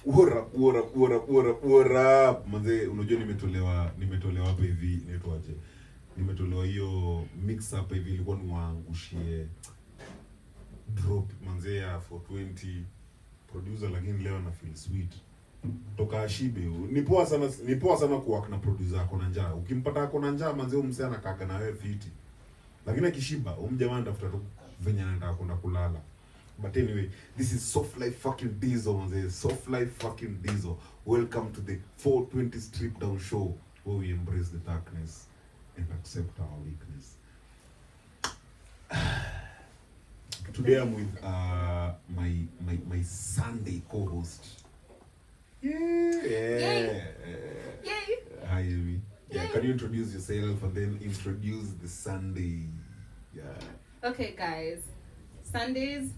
What up? Manze, unajua nimetolewa hapa hivi inaitwaje? Nimetolewa hiyo mix up hivi ilikuwa niwaangushie drop manze ya 420 producer, lakini leo na feel sweet. Toka Ashibe. Ni poa sana kuwork na producer ako na njaa. Ukimpata ako na njaa manze, msee anakaka na wewe fiti. Lakini akishiba, jamaa anatafuta tu venye anaenda kwenda kulala. But anyway, this is Soft Life fucking Diesel, man. Soft Life fucking Diesel. Welcome to the 420 Strip Down Show, where we embrace the darkness and accept our weakness. Today I'm with my Sunday co-host. Yeah. Hi, Amy. Yeah, can you introduce yourself and then introduce the Sunday? Yeah. Okay, guys. Sundays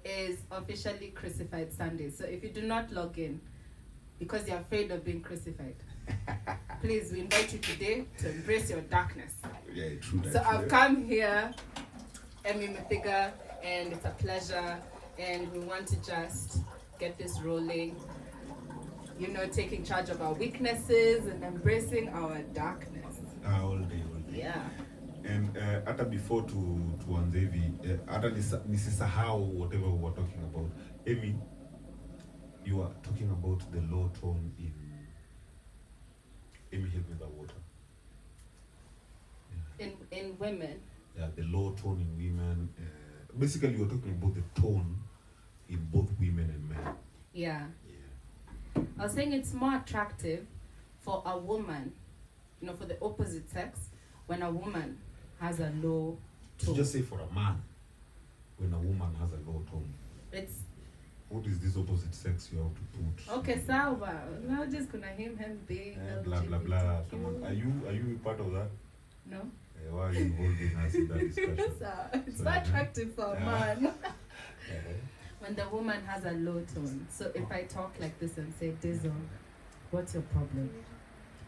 is officially Crucified Sundays. So if you do not log in because you're afraid of being crucified, please, we invite you today to embrace your darkness. Yeah, true. So I've come here, Emmy Mathiga, and it's a pleasure. And we want to just get this rolling. You know, taking charge of our weaknesses and embracing our darkness. All day. Yeah. And hata before tuanze hivi, hata nisisahau whatever we were talking about. Amy, you are talking about the low tone in... Amy, help me with that water. Yeah. In women? Yeah, the low tone in women. Basically, you are talking about the tone in both women and men. Yeah. I was saying it's more attractive for a woman, you know, for the opposite sex, when a woman has a low tone. Just say for a man, when a woman has a low tone. It's... What is this opposite sex you have to put? Okay, sawa. Now just gonna him being blah blah blah. Come on. Are you part of that? No. Why are you involving us in that discussion? It's not attractive for a man. When the woman has a low tone. So if I talk like this and say, Dizzle, what's your problem?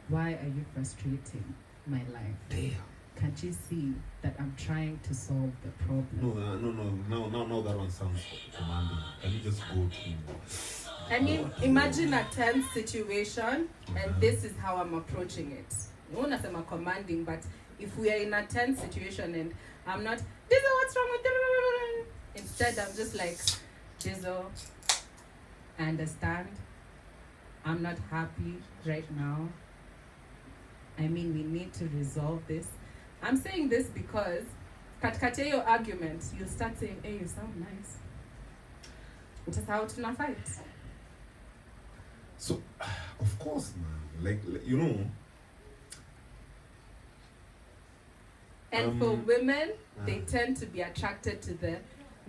Why are you frustrating my life? Damn. Can't you see that I'm trying to solve the problem? No. Now that one sounds commanding. Can you just go to... I mean, imagine a tense situation, and this is how I'm approaching it. I won't say I'm commanding, but if we are in a tense situation and I'm not, Dizzle, what's wrong with you? Instead, I'm just like, Dizzle, I understand. I'm not happy right now. I mean, we need to resolve this. I'm saying this because katikati your arguments, you start saying, hey, you sound nice. Which is how to fight. So, of course, man. Like you know. And for women, they tend to be attracted to the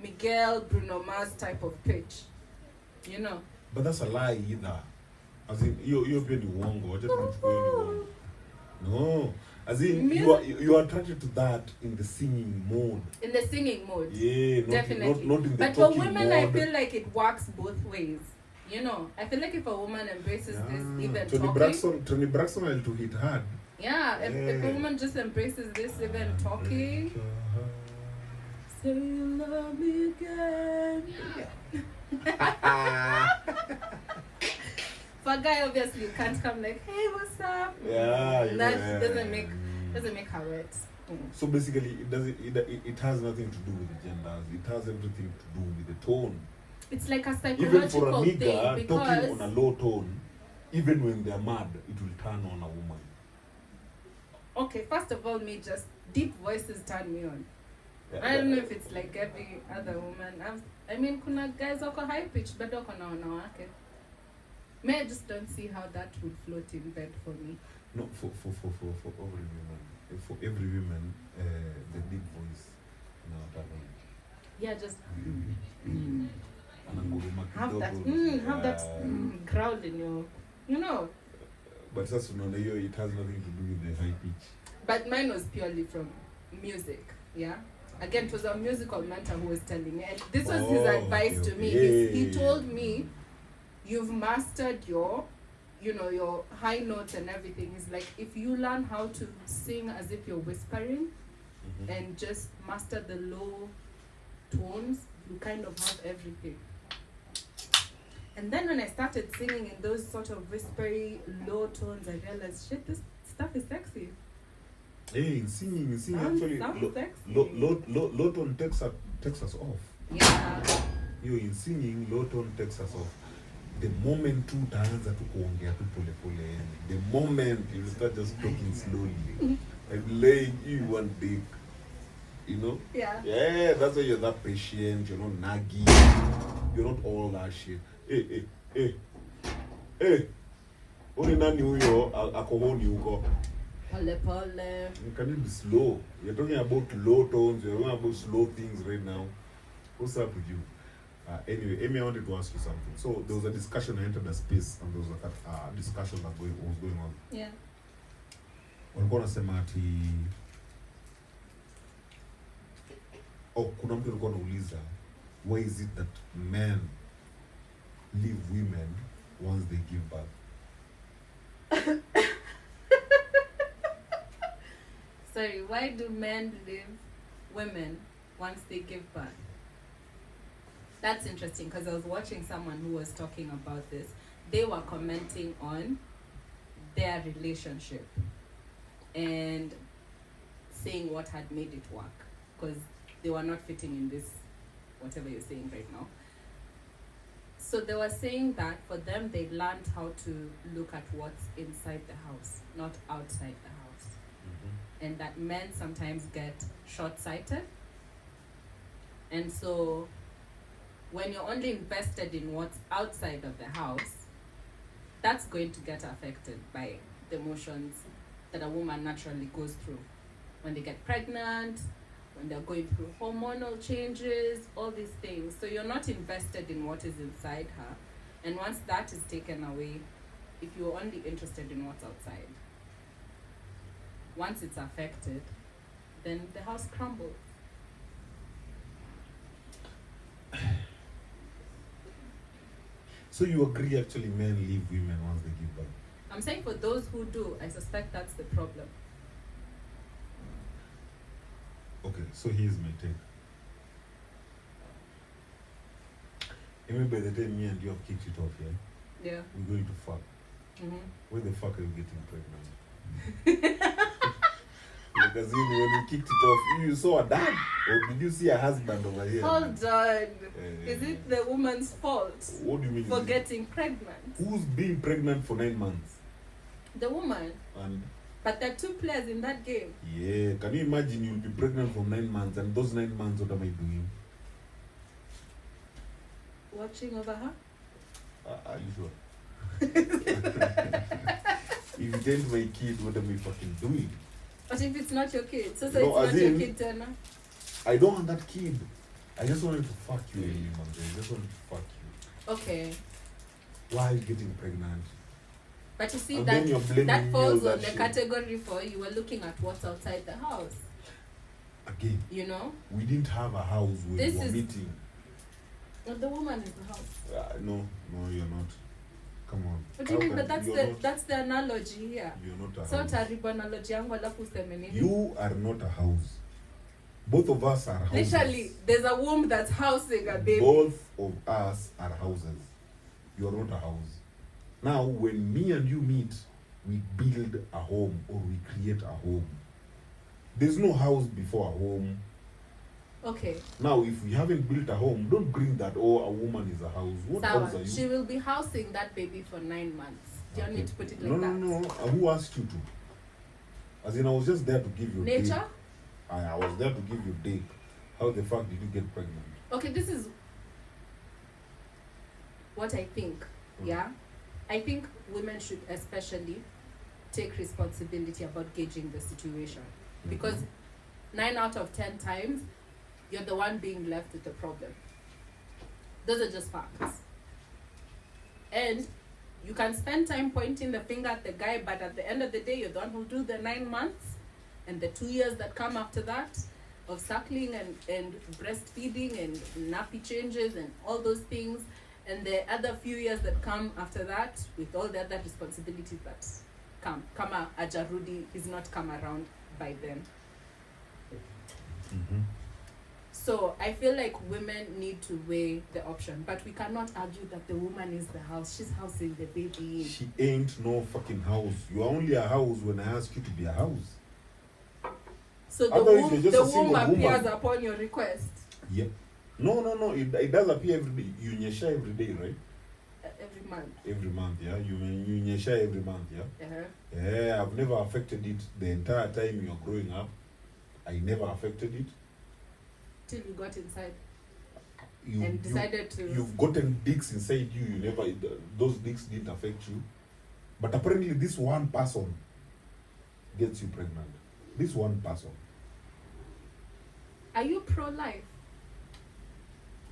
Miguel Bruno Mars type of pitch. You know. But that's a lie either. As in, you're being wongo. Just not going. No. As in, you are attracted to that in the singing mode. In the singing mode. Yeah, definitely. Not in the but talking for women, mode. I feel like it works both ways. You know, I feel like if a woman embraces this, even Tony Braxton will to hit hard. Yeah, if a woman just embraces this, even talking. Say you love me again. For a guy, obviously, you can't come like, hey, what's up? Yeah, that doesn't make her wet. So basically, it has nothing to do with the genders. It has everything to do with the tone. It's like a psychological even for a nigga thing talking on a low tone, even when they're mad, it will turn on a woman. Okay, first of all, just deep voices turn me on. I don't know if it's like every other woman. I mean, kuna guys wako high pitched, but wako na wanawake. I just don't see how that would float in bed for me. No, for every woman. For every woman, the deep voice, yeah, just have that growl in your, you know. But that's it has nothing to do with the high pitch. But mine was purely from music, yeah. Again, it was a musical mentor who was telling me, and this was his advice to me. He told me, you've mastered your high notes and everything. It's like, if you learn how to sing as if you're whispering, and just master the low tones, you kind of have everything. And then when I started singing in those sort of whispery, low tones, I realized, shit, this stuff is sexy. Hey, in singing Sounds actually, sexy. low tone takes us off. Yeah. You in singing, low tone takes us off. The moment tu utaanza tu kuongea tu pole pole, the moment you start just talking slowly, and laying you one dick, you know? Yeah. Yeah, that's why you're that patient, you're not naggy, you're not all that shit. Hey, uni nani huyo akohoni huko? Pole pole. Can you be slow? You're talking about low tones, you're talking about slow things right now. What's up with you? Anyway, Amy, I wanted to ask you something. So there was a discussion, I entered the space, and there was a discussion that was going on. Yeah. Walikuwa wanasema ati kuna mtu alikuwa anauliza, why is it that men leave women once they give birth? Sorry, why do men leave women once they give birth? That's interesting because I was watching someone who was talking about this. They were commenting on their relationship and saying what had made it work because they were not fitting in this, whatever you're saying right now. So they were saying that for them, they learned how to look at what's inside the house, not outside the house. Mm-hmm. And that men sometimes get short-sighted. And so when you're only invested in what's outside of the house, that's going to get affected by the emotions that a woman naturally goes through. When they get pregnant, when they're going through hormonal changes, all these things. So you're not invested in what is inside her. And once that is taken away, if you're only interested in what's outside, once it's affected, then the house crumbles. So you agree actually men leave women once they give birth? I'm saying for those who do, I suspect that's the problem. Okay, so here's my take. Even by the time me and you have kicked it off, Yeah. we're going to fuck. Mm-hmm. Where the fuck are you getting pregnant? Like as in when you kicked it off, you saw a dad? Or did you see a husband over here? Hold on. Is it the woman's fault What do you mean? for getting pregnant? Who's being pregnant for 9 months? The woman. And But there are two players in that game. yeah, can you imagine you'll be pregnant for 9 months and those 9 months, what am I doing? Watching over her? Are you sure? If it ain't my kid, what am I fucking doing? But if it's not your kid, so No, it's as not your in- kid, Tana. I don't want that kid. I just wanted to fuck you, Amy, man. I just wanted to fuck you. Okay. Why are you getting pregnant? But you see And then you're blaming that me falls on on that the shit. category for you were looking at what's outside the house. Again, You know? we didn't have a house when This we were is- meeting. But the woman is the house. No, you're not. Come on. What do you How mean? But can- you're not- that's the analogy here. You're not a So house. taribu analogy yangu alafu useme nini? You are not a house. Both of us are houses. Literally, there's a womb that's housing a baby. Both of us are houses. You are not a house. Now, when me and you meet, we build a home or we create a home. There's no house before a home. Okay. Now, if we haven't built a home, don't bring that, oh, a woman is a house. What house are Sawa. you? She will be housing that baby for 9 months. Do you want me to put it like no, that? No. Who asked you to? As in, I was just there to give you Nature? dick. I was there to give you dick. How the fuck did you get pregnant? Okay, this is what I think. Yeah? I think women should especially take responsibility about gauging the situation. Because 9 out of 10 times, you're the one being left with the problem. Those are just facts. And you can spend time pointing the finger at the guy, but at the end of the day, you're the one who'll do the 9 months and the 2 years that come after that of suckling and breastfeeding and nappy changes and all those things, and the other few years that come after that with all the other responsibilities that come. Kama ajarudi is not come around by then. So I feel like women need to weigh the option, but we cannot argue that the woman is the house. She's housing the baby. She ain't no fucking house. You are only a house when I ask you to be a house. So the Otherwise, womb, you're just a the single womb appears woman. upon your request. Yeah. No. It does appear every day. You nyesha every day, right? Every month. Every month, yeah. You nyesha every month, yeah. Yeah. I've never affected it the entire time you're growing up. I never affected it. Till you got inside. And decided to. You've gotten dicks inside you. You never. Those dicks didn't affect you. But apparently, this one person gets you pregnant. This one person. Are you pro-life?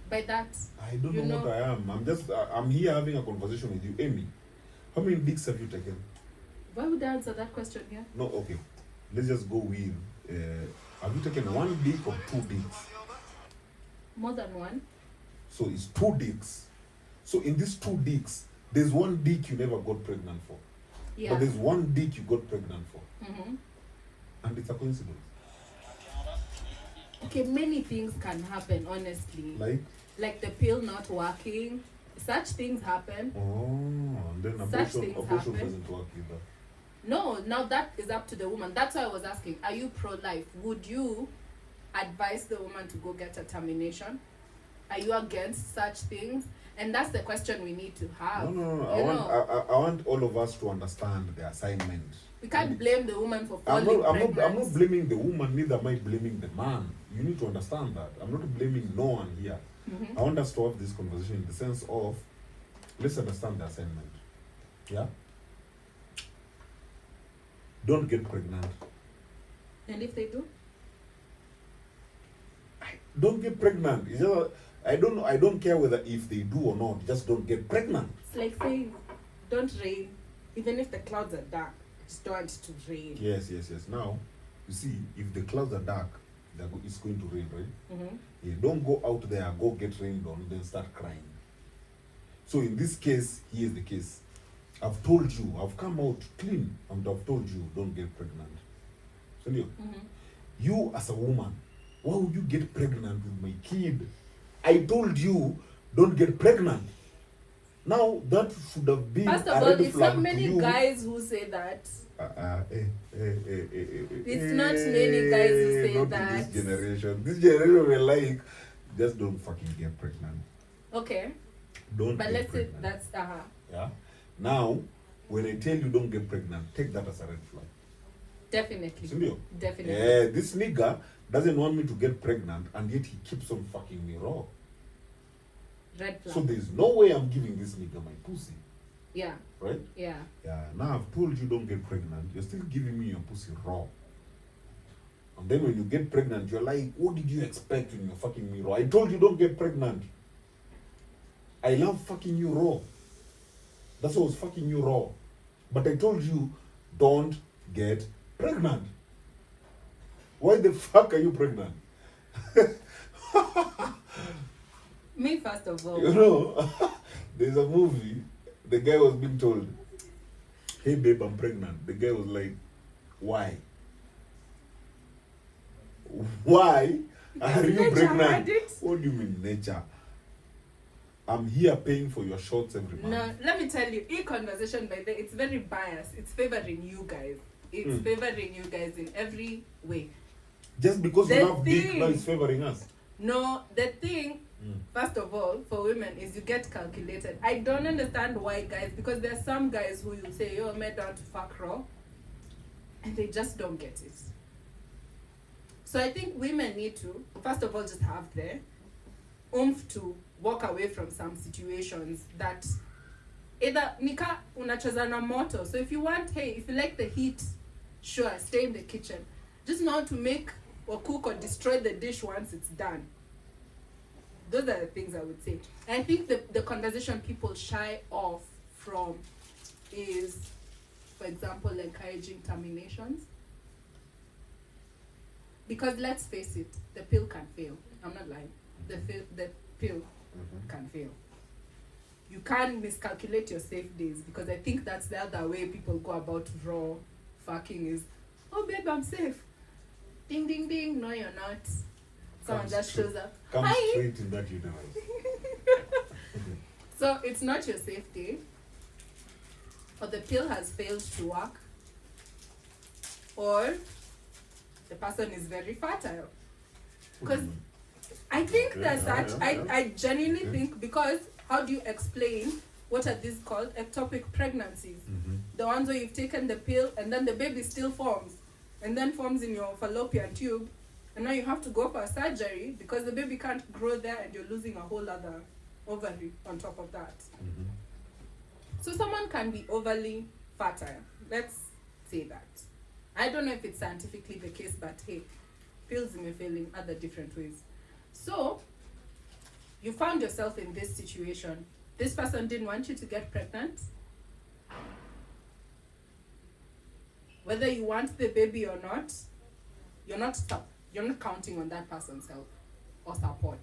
By that, I don't know what I am. I'm here having a conversation with you, Amy. How many dicks have you taken? Why would I answer that question here? No, okay. Let's just go with. Have you taken one dick or two dicks? More than one. So it's two dicks. So in these two dicks, there's one dick you never got pregnant for. Yeah. But there's one dick you got pregnant for. Mm-hmm. And it's a coincidence. Okay, many things can happen, honestly. Like the pill not working. Such things happen. Oh, and then abortion doesn't work either. No, now that is up to the woman. That's why I was asking, are you pro-life? Would you advise the woman to go get a termination? Are you against such things? And that's the question we need to have. No. I want all of us to understand the assignment. We can't blame the woman for falling pregnant. I'm not blaming the woman, neither am I blaming the man. You need to understand that. I'm not blaming no one here. Mm-hmm. I want us to have this conversation in the sense of, let's understand the assignment. Yeah? Don't get pregnant. And if they do? Don't get pregnant. It's just, I don't care whether if they do or not, just don't get pregnant. It's like saying, don't rain. Even if the clouds are dark, just don't to rain. Yes. Now, you see, if the clouds are dark, it's going to rain, right? Mm-hmm. Yeah, don't go out there, go get rained on, then start crying. So in this case, here's the case. I've told you, I've come out clean, and I've told you, don't get pregnant. So, you as a woman, why would you get pregnant with my kid? I told you, don't get pregnant. Now, that should have been First of all, it's not many guys who say that. It's not many guys who say not that. This generation will like, just don't fucking get pregnant. Okay. Don't. But get let's say pregnant. that's Yeah. Now, when I tell you don't get pregnant, take that as a red flag. Definitely. Sindio? Definitely. This nigga doesn't want me to get pregnant, and yet he keeps on fucking me raw. Red flag. So there's no way I'm giving this nigga my pussy. Yeah. Right? Yeah. Yeah. Now I've told you don't get pregnant. You're still giving me your pussy raw. And then when you get pregnant, you're like, what did you expect when you're fucking me raw? I told you don't get pregnant. I love fucking you raw. That's why I was fucking you raw. But I told you, don't get pregnant. Why the fuck are you pregnant? Me, first of all. You know, there's a movie, the guy was being told, hey babe, I'm pregnant. The guy was like, why? Why are you pregnant? What do you mean nature? I'm here paying for your shots every month. No, let me tell you, conversation by the way, it's very biased. It's favoring you guys. It's favoring you guys in every way. Just because you have dick, now it's favoring us. No, the thing, first of all, for women is you get calculated. I don't understand why guys, because there are some guys who you say, you're made down to fuck raw, and they just don't get it. So I think women need to, first of all, just have the oomph to walk away from some situations that either nika unacheza na moto. So if you want, hey, if you like the heat, sure, stay in the kitchen. Just know how to make or cook or destroy the dish once it's done. Those are the things I would say. And I think the conversation people shy off from is, for example, encouraging terminations. Because let's face it, the pill can fail. I'm not lying. The pill can fail. You can't miscalculate your safe days, because I think that's the other way people go about raw fucking is, oh babe, I'm safe. Ding ding ding, no you're not. Someone just shows up. Come Hi. straight in that universe. So it's not your safety, or the pill has failed to work, or the person is very fertile. Because I think there's such, I genuinely think, because how do you explain what are these called? Ectopic pregnancies. The ones where you've taken the pill and then the baby still forms, and then forms in your fallopian tube, and now you have to go for a surgery because the baby can't grow there and you're losing a whole other ovary on top of that. So someone can be overly fertile. Let's say that. I don't know if it's scientifically the case, but hey, pills may fail in other different ways. So you found yourself in this situation. This person didn't want you to get pregnant. Whether you want the baby or not, you're not counting on that person's help or support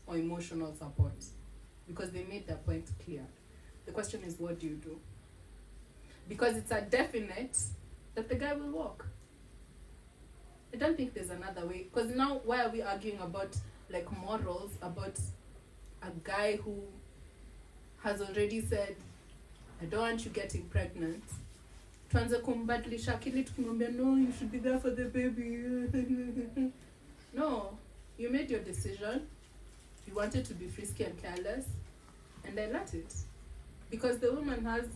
or emotional support, because they made their point clear. The question is, what do you do? Because it's a definite that the guy will walk. I don't think there's another way. Because now, why are we arguing about like morals, about a guy who has already said, I don't want you getting pregnant? Tuanze kumbadilisha akili tukimwambia, no, you should be there for the baby. No, you made your decision. You wanted to be frisky and careless, and I let it. Because the woman has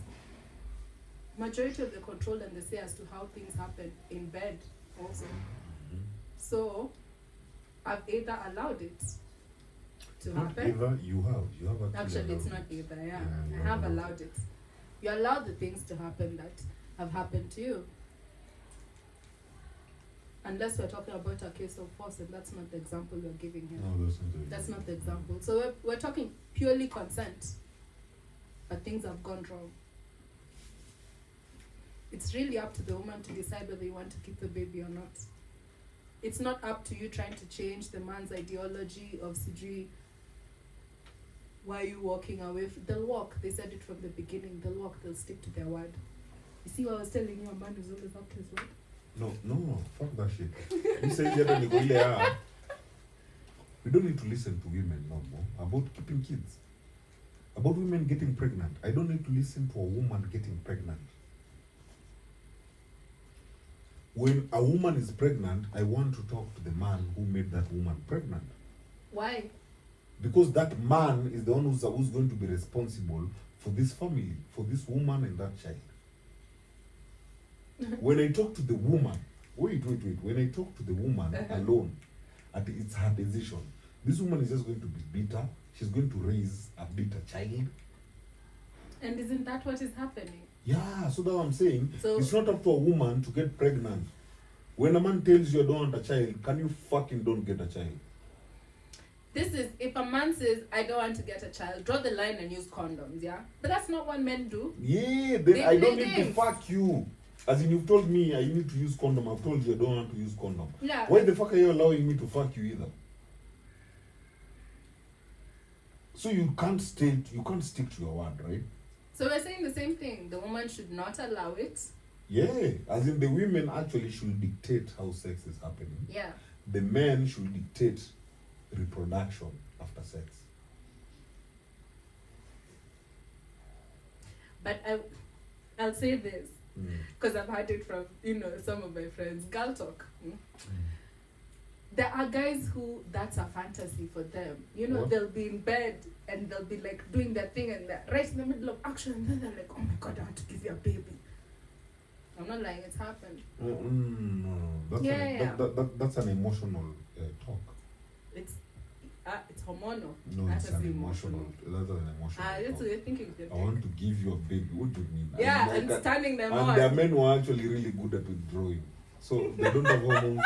majority of the control and the say as to how things happen in bed also. So I've either allowed it to happen. Either you have Actually, it's not either, I have allowed it. You allow the things to happen that have happened to you. Unless we're talking about a case of force, and that's not the example we're giving here. No, that's not the example. That's not the example. So we're talking purely consent, but things have gone wrong. It's really up to the woman to decide whether you want to keep the baby or not. It's not up to you trying to change the man's ideology of Sijui. Why are you walking away? They'll walk. They said it from the beginning. They'll walk. They'll stick to their word. You see what I was telling you? A man is always up to his word. No, fuck that shit. You say we don't need to listen to women no more about keeping kids, about women getting pregnant. I don't need to listen to a woman getting pregnant. When a woman is pregnant, I want to talk to the man who made that woman pregnant. Why? Because that man is the one who's going to be responsible for this family, for this woman and that child. When I talk to the woman, wait. When I talk to the woman alone, it's her decision. This woman is just going to be bitter. She's going to raise a bitter child. And isn't that what is happening? Yeah, so that's what I'm saying. So, it's not up to a woman to get pregnant. When a man tells you I don't want a child, can you fucking don't get a child? This is, if a man says, I don't want to get a child, draw the line and use condoms, yeah? But that's not what men do. Yeah, then I don't need to fuck you. As in, you've told me I need to use condom. I've told you I don't want to use condom. Yeah. Why the fuck are you allowing me to fuck you either? So you can't stick to your word, right? So we're saying the same thing. The woman should not allow it. Yeah, as in the women actually should dictate how sex is happening. Yeah. The men should dictate reproduction after sex. But I'll say this, because I've heard it from, some of my friends. Girl talk. There are guys who that's a fantasy for them. What? They'll be in bed and they'll be like doing their thing and they're right in the middle of action, and then they're like, oh my God, I want to give you a baby. I'm not lying, it's happened. No. That's an emotional talk. It's hormonal. No, it's an emotional. That's an emotional. That's what you're thinking. I want to give you a baby. What do you mean? Yeah, and standing them on. And their men were actually really good at withdrawing, so they don't have hormones.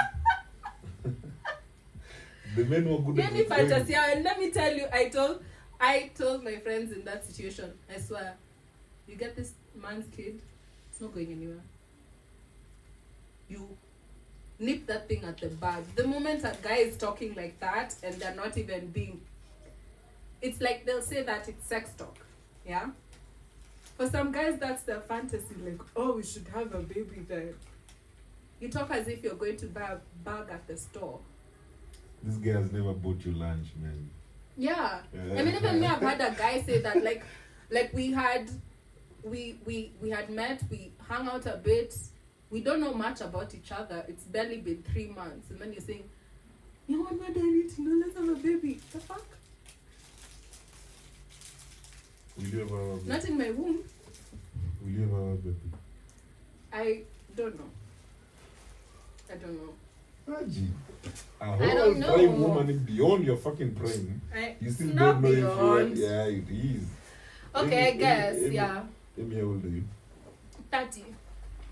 The men were good at withdrawing. Fantasy, and let me tell you, I told my friends in that situation, I swear, you get this man's kid, it's not going anywhere. You nip that thing at the bud. The moment a guy is talking like that and they're not even being, it's like they'll say that it's sex talk, yeah? For some guys, that's their fantasy, like, oh, we should have a baby there. You talk as if you're going to buy a bag at the store. This guy has never bought you lunch, man. Yeah. I mean, even me, I've had a guy say that, like we had met, we hung out a bit, we don't know much about each other, it's barely been 3 months, and then you're saying, you want my daddy to know, let's have a baby. The fuck? Will you ever have a baby? Not in my womb. Will you ever have a baby? I don't know. I don't know. Imagine. A I whole don't know. prime woman beyond your fucking prime. You still It's don't not know beyond. if you are. Yeah, it is. Okay, I guess, yeah. Amy, how old are you? 30.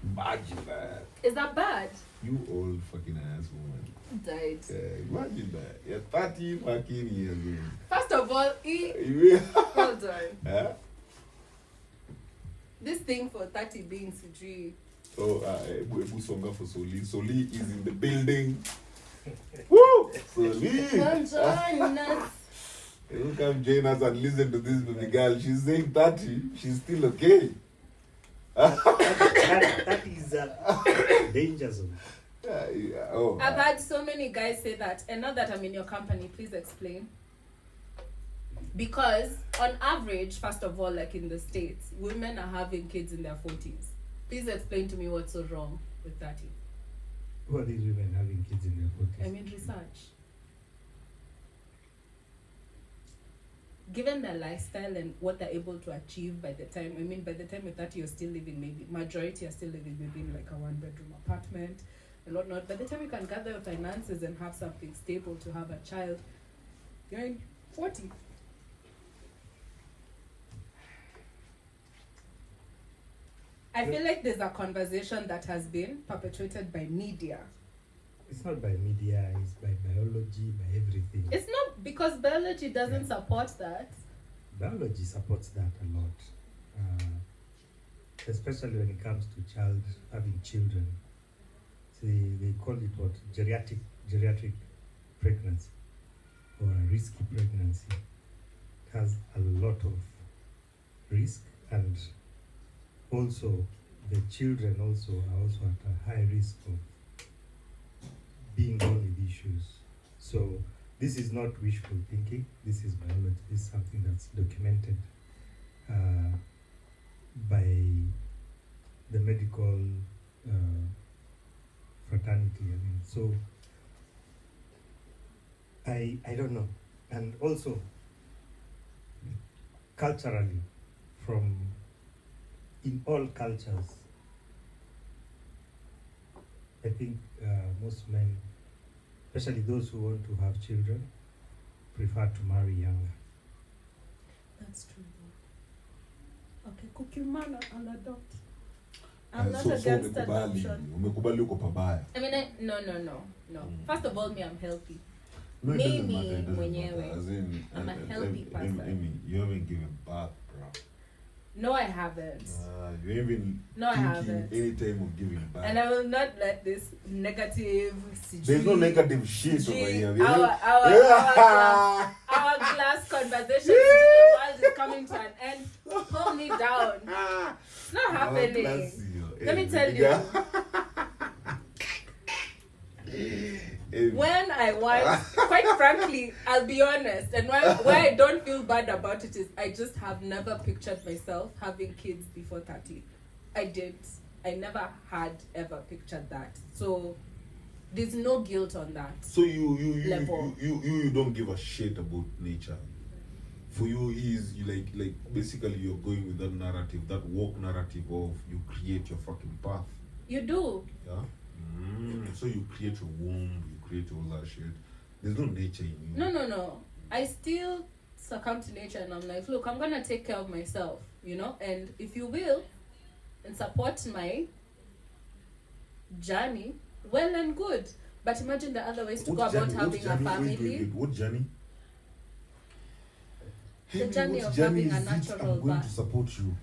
Imagine that. Is that bad? You old fucking ass woman. Died. Imagine that. You're 30 fucking years old. First of all, hold on. Huh? This thing for 30 being Sujui. Oh, Ebu Songa for Soli. Soli is in the building. Woo! Soli! Come join us. You come join us and listen to this baby girl. She's saying 30. She's still okay. that is a danger zone. Yeah. Oh, I've had so many guys say that, and now that I'm in your company, please explain. Because on average, first of all, like in the States, women are having kids in their 40s. Please explain to me what's so wrong with 30. Who are these women having kids in their 40s? I mean, research. Given their lifestyle and what they're able to achieve by the time, by the time you're 30, you're still living, maybe, majority are still living maybe in like a 1-bedroom apartment and whatnot. By the time you can gather your finances and have something stable to have a child, you're in 40. I feel like there's a conversation that has been perpetuated by media. It's not by media, it's by biology, by everything. It's not because biology doesn't support that. Biology supports that a lot. Especially when it comes to having children. They call it what? Geriatric pregnancy or a risky pregnancy. It has a lot of risk, and also the children also are also at a high risk of being born with issues. So this is not wishful thinking. This is biology. This is something that's documented by the medical fraternity. So I don't know. And also culturally, in all cultures, I think most men, especially those who want to have children, prefer to marry younger. That's true. Okay, kukimana, I'll adopt. I'm not so against adoption. umekubali uko pabaya. No. First of all, I'm healthy. No, it doesn't Mimi matter, it doesn't mwenyewe. matter. As in, I'm a healthy person. Amy, you haven't given birth, bro. No, I haven't. You ain't been No, I thinking haven't. any time of giving birth. And I will not let this negative There's no negative shit over here. Our class conversation to the world is coming to an end. Pull me down. It's not happening. Let me tell you. When I want, quite frankly, I'll be honest, and why I don't feel bad about it is I just have never pictured myself having kids before 30. I never had ever pictured that. So there's no guilt on that. So you don't give a shit about nature. For you is you like basically you're going with that narrative, that woke narrative of you create your fucking path. You do. Yeah. So you create your womb, you create all that shit. There's no nature in you. No. I still succumb to nature and I'm like, look, I'm gonna take care of myself, and if you will, and support my journey, well and good. But imagine the other ways to go about having a family. What journey? The journey of having a natural I'm going birth. to support you.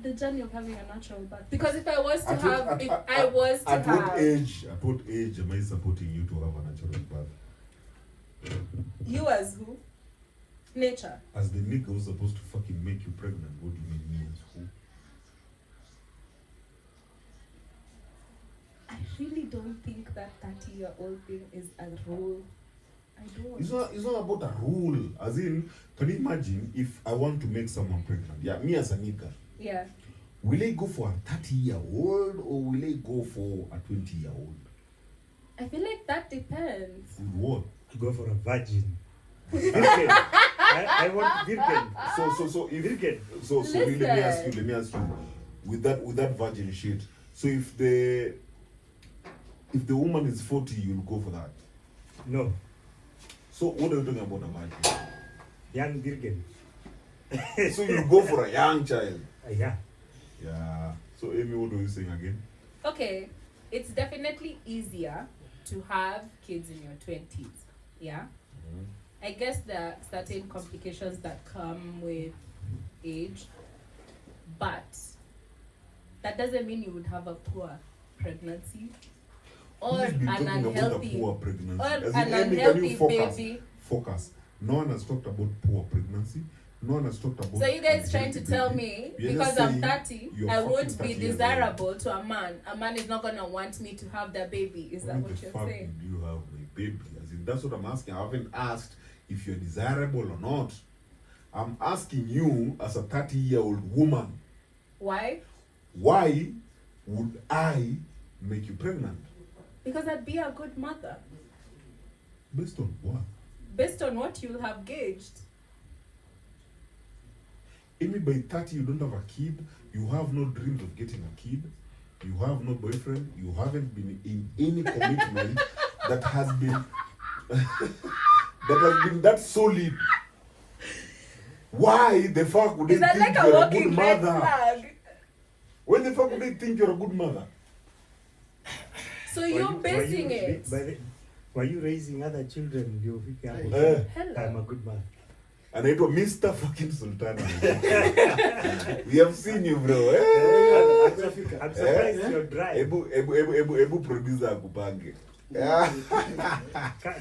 The journey of having a natural birth. Because if I was to At what age am I supporting you to have a natural birth? You as who? Nature. As the nigga who's supposed to fucking make you pregnant, what do you mean me as who? I really don't think that 30-year-old thing is a rule. I don't. It's not about a rule. As in, can you imagine if I want to make someone pregnant? Yeah, me as a nigga. Yeah. Will I go for a 30-year-old or will I go for a 20-year-old? I feel like that depends. With what? Go for a virgin. Virgin. I want virgin. So if Virgin. so Listen. let me ask you with that virgin shit. So if the woman is 40, you'll go for that. No. So what are you talking about a virgin? Young virgin. So you go for a young child. Yeah. Yeah. So Amy, what were you saying again? Okay, it's definitely easier to have kids in your 20s. Yeah. Mm-hmm. I guess there are certain complications that come with age, but that doesn't mean you would have a poor pregnancy or Who's been an talking about a unhealthy poor pregnancy? or As in, an Amy, unhealthy can you baby. Focus. No one has talked about poor pregnancy. No one has talked about. So you guys trying to unhealthy tell baby. me You're because just I'm saying 30, you're I fucking won't 30 be years old. desirable to a man. A man is not gonna want me to have their baby. Is that When what the you're fuck saying? did you have my baby? As in, that's what I'm asking. I haven't asked if you're desirable or not. I'm asking you as a 30-year-old woman, Why? why would I make you pregnant? Because I'd be a good mother Based on what? based on what you'll have gauged. Amy, by 30, you don't have a kid. You have no dreams of getting a kid. You have no boyfriend. You haven't been in any commitment that has been that solid. Why the fuck would they Is that think like a you're a walking good red mother? flag? When the fuck would they think you're a good mother? So you're basing it. Were you raising other children? You Eh. I'm Hello. a good man. Anaitwa Mr. fucking Sultana. We have seen you, bro. Eh. I'm surprised you're dry. Ebu producer akupange.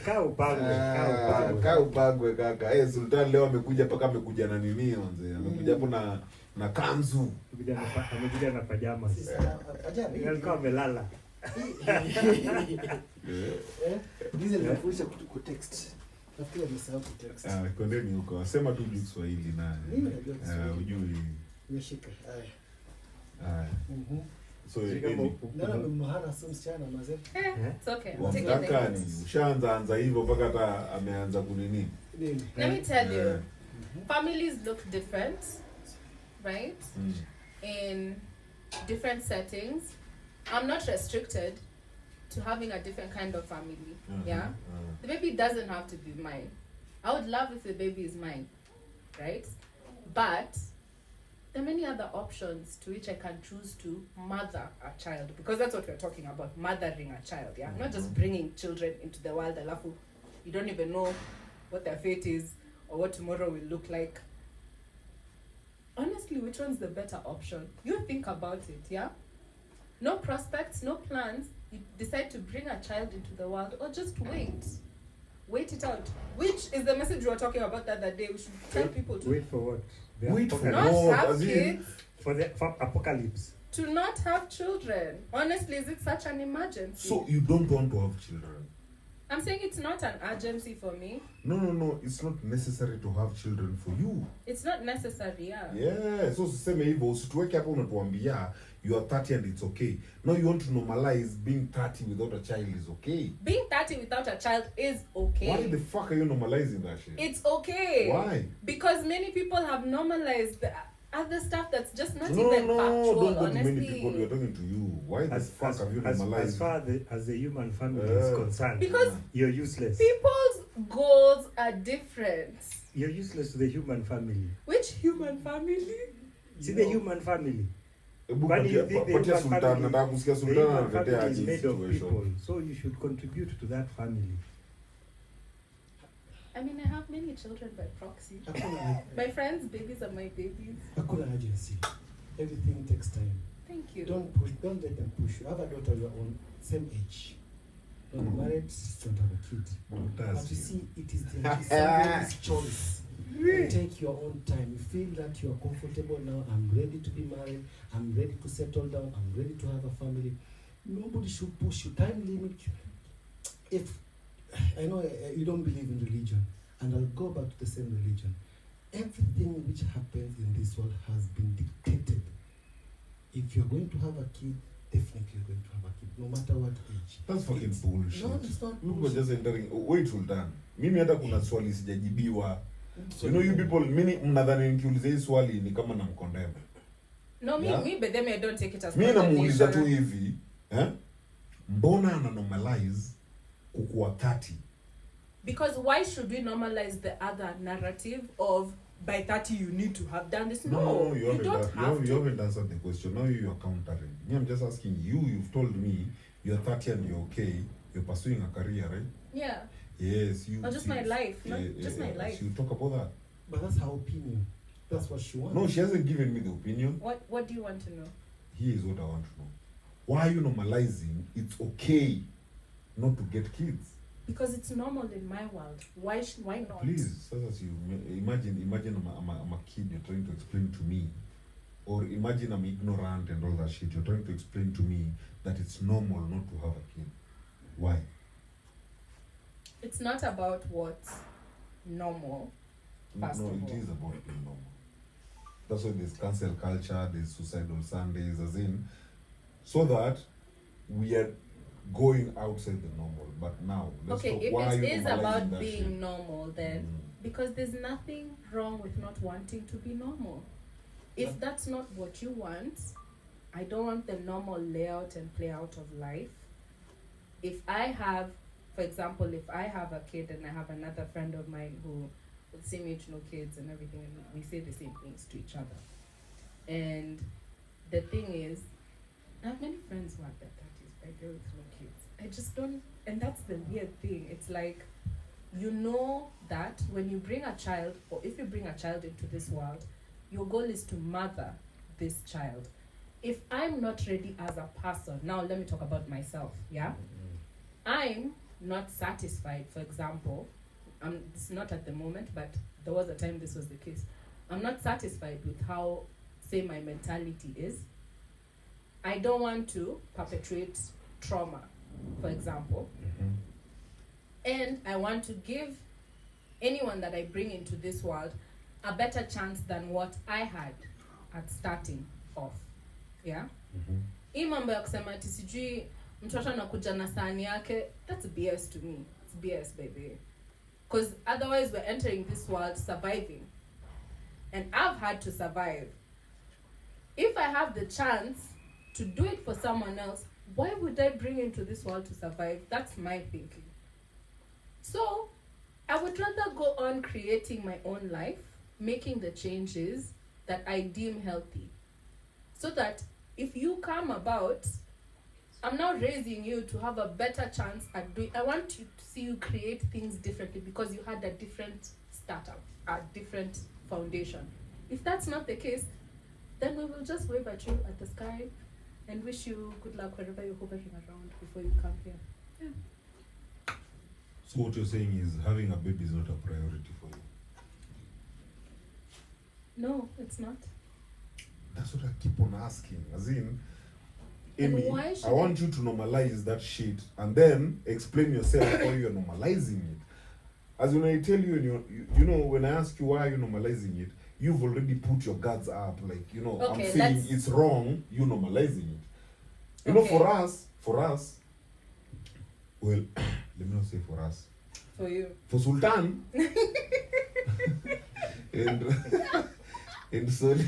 Kaa upangwe. Kaa upangwe kaka. Sultan leo amekuja paka amekuja na nini manze? Amekuja hapo na kanzu. Amekuja na pajama. Alikuwa amelala. Diesel nafundisha kutext. Nafikiri amesahau kutext. Kwendeni huko. Sema tu Kiswahili naye. Mimi najua Kiswahili. Ujui. Nimeshika. Haya. So Nana mmahana sio msichana mazee. It's okay. I'm taking wamtaka the ni ushaanza hivyo mpaka hata ameanza kunini. Nini? Let me tell you, families look different, right? In different settings. I'm not restricted to having a different kind of family. Yeah? The baby doesn't have to be mine. I would love if the baby is mine, right? But there are many other options to which I can choose to mother a child, because that's what we're talking about, mothering a child, yeah? Not just bringing children into the world, alafu you don't even know what their fate is or what tomorrow will look like. Honestly, which one's the better option? You think about it, yeah? No prospects, no plans. You decide to bring a child into the world, or just wait. Wait it out. Which is the message we were talking about the other day. We should tell people to Wait for what? The Wait for apocalypse. not what? have As in- kids, For apocalypse. to not have children. Honestly, is it such an emergency? So you don't want to have children? I'm saying it's not an urgency for me. No. It's not necessary to have children for you. It's not necessary, yeah. Yeah. So usiseme hivyo, usituweke hapo unatuambia you are 30 and it's okay. Now you want to normalize being 30 without a child is okay. Being 30 without a child is okay. Why the fuck are you normalizing that shit? It's okay. Why? Because many people have normalized the other stuff that's just not No, even factual, don't go to honestly. many people. We are talking to you. Why the fuck have you As normalized? far as the human family is concerned, Because you're useless. people's goals are different. You're useless to the human family. Which human family? See the human family. Ebu Why do you think the patia human Sultan, family, nataka kusikia the Sultan human anatetea family is hii made of people, situation. so you should contribute to that family. I mean, I have many children by proxy. My friends' babies are my babies. Hakuna urgency. Everything takes time. Thank you. Don't let them push you. Have a daughter of your own, same age. Don't married, don't have a kid. But you see, it is somebody's choice. You take your own time. You feel that you are comfortable now. I'm ready to be married. I'm ready to settle down. I'm ready to have a family. Nobody should push you. Time limit. If I know you don't believe in religion, and I'll go back to the same religion. Everything which happens in this world has been dictated. If you're going to have a kid, definitely you're going to have a kid, no matter what age. That's fucking bullshit. No, it's not People are bullshit. just entering. Wait till done. Mimi hata kuna swali sijajibiwa. So You know, you people, mimi mnadhani nikiuliza hii swali ni kama namkondema. No, Yeah. me, but then I don't take it as Mimi namuuliza tu condemnation. hivi, mbona ana normalize kukua 30? Because why should we normalize the other narrative of by 30 you need to have done this? No, you you haven't, don't have you to. haven't answered the question. Now you are countering. Me, I'm just asking you. You've told me you're 30 and you're okay. You're pursuing a career, right? Yeah. Yes, you. Not just my life, not just my life. So you talk about that. But that's her opinion. That's what she wants. No, she hasn't given me the opinion. What do you want to know? Here is what I want to know. Why are you normalizing it's okay not to get kids? Because it's normal in my world. Why not? Please, as you imagine I'm a kid you're trying to explain to me, or imagine I'm ignorant and all that shit. You're trying to explain to me that it's normal not to have a kid. Why? It's not about what's normal. First No, of it all. is about being normal. That's why there's cancel culture, there's suicidal Sundays, as in, so that we are going outside the normal. But now, let's Okay, talk if why it you is normalizing about that being shit. normal, then because there's nothing wrong with not wanting to be normal. If that's not what you want, I don't want the normal layout and play out of life. If I have, for example, if I have a kid and I have another friend of mine who same age, no kids and everything, and we say the same things to each other. And the thing is, I have many friends who are at their 30s, right there with no kids. I just don't, and that's the weird thing. It's like, you know that when you bring a child, or if you bring a child into this world, your goal is to mother this child. If I'm not ready as a person, now let me talk about myself, yeah? I'm not satisfied, for example, it's not at the moment, but there was a time this was the case. I'm not satisfied with how, say, my mentality is. I don't want to perpetuate trauma, for example. And I want to give anyone that I bring into this world a better chance than what I had at starting off. Yeah? Hii mambo ya kusema ati sijui mtoto anakuja na sahani yake, that's BS to me. It's BS, baby. Because otherwise we're entering this world surviving. And I've had to survive. If I have the chance to do it for someone else, why would I bring into this world to survive? That's my thinking. So, I would rather go on creating my own life, making the changes that I deem healthy. So that if you come about, I'm now raising you to have a better chance at doing. I want you to see you create things differently because you had a different startup, a different foundation. If that's not the case, then we will just wave at you at the sky and wish you good luck wherever you're hovering around before you come here. Yeah. So what you're saying is having a baby is not a priority for you. No, it's not. That's what I keep on asking. As in, And Amy, why should I want you to normalize that shit and then explain yourself how you're normalizing it. As when I tell you, you know, when I ask you why are you normalizing it, you've already put your guards up. Like, you know, Okay, I'm saying let's- it's wrong, you normalizing it. You know, Okay. for us, well, let me not say for us. For you. For Sultan, and Soli,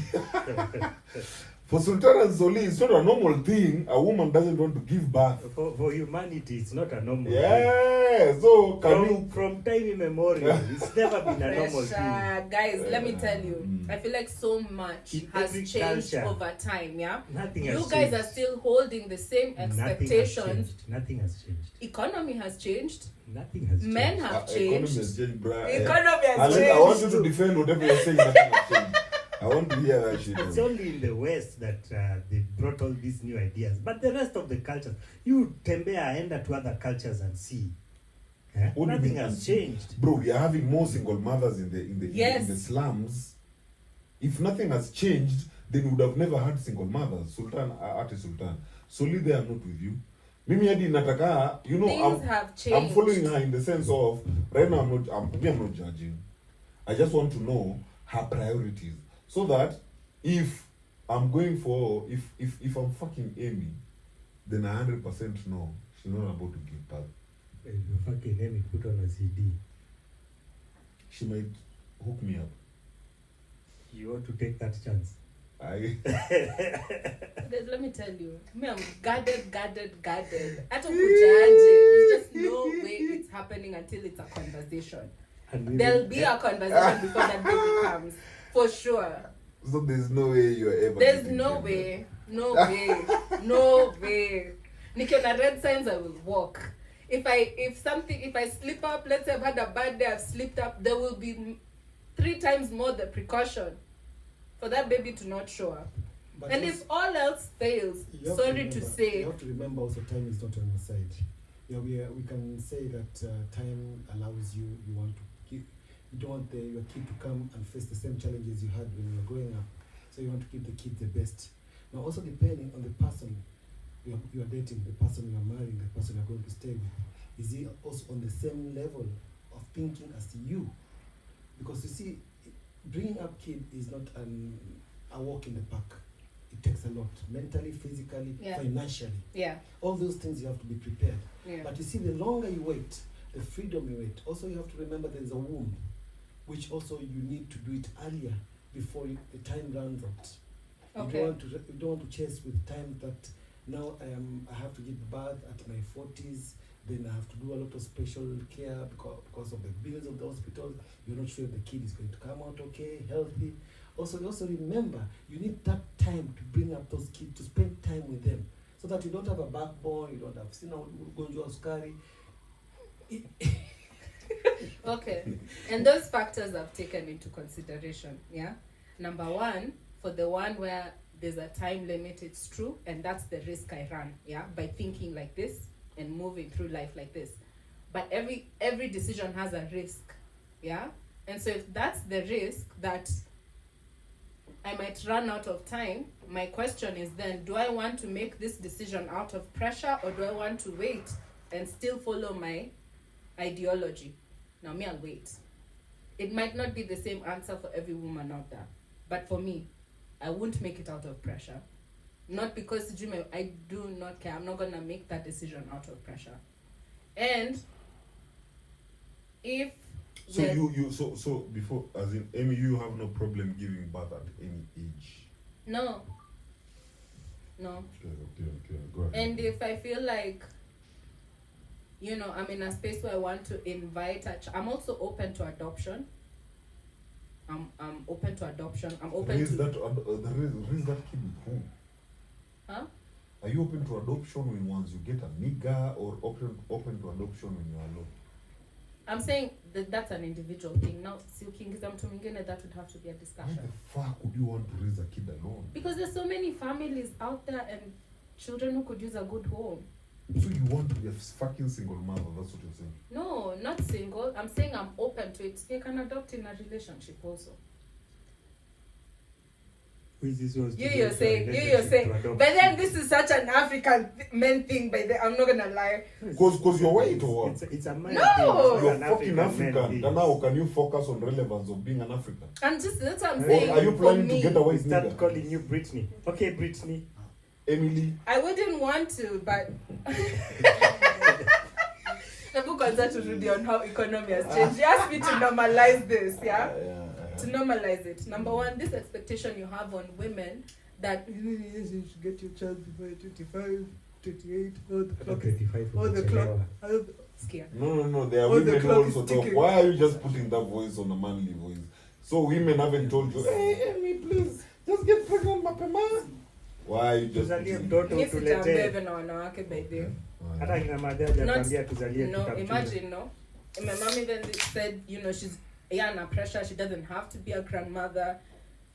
for Sultan and Soli, it's not a normal thing. A woman doesn't want to give birth. For humanity, it's not a normal thing. Yeah, so can you? From time immemorial, it's never been a normal thing. Guys, let me tell you, I feel like so much In has every changed culture. over time, yeah? Nothing You has guys changed. are still holding the same expectations. Nothing has changed. Economy has changed. Nothing has changed. Men have Economy changed. has changed, bruh. Economy has Alex, I want you changed. to defend whatever you're saying. Nothing has changed. I want to hear that shit. It's only in the West that they brought all these new ideas. But the rest of the cultures, you tembea, enter to other cultures and see. What do you Nothing mean? has changed. Bro, we are having more single mothers in the Yes. slums. If nothing has changed, then we would have never had single mothers. Sultan, Sultan. Solely they are not with you. Mimi hadi nataka, you know, Things have I'm changed. following her in the sense of right now I'm not judging. I just want to know her priorities so that if I'm going for if I'm fucking Amy, then I 100% know she's not about to give birth. If you fucking Amy, put on a CD. She might hook me up. You want to take that chance? Let me tell you, me, I'm guarded. I don't judge it. There's just no way it's happening until it's a conversation. And There'll be a conversation before that baby comes, for sure. So there's no way you're ever. There's no way. No way. Nikiona red signs, I will walk. If I slip up, let's say I've had a bad day, I've slipped up, there will be 3 times more the precaution for that baby to not show up. But And if all else fails, sorry to say, you have to remember also time is not on your side. Yeah, we can say that time allows you want to keep, you don't want your kid to come and face the same challenges you had when you were growing up. So you want to keep the kid the best. Now also depending on the person you are dating, the person you are marrying, the person you are going to stay with, is he also on the same level of thinking as you? Because you see, bringing up kid is not a walk in the park. It takes a lot, mentally, physically, financially. yeah. All those things you have to be prepared. Yeah. But you see, the longer you wait, the freedom you wait. Also, you have to remember there is a womb, which also you need to do it earlier before the time runs out. Okay. You don't want to chase with time that now I have to give birth at my 40s. Then I have to do a lot of special care because of the bills of the hospital. You're not sure if the kid is going to come out okay, healthy. Also remember, you need that time to bring up those kids, to spend time with them, so that you don't have a backbone, you don't have gonjwa sukari. Okay. And those factors I've taken into consideration, yeah? Number 1, for the one where there's a time limit, it's true, and that's the risk I run, yeah? By thinking like this and moving through life like this. But every decision has a risk, yeah? And so if that's the risk that I might run out of time, my question is then, do I want to make this decision out of pressure, or do I want to wait and still follow my ideology? Now me, I'll wait. It might not be the same answer for every woman out there, but for me, I won't make it out of pressure. Not because I do not care. I'm not gonna make that decision out of pressure. And if so before, as in Amy, you have no problem giving birth at any age. No. Okay, go ahead. And if I feel like, I'm in a space where I want to invite I'm also open to adoption. I'm open to adoption. I'm open raise to that kid with whom? Huh? Are you open to adoption when once you get a nigga, or open to adoption when you're alone? I'm saying that's an individual thing. Now, ukiingiza mtu mwingine, that would have to be a Why discussion. the fuck would you want to raise a kid alone? Because there's so many families out there and children who could use a good home. So you want to be a fucking single mother, that's what you're saying? No, not single. I'm saying I'm open to it. You can adopt in a relationship also. You're saying. But then this is such an African men thing. I'm not gonna lie. Because you're white or what? It's a man. No! You're fucking African. And now can you focus on relevance of being an African? That's what I'm Or saying. are you planning to get a white Start nigga? calling you Britney. Okay, Britney. Emily. I wouldn't want to, but Nabu kwanza turudi on how economy has changed. You asked me to normalize this, yeah? To normalize it. Number 1, this expectation you have on women that you should get your child before 25, 28, or the clock. Scared. No, there are Oh, the women who clock also is talk. ticking. Why are you just putting that voice on a manly voice? So women haven't told you, hey, Amy, please, just get pregnant, mapema. Why are you just putting... Yes, it's a na wanawake by the Hata kina madada hajakwambia tuzalie No, tutamchunga. imagine, no. And my mom even said, she's under pressure. She doesn't have to be a grandmother.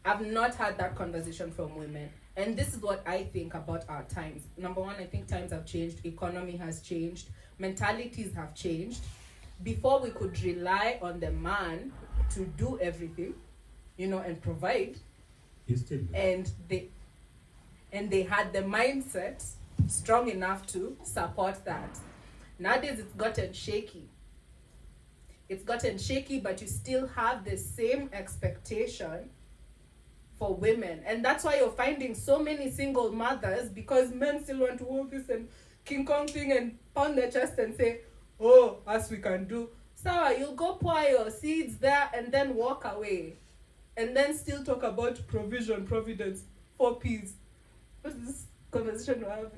I've not had that conversation from women. And this is what I think about our times. Number 1, I think times have changed. Economy has changed. Mentalities have changed. Before we could rely on the man to do everything, and provide. You still do. And they had the mindset strong enough to support that. Nowadays, it's gotten shaky. It's gotten shaky, but you still have the same expectation for women. And that's why you're finding so many single mothers, because men still want to hold this and King Kong thing and pound their chest and say, oh, as we can do. So you'll go pour your seeds there and then walk away. And then still talk about provision, providence, 4 P's. What's this conversation we have?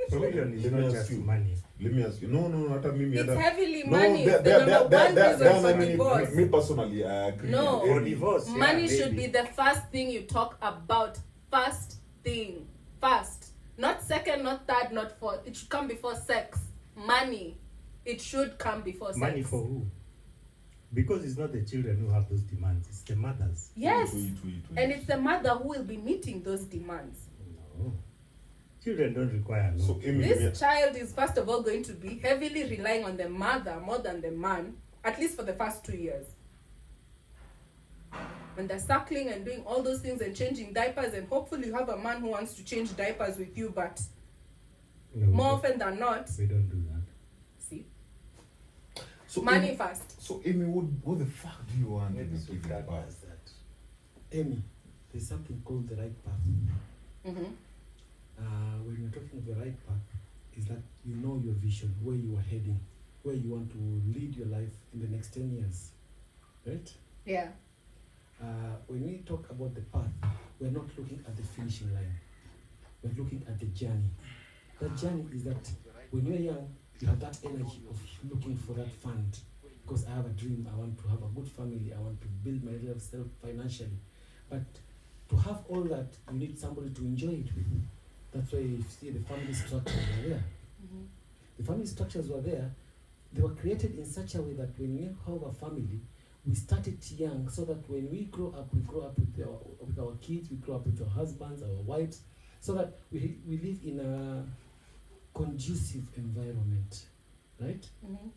Provision is not just money. Let me ask you. No, hata mimi It's hata. heavily No, money. It's the number one reason for divorce. Me personally, I agree. No. with For Amy. divorce, yeah, Money should maybe. be the first thing you talk about. First thing. First. Not second, not third, not fourth. It should come before sex. Money. It should come before sex. Money for who? Because it's not the children who have those demands, it's the mothers. Yes. Wait. And it's the mother who will be meeting those demands. No. Children don't require a lot. So Amy, This child is first of all going to be heavily relying on the mother more than the man, at least for the first 2 years. When they're suckling and doing all those things and changing diapers, and hopefully you have a man who wants to change diapers with you, but No, more often than not, we don't do that. see, so money Amy, first. So Amy, what the fuck do you want to Maybe be Sukad giving back? does that. Amy, there's something called the right path. Mm-hmm. When you're talking of the right path, is that you know your vision, where you are heading, where you want to lead your life in the next 10 years, right? Yeah. When we talk about the path, we're not looking at the finishing line. We're looking at the journey. That journey is that when you're young, you have that energy of looking for that fund. Because I have a dream, I want to have a good family, I want to build myself financially. But to have all that, you need somebody to enjoy it with. That's why you see the family structures are there. Mm-hmm. The family structures were there. They were created in such a way that when we have a family, we start it young, so that when we grow up with our kids, we grow up with our husbands, our wives, so that we live in a conducive environment, right? Mm-hmm.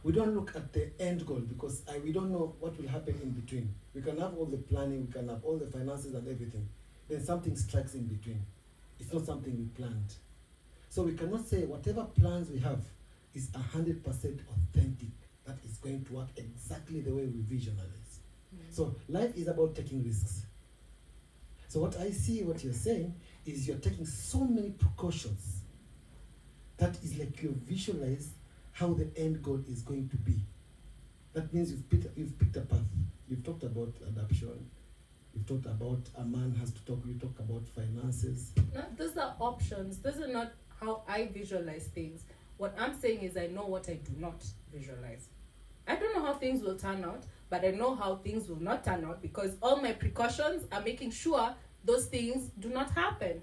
We don't look at the end goal because we don't know what will happen in between. We can have all the planning, we can have all the finances and everything. Then something strikes in between. It's not something we planned. So we cannot say whatever plans we have is 100% authentic. That is going to work exactly the way we visualize. Mm-hmm. So life is about taking risks. So what I see, what you're saying, is you're taking so many precautions. That is like you visualize how the end goal is going to be. That means you've picked a path. You've talked about adoption. You've talked about a man has to talk. You talk about finances. No, those are options. Those are not how I visualize things. What I'm saying is I know what I do not visualize. I don't know how things will turn out, but I know how things will not turn out because all my precautions are making sure those things do not happen.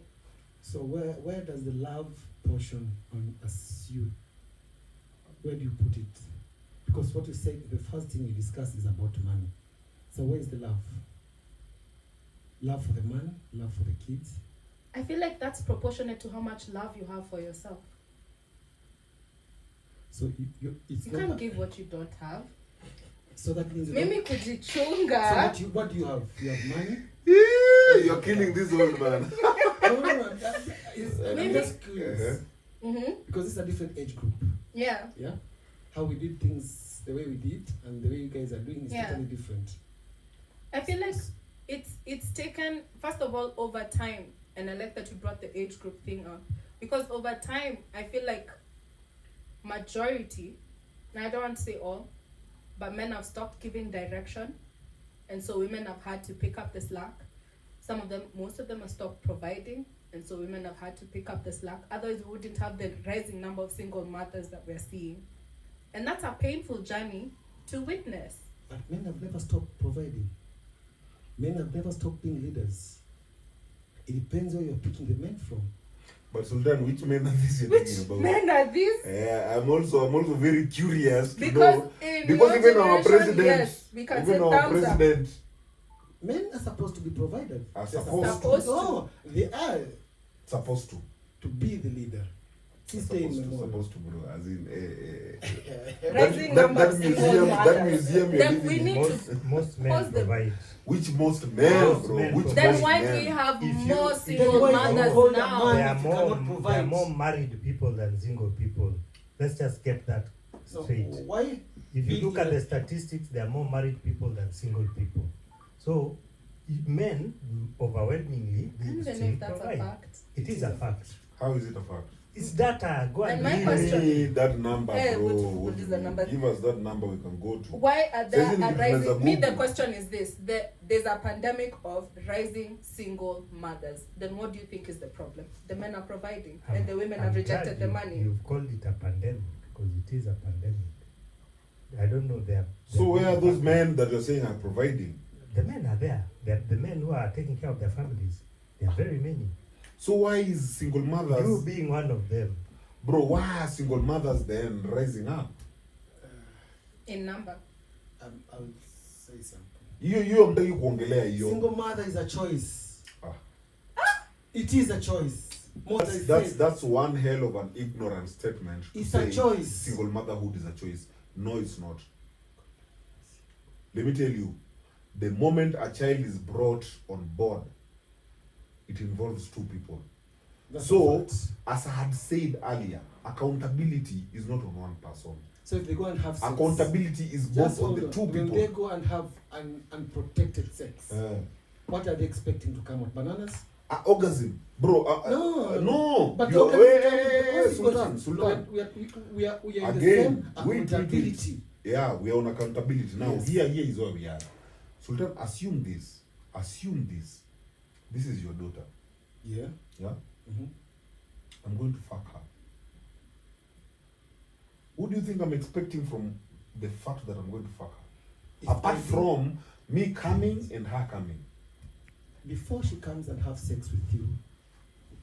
So where does the love portion on us you? Where do you put it? Because what you said, the first thing we discussed is about money. So where is the love? Love for the man, love for the kids. I feel like that's proportionate to how much love you have for yourself. So you can't give what you don't have. So that means Mimi So kujichunga. what do you have? You have money? You're killing this old man. No, I'm Maybe. just curious. Mm-hmm. Because it's a different age group. Yeah. Yeah? How we did things the way we did and the way you guys are doing is Yeah. totally different. I feel like it's taken, first of all, over time, and I like that you brought the age group thing up, because over time I feel like majority, and I don't want to say all, but men have stopped giving direction, and so women have had to pick up the slack. Most of them have stopped providing, and so women have had to pick up the slack. Otherwise we wouldn't have the rising number of single mothers that we're seeing, and that's a painful journey to witness. But men have never stopped providing. Men have never stopped being leaders. It depends where you're picking the men from. But Sultan, which men are these you're Which thinking about? men are these? Yeah, I'm also very curious to Because know. in Because your even our generation, president, yes, we can say even our thumbs up. president Men are supposed to be providers. are They're supposed Supposed to. No, they are to to be the leader. supposed to bro, as in Rising that number of single that mothers. museum you're Then we living in. need to Most men pause the- provide. Which most men, Most bro? men Which provide. then most why do men? we have If you- more if single you- mothers hold a now? man- There are you more. cannot There are provide. more married people than single people. Let's just get that So straight. why? If you look at the the statistics, there are more married people than single people. So men overwhelmingly I don't will even know still if that's a provide. fact. It is a fact. How is it a fact? It's data. Go and And my read question- it. Give me that number, Hey, bro. what is the number? Give us that number we can go to. Why are there Isn't it a because there's a rising? Me, the movement? question is this: there's a pandemic of rising single mothers. Then what do you think is the problem? The men are providing, and the women have I'm rejected glad the you- money. You've called it a pandemic because it is a pandemic. I don't know. So where are those men that you're saying are providing? The men are there. The men who are taking care of their families. There are very many. So why is single You mothers, being one of them. bro? Why are single mothers then rising up? In number, I would say something. Hiyo mtaki kuongelea hiyo. Single mother is a choice. Ah. It is a choice. That's one hell of an ignorant statement. to It's say a choice. Single motherhood is a choice. No, it's not. Let me tell you, the moment a child is brought on board, it involves two people. That's So, a fact. as I had said earlier, accountability is not on one person. So if they go and have sex, Accountability is just both on hold the on. two When they people. go and have an unprotected sex, what are they expecting to come out? Bananas? Orgasm, bro. No. But You- orgasm hey, comes hey, with hey, Sultan, consequences. Sultan. We are in the Again, same wait. accountability. Yeah, we are on accountability now. Yes. Here is where we are. Sultan, assume this. This is your daughter. Yeah. Yeah. Mm-hmm. I'm going to fuck her. What do you think I'm expecting from the fact that I'm going to fuck her? Apart from me coming and her coming. Before she comes and have sex with you,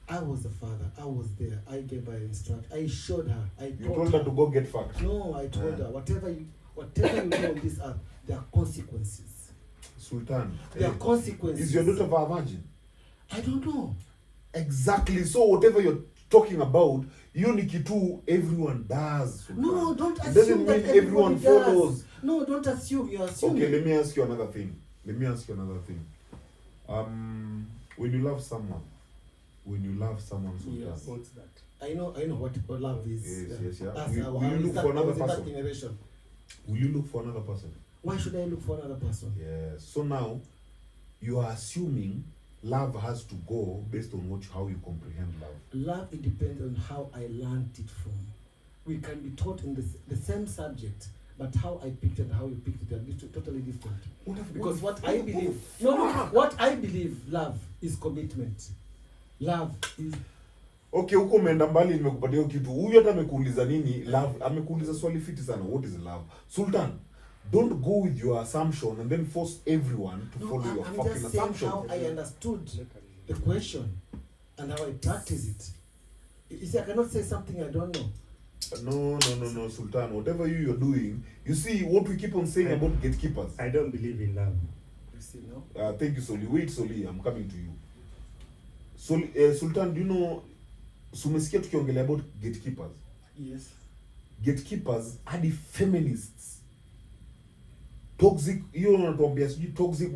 I was the father. I was there. I gave her instruction. I showed her. You told her to go get fucked. No, I told Yeah. her whatever you do on this earth, there are consequences. Sultan, There are consequences. is your daughter a virgin? I don't know. Exactly. So whatever you're talking about, unity too, everyone does. Sultan. No, don't It assume doesn't that mean everyone everybody does. follows. No, don't assume. You're assuming. Okay, let me ask you another thing. When you love someone, Sultan. Yes. What's that? I know what love is. Yes, yeah. That's Will how you look that for another was in that person? generation. Will you look for another person? Why should I look for another person? Yes. So now, you are assuming love has to go based on how you comprehend love. Love, it depends on how I learned it from. We can be taught in the same subject, but how I picked it and how you picked it are totally different. Because what I believe, what I believe love is commitment. Love is Okay, huko umeenda mbali, nimekupatia hiyo kitu. Huyu hata amekuuliza nini? Love, amekuuliza swali fiti sana. What is love? Sultan, don't go with your assumption and then force everyone to follow your I'm fucking just saying assumption. how I understood the question and how I practice it. You see, I cannot say something I don't know. No, Sultan. Whatever you're doing, you see what we keep on saying about gatekeepers. I don't believe in love. You see, no? Thank you, Soli. Wait, Soli, I'm coming to you. Sultan, do you know, sumesikia tukiongelea about gatekeepers? Yes. Gatekeepers hadi feminists. Toxic, hiyo unatuambia sijui toxic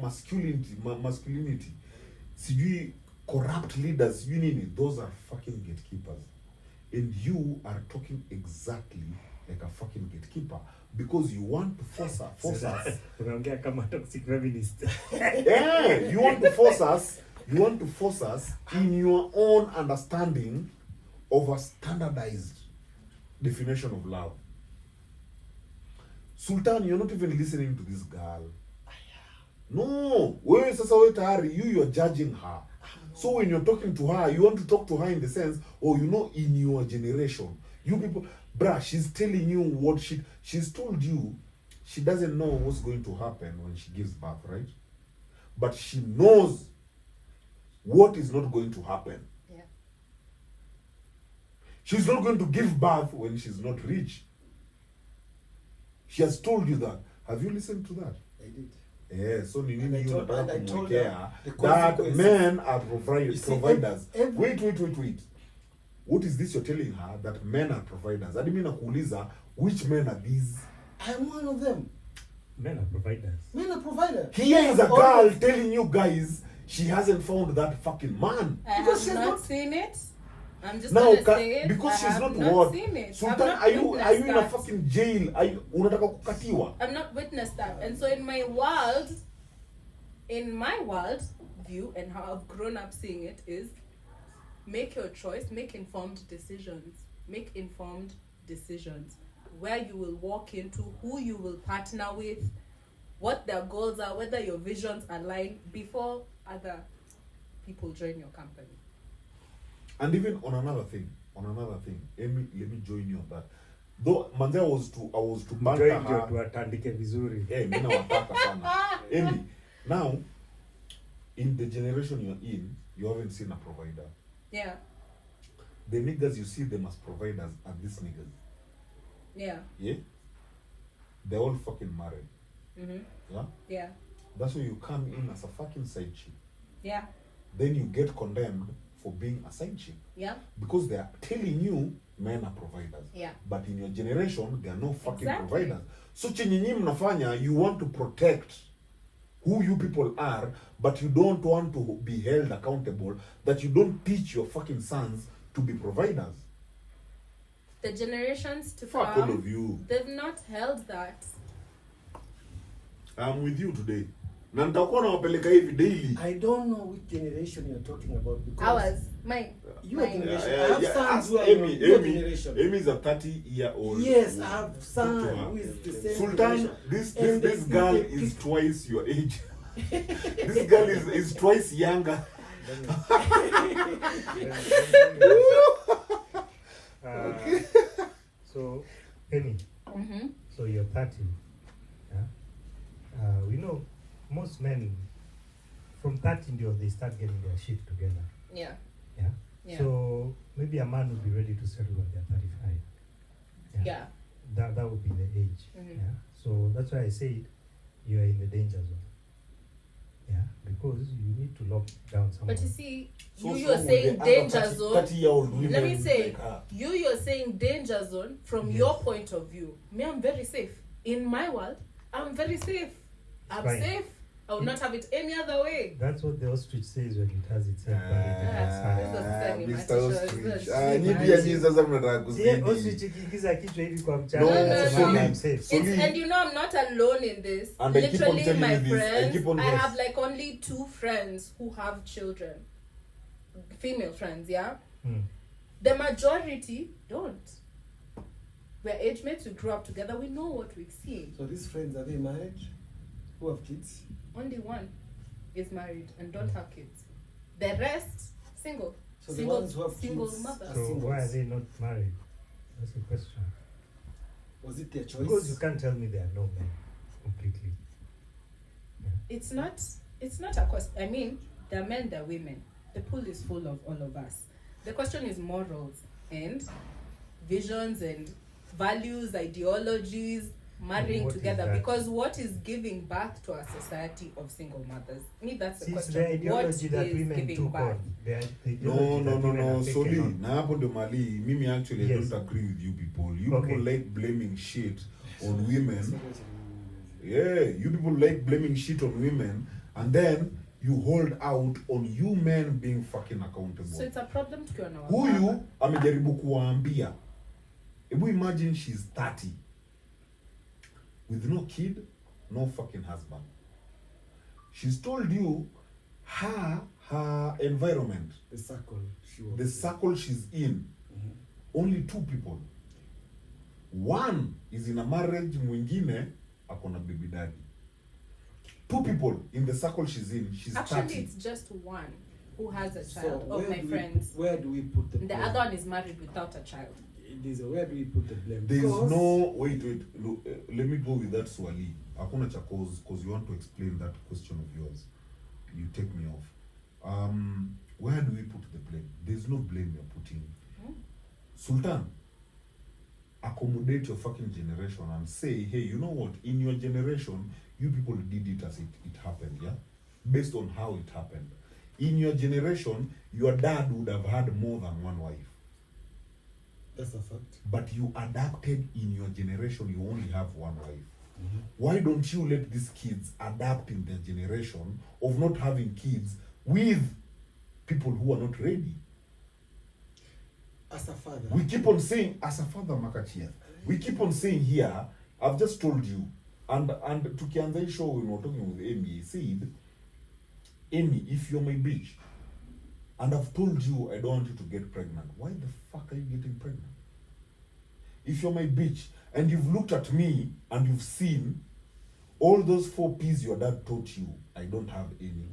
masculinity. Sijui corrupt leaders, sijui nini. Those are fucking gatekeepers. And you are talking exactly like a fucking gatekeeper because you want to force us. Unaongea kama toxic feminist. Yeah, you want to force us in your own understanding of a standardized definition of love. Sultan, you're not even listening to this girl. No, wewe tayari, you're judging her. So when you're talking to her, you want to talk to her in the sense, in your generation, you people, bruh, she's telling you what she's told you. She doesn't know what's going to happen when she gives birth, right? But she knows what is not going to happen. yeah. She's not going to give birth when she's not rich. She has told you that. Have you listened to that? I did. Yeah, so And I nini you told- and I nataka told kumwekea her the that consequences. men are You see, providers. every- Wait. what is this you're telling her that men are providers? Hadi mimi nakuuliza, which men are these? I'm one of them. Men are providers. Men are providers. Here is a girl telling you guys she hasn't found that fucking man. I Because have she's not not- seen it. I'm just Now, gonna say it. because I she's have not what? seen it. I've Sultan, not are you witnessed in a that. fucking jail? Are you unataka kukatiwa? I've not witnessed that. And so in my world view and how I've grown up seeing it is make your choice, make informed decisions. Make informed decisions. Where you will walk into, who you will partner with, what their goals are, whether your visions align before other people join your company. And even on another thing, Amy, let me join you on that. Though Manze I was to banter Join her. tuatandike vizuri. Hey, mimi nawataka sana. Amy, now in the generation you're in, you haven't seen a provider. Yeah. The niggas you see them as providers are these niggas. Yeah. Yeah? They're all fucking married. Mhm. Yeah? Yeah. That's why you come in as a fucking side chick. Yeah. Then you get condemned for being a side chick. Yeah. Because they are telling you men are providers. Yeah. But in your generation, they are no fucking Exactly. providers. So chenye nyinyi mnafanya, you want to protect who you people are, but you don't want to be held accountable, that you don't teach your fucking sons to be providers. The generations to Fuck come, all of you. they've not held that. I'm with you today. Na nitakuwa nawapeleka hivi daily. I don't know which generation you're talking about because Ours, your my generation. I have sons Ask who are Amy, your Amy, generation. Amy is a 30-year-old. Yes, I have Talk to son her. who is the same Sultan, generation. this And this they girl still is pick- twice your age. This girl is twice younger. So, Amy, Mm-hmm. so you're 30. Yeah? We know most men from 30 they start getting their shit together. Yeah. Yeah? Yeah. So maybe a man would be ready to settle when they're 35. Yeah. That would be the age. Mhm. Yeah. So that's why I said you are in the danger zone. Yeah, because you need to lock down someone. But you see, So you're with saying the other danger 30 zone. 30-year-old women Let me say, like her. you're saying danger zone from Yes. your point of view. Me, I'm very safe. In my world, I'm very safe. I'm Fine. safe. I would not have it any other way. That's what the ostrich says when it has its head buried in its Ah, hand. Mr. Ostrich. Ostrich. Nyi pia nyinyi sasa mnataka Yeah, kuzidi. ostrich ikiingiza kichwa hivi kwa mchanga, No, anasema no. I'm safe. So And you know, I'm not alone in this. And I keep on Literally, telling my you this, I friends, keep on I yes. have like only 2 friends who have children. Female friends, yeah? Hmm. The majority don't. We're age mates, we grew up together, we know what we've seen. So these friends, are they married? Who have kids? Only one is married and don't have kids. The rest, single. So the single ones who have single kids mother. are So singles. why are they not married? That's the question. Was it their choice? Because you can't tell me they are no men completely. It's not a question. I mean, there are men, there are women. The pool is full of all of us. The question is morals and visions and values, ideologies, marrying What is together. that? Because what is giving birth to a society of single mothers? Me, that's the See, it's question. the ideology What that is women giving took birth? on. The No, ideology that women have taken Soli, on. na hapo ndo mali, mimi actually I Yes. don't agree with you people. You Okay. people like blaming shit on women. Yeah, you people like blaming shit on women, and then you hold out on you men being fucking accountable. So it's a problem tukiwa na Huyu amejaribu kuwaambia. Ebu imagine she's 30 with no kid, no fucking husband. She's told you her environment, The circle. She was the circle she's in, only 2 people. One is in a marriage, mwingine akona baby daddy. 2 people in the circle she's in. She's Actually, 30. it's just one who has a So child of my do friends. where do we put the The blame? other one is married without a child. Where do we put the blame? There is Because- no wait. Look, let me go with that Swali. Hakuna cha cause you want to explain that question of yours. You take me off. Where do we put the blame? There's no blame you're putting. Sultan, accommodate your fucking generation and say, hey, you know what? In your generation, you people did it as it happened, yeah? Based on how it happened. In your generation, your dad would have had more than one wife. That's a fact. But you adapted in your generation, you only have one wife. Why don't you let these kids adapt in their generation of not having kids with people who are not ready? As a father. We keep on saying, as a father, Makachia, we keep on saying here, I've just told you, and tukianza hii show when we were talking with Amy, I said, Amy, if you're my bitch, and I've told you I don't want you to get pregnant, why the fuck are you getting pregnant? If you're my bitch, and you've looked at me, and you've seen all those 4 P's your dad taught you, I don't have any.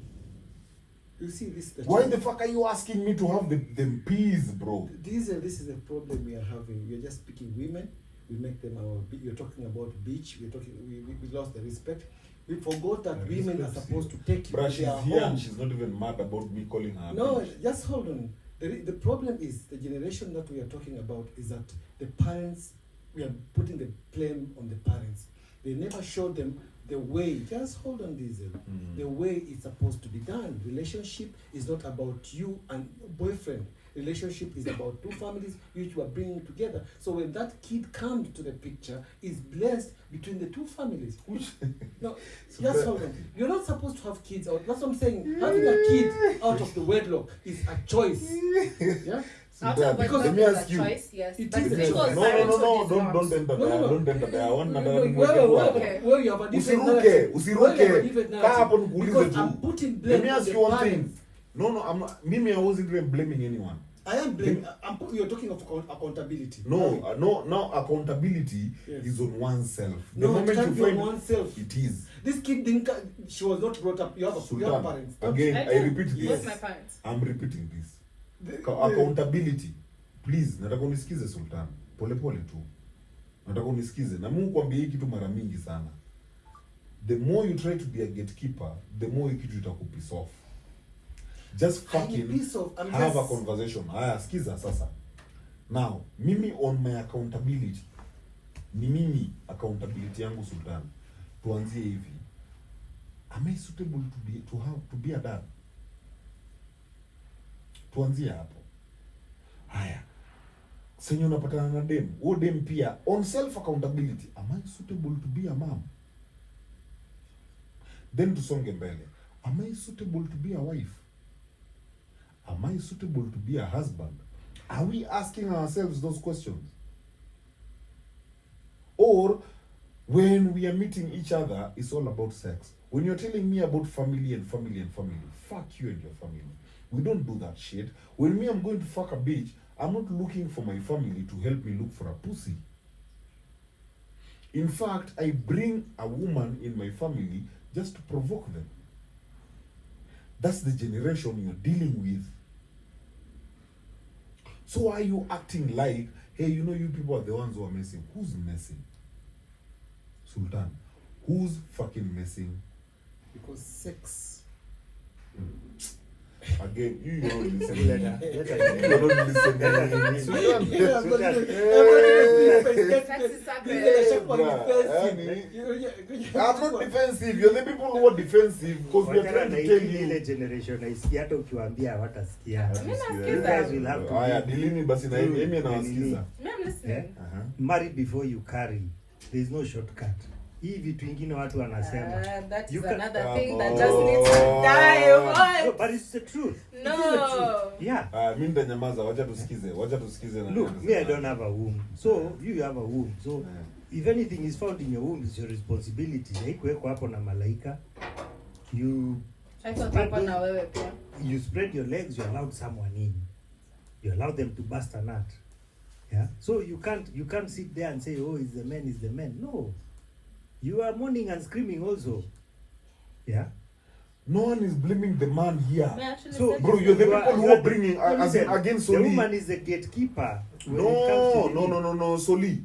You see, this. Why the fuck are you asking me to have the P's, bro? This is the problem we are having. We are just picking women. We make them our. You're talking about bitch. We lost the respect. We forgot that women are supposed to take you to their home. Here and she's not even mad about me calling her. No, bitch. just hold on. The problem is the generation that we are talking about is that the parents, we are putting the blame on the parents. They never showed them the way. Just hold on, Diesel. The way it's supposed to be done. Relationship is not about you and boyfriend. Relationship is about 2 families which you are bringing together. So when that kid comes to the picture, is blessed between the 2 families. No, just hold on. You're not supposed to have kids out. That's what I'm saying. Having a kid out of the wedlock is a choice. Yeah. Out of wedlock is a choice, yes. It But is a legal choice. parenthood is not. Don't enter there. Don't enter there. I want another Where you have a different narrative. Usiruke. Kaa hapo nikuulize Because tu. I'm putting Let blame me on ask the you one thing. parents. No, I'm not. Mimi, I wasn't even blaming anyone. I am blaming. You're talking of accountability. No, accountability Yes. is on oneself. The No, it moment can't you be on find oneself. it is. This kid didn't. She was not brought up. You have Sultan, parents. again, I repeat What's this. my parents? I'm repeating this. Accountability. Please, nataka unisikize Sultan. Pole pole tu. Nataka unisikize. Na Mungu kwambia hiki kitu mara mingi sana. The more you try to be a gatekeeper, the more hiki kitu itakupiss off. Just fucking have a conversation. Haya, sikiza sasa. Now, mimi on my accountability. Ni mimi accountability yangu Sultan. Tuanzie hivi. Am I suitable to be a dad? Tuanzie hapo. Haya. Senyo unapatana na dem. Huo dem pia on self accountability. Am I suitable to be a mom? Then tusonge mbele. Am I suitable to be a wife? Am I suitable to be a husband? Are we asking ourselves those questions? Or when we are meeting each other, it's all about sex. When you're telling me about family and family and family, fuck you and your family. We don't do that shit. When I'm going to fuck a bitch, I'm not looking for my family to help me look for a pussy. In fact, I bring a woman in my family just to provoke them. That's the generation you're dealing with. So are you acting like, hey, you know you people are the ones who are messing? Who's messing? Sultan, who's fucking messing? Because sex. Again, you don't listen. You You don't listen. Sex is sacred. I'm not defensive. You're the people who are defensive because we are trying to tell ile you. generation haisikia hata ukiwaambia hawatasikia. Mimi nasikiza. You guys will have to Haya, dilini basi na mimi nawasikiza. I'm listening. Yeah. Marry before you carry. There is no shortcut. Hii vitu ingine watu wanasema. That You is can- another thing that just needs to die. No, What? but it's the truth. No. It is the truth. Yeah. Mimi ndanyamaza, wacha tusikize na. Look, me, I don't have a womb. So you have a womb. So if anything is found in your womb, it's your responsibility. Haikuwekwa hapo na malaika. You Haiko hapa na wewe pia. you spread your legs, you allowed someone in. You allow them to bust a nut. Yeah. So you can't sit there and say, oh, it's the man. No. You are mourning and screaming also. Yeah. No one is blaming the man here. Me actually So, said Bro, this. you're the You are- people who you are are- bringing Listen, against the Soli. woman is the gatekeeper. when it comes to the- No, Soli.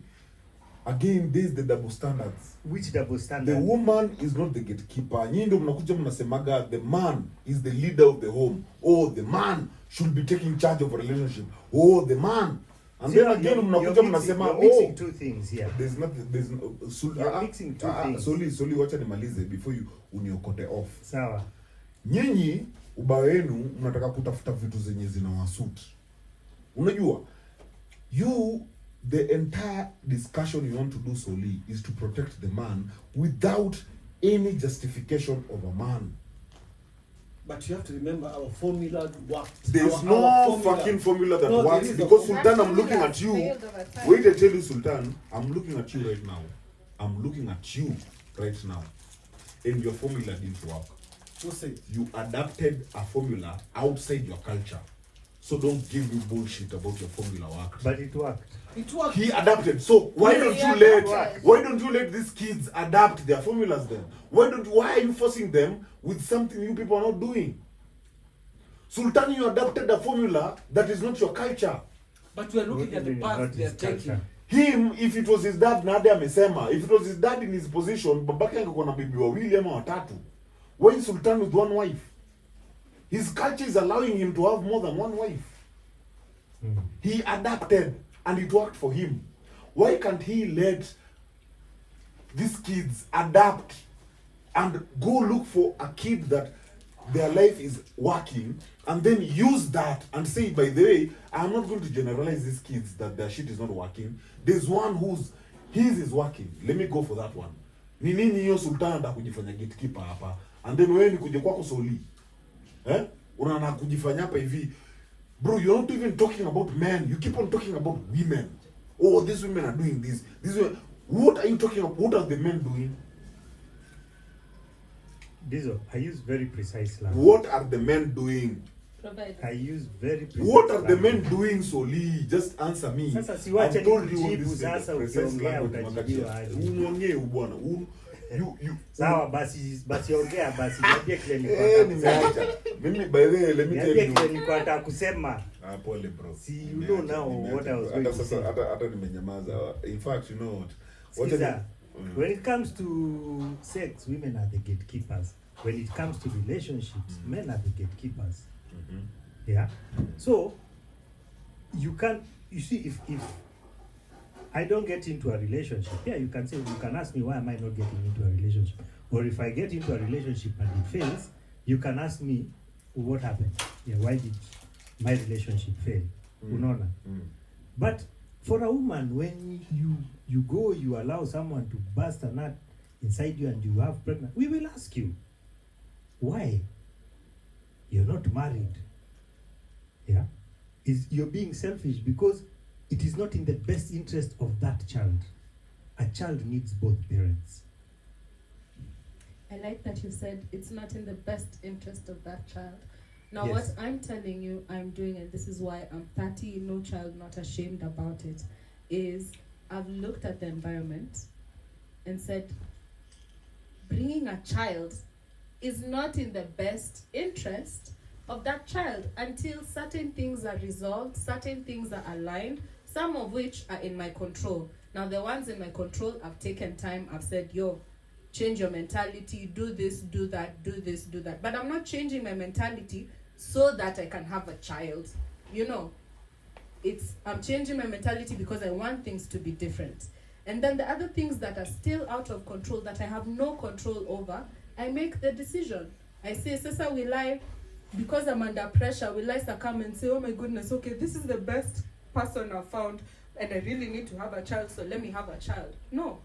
Again, there's the double standards. Which double standard? The woman is not the gatekeeper. Nyinyi ndio mnakuja mnasemaga the man is the leader of the home. Oh, the man should be taking charge of a relationship. Oh, the man. And See, then again you're mnakuja mixing- mnasema you're mixing oh, two things here. there's nothing You're mixing two things. Soli wacha nimalize before you uniokote off. Sawa. Nyinyi ubaya wenu mnataka kutafuta vitu zenye zinawasuit. Unajua the entire discussion you want to do solely is to protect the man without any justification of a man. But you have to remember our formula worked. There's Our no fucking formula that No, there works is a because That Sultan, I'm looking formula at you. failed over time. Wait, I tell you, Sultan, I'm looking at you right now. I'm looking at you right now. And your formula didn't work. Who said? You adapted a formula outside your culture. So don't give me bullshit about your formula work. But it worked. It worked. He adapted. So why Yeah, don't he you adapted. why don't you let these kids adapt their formulas then? Why are you forcing them with something you people are not doing? Sultan, you adapted a formula that is not your culture. But we are looking at the path they are taking. Him, if it was his dad, Nadia amesema, if it was his dad in his position, babake angekuwa na bibi wawili ama watatu. Why is Sultan with one wife? His culture is allowing him to have more than one wife. He adapted and it worked for him. Why can't he let these kids adapt and go look for a kid that their life is working and then use that and say, by the way, I'm not going to generalize these kids that their shit is not working. There's one his is working. Let me go for that one. Ni nini hiyo Sultan anda kujifanya gatekeeper hapa? And then wewe ni kuja kwako soli. Unaana kujifanya hapa hivi. Bro, you're not even talking about men. You keep on talking about women. Oh, these women are doing this. What are you talking about? What are the men doing? Dizo, I use very precise language. What are the men doing? Provide. I use very precise What are the language. men doing, Soli? Just answer me. Sasa siwache I've told you what nikujibu, this is sasa precise ukiongea language, utajibiwa Makatia. aje. Uongee bwana. Sawa basi ongea basi niambie kile Nimeacha. Mimi by the way, let me tell niambie you. kile nilikuwa nataka kusema. Pole bro. See, you know now what I was going to say. Hata nimenyamaza. In fact, you know what? Skiza, when it comes to sex, women are the gatekeepers. When it comes to relationships, men are the gatekeepers. Yeah. So you see if I don't get into a relationship, yeah, you can ask me why am I not getting into a relationship? Or if I get into a relationship and it fails, you can ask me what happened. Yeah, why did my relationship fail? Unaona? But for a woman, when you allow someone to burst a nut inside you and you have pregnant, we will ask you, why? You're not married. Yeah? You're being selfish because it is not in the best interest of that child. A child needs both parents. I like that you said it's not in the best interest of that child. Now, Yes. what I'm telling you I'm doing, and this is why I'm 30, no child, not ashamed about it, is I've looked at the environment and said, bringing a child is not in the best interest of that child until certain things are resolved, certain things are aligned, some of which are in my control. Now, the ones in my control, I've taken time, I've said, yo, change your mentality, do this, do that, do this, do that. But I'm not changing my mentality so that I can have a child. You know, I'm changing my mentality because I want things to be different. And then the other things that are still out of control, that I have no control over, I make the decision. I say, Sasa, will I, because I'm under pressure, will I succumb and say, oh my goodness, okay, this is the best person I've found and I really need to have a child, so let me have a child. No.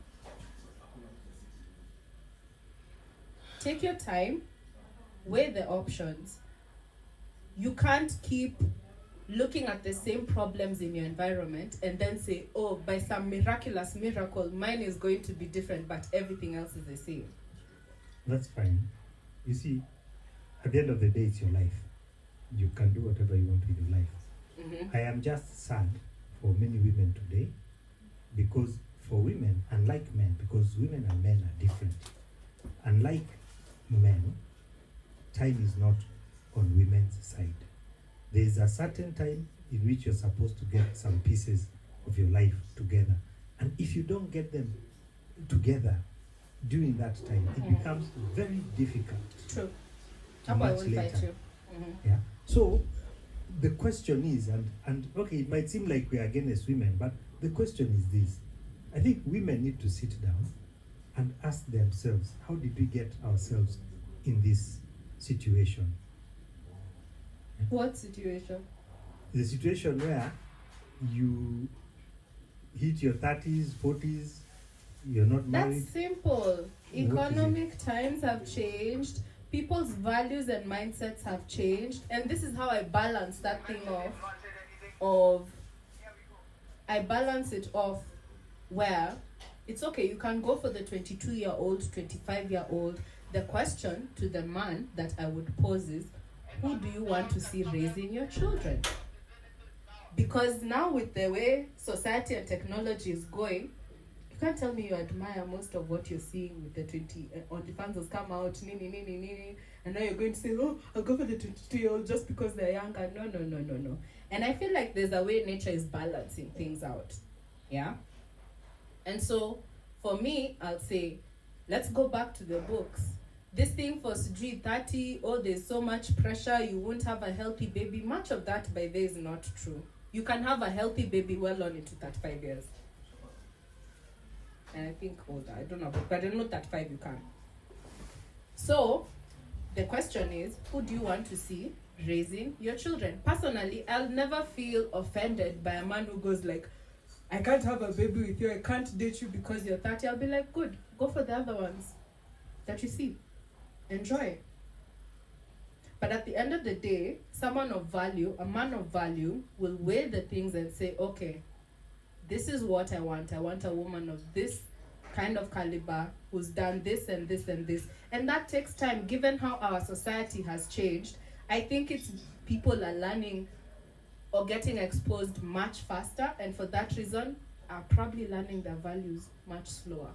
Take your time, weigh the options. You can't keep looking at the same problems in your environment and then say, oh, by some miraculous miracle, mine is going to be different, but everything else is the same. That's fine. You see, at the end of the day, it's your life. You can do whatever you want with your life. I am just sad for many women today because for women, unlike men, because women and men are different. Unlike men, time is not on women's side. There is a certain time in which you're supposed to get some pieces of your life together. And if you don't get them together during that time, it becomes very difficult. True. Much later. Yeah. So the question is, and okay, it might seem like we are against women, but the question is this. I think women need to sit down and ask themselves, how did we get ourselves in this situation? What situation? The situation where you hit your 30s, 40s, you're not married. That's simple. Economic times have changed. People's values and mindsets have changed. And this is how I balance that thing I balance it off where it's okay, you can go for the 22-year-old, 25-year-old. The question to the man that I would pose is, who do you want to see raising your children? Because now with the way society and technology is going, you can't tell me you admire most of what you're seeing with the 20 OnlyFans has come out, nini, and now you're going to say, oh, I'll go for the 22-year-old just because they're younger. No. And I feel like there's a way nature is balancing things out. Yeah? And so, for me, I'll say, let's go back to the books. This thing for Sujui 30, oh, there's so much pressure, you won't have a healthy baby. Much of that, by there, is not true. You can have a healthy baby well on into 35 years. And I think older, I don't know, but I don't know 35 you can. So, the question is, who do you want to see raising your children? Personally, I'll never feel offended by a man who goes like, I can't have a baby with you, I can't date you because you're 30. I'll be like, good, go for the other ones that you see. Enjoy. But at the end of the day, someone of value, a man of value, will weigh the things and say, okay, this is what I want. I want a woman of this kind of caliber who's done this and this and this. And that takes time, given how our society has changed. I think it's people are learning or getting exposed much faster, and for that reason, are probably learning their values much slower.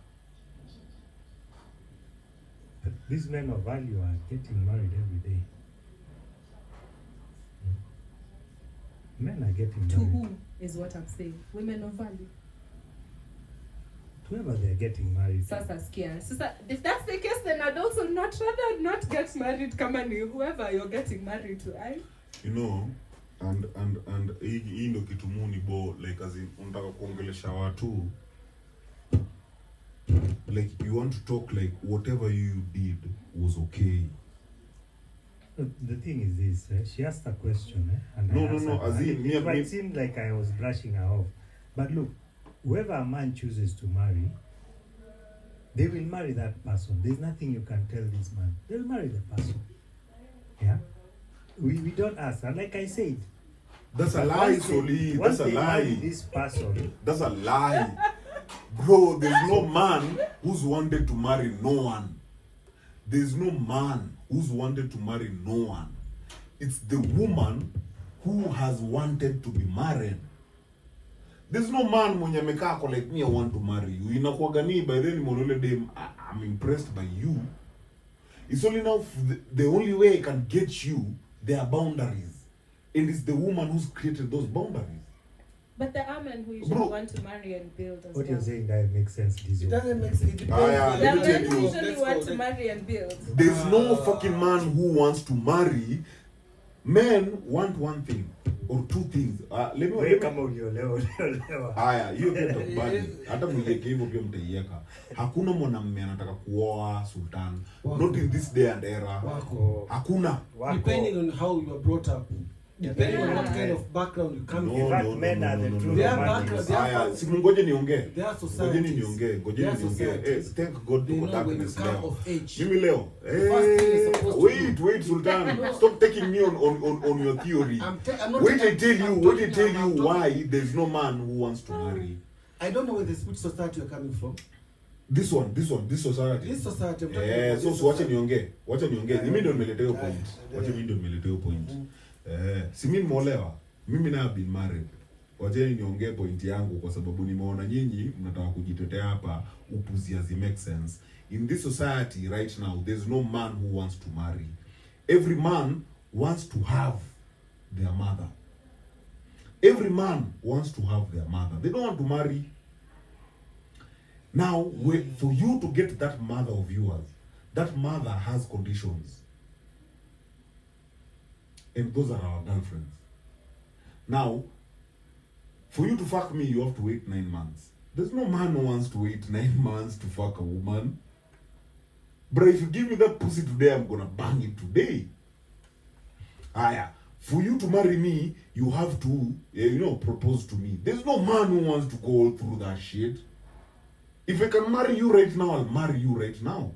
But these men of value are getting married every day. Men are getting To married. who is what I'm saying? Women of value. Whoever they're getting married to. Sasa skia. Sasa, if that's the case, then I'd also rather not get married kama ni whoever you're getting married to. You know, and hii ndo kitu muni bo, like as in unataka kuongelesha watu, like you want to talk like whatever you did was okay. Look, the thing is this, she asked a question, and No, I answered as her. in, It might seem like I was brushing her off. But look, whoever a man chooses to marry, they will marry that person. There's nothing you can tell this man. They'll marry the person. Yeah? We don't ask. And like I said, That's a but lie, once they- Soli. once That's a they marry lie. this person, That's a lie. Bro, there's no man who's wanted to marry no one. There's no man who's wanted to marry no one. It's the woman who has wanted to be married. There's no man mwenye amekaa kwa like me, I want to marry you. Inakuwaga ni by then monole dem, I'm impressed by you. It's only now the only way I can get you, there are boundaries. And it's the woman who's created those boundaries. But there are men who usually Bro. want to marry and build as what well. you're saying that makes sense, It Dizo. doesn't make sense. It depends. yeah, There are let me men tell who you. usually want to marry and build. There's no fucking man who wants to marry. Men want one thing or two things. Let Wewe me kama uliolewa. haya, hiyo pia takubali. Hata mlieke hivyo pia mtaiweka. Hakuna mwanamume anataka kuoa sultan. Wako. Not in this day and era. Wako. Hakuna. Depending on how you are brought up, depending on what Yeah. kind of background you come No, from. In fact, men are the true They are romantics. background, they are Haya, si ngoje niongee. They are Ngojeni societies. niongee, ngojeni They are niongee. societies. Thank God They tuko know when you darkness come leo. of age. Mimi leo. first thing you're supposed to Wait, Sultan. Stop taking me on your theory. I'm not Wait, I taking- tell you, I'm wait, I talking tell about- you why there's no man who wants to marry. I don't know where this which society you're coming from. This society. This society. I'm talking Eh, about so this wacha society. niongee. Wacha niongee. Mimi ndio nimeletea hiyo point. Yeah. Wacha mimi ndio nimeletea hiyo point. Si mimi nimeolewa. Mimi na been married. Wacha niongee point yangu kwa sababu nimeona nyinyi mnataka kujitetea hapa, upuziazi make sense. In this society right now, there's no man who wants to marry. Every man wants to have their mother. Every man wants to have their mother. They don't want to marry. Now, for you to get that mother of yours, that mother has conditions. And those are our girlfriends. Now, for you to fuck me, you have to wait 9 months. There's no man who wants to wait 9 months to fuck a woman. But if you give me that pussy today, I'm gonna bang it today. Aya, For you to marry me, you have to, propose to me. There's no man who wants to go through that shit. If I can marry you right now, I'll marry you right now.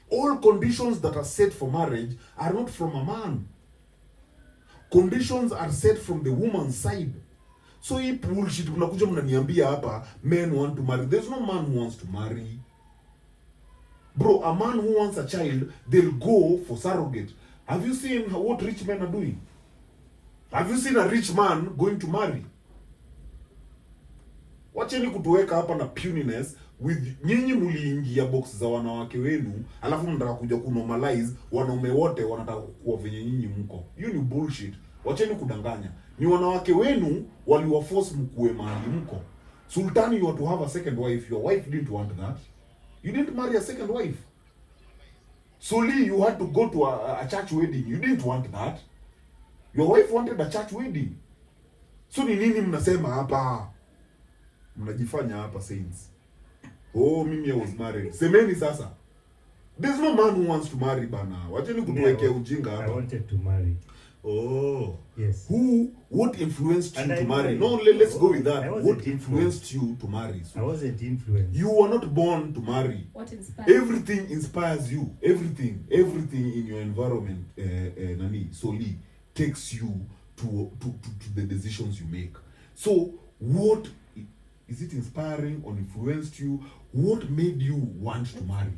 All conditions that are set for marriage are not from a man. Conditions are set from the woman's side. So hii bullshit mnakuja mnaniambia hapa men want to marry. There's no man who wants to marry. Bro, a man who wants a child, they'll go for surrogate. Have you seen what rich men are doing? Have you seen a rich man going to marry? Wacheni kutuweka hapa na puniness with nyinyi muliingia box za wanawake wenu, alafu mnataka kuja kunormalize wanaume wote wanataka kuwa venye nyinyi mko. Hiyo ni bullshit. Wacheni kudanganya. Ni wanawake wenu waliwaforce mkuwe mahali mko. Sultan, you want to have a second wife. Your wife didn't want that. You didn't marry a second wife. Solely you had to go to a church wedding. You didn't want that. Your wife wanted a church wedding. So ni nini mnasema hapa? Mnajifanya hapa saints. Oh, mimi I was married. Semeni sasa. There's no man who wants to marry bana. Wacheni kutuwekea ujinga hapa. I wanted to marry. Oh. Yes. What influenced you And to I marry? know- No, let's go with that. I What wasn't influenced you to marry? I wasn't influenced. You were not born to marry. What inspired? Everything inspires you. Everything in your environment, Nani, solely takes you to the decisions you make. So, what is it inspiring or influenced you? What made you want to marry?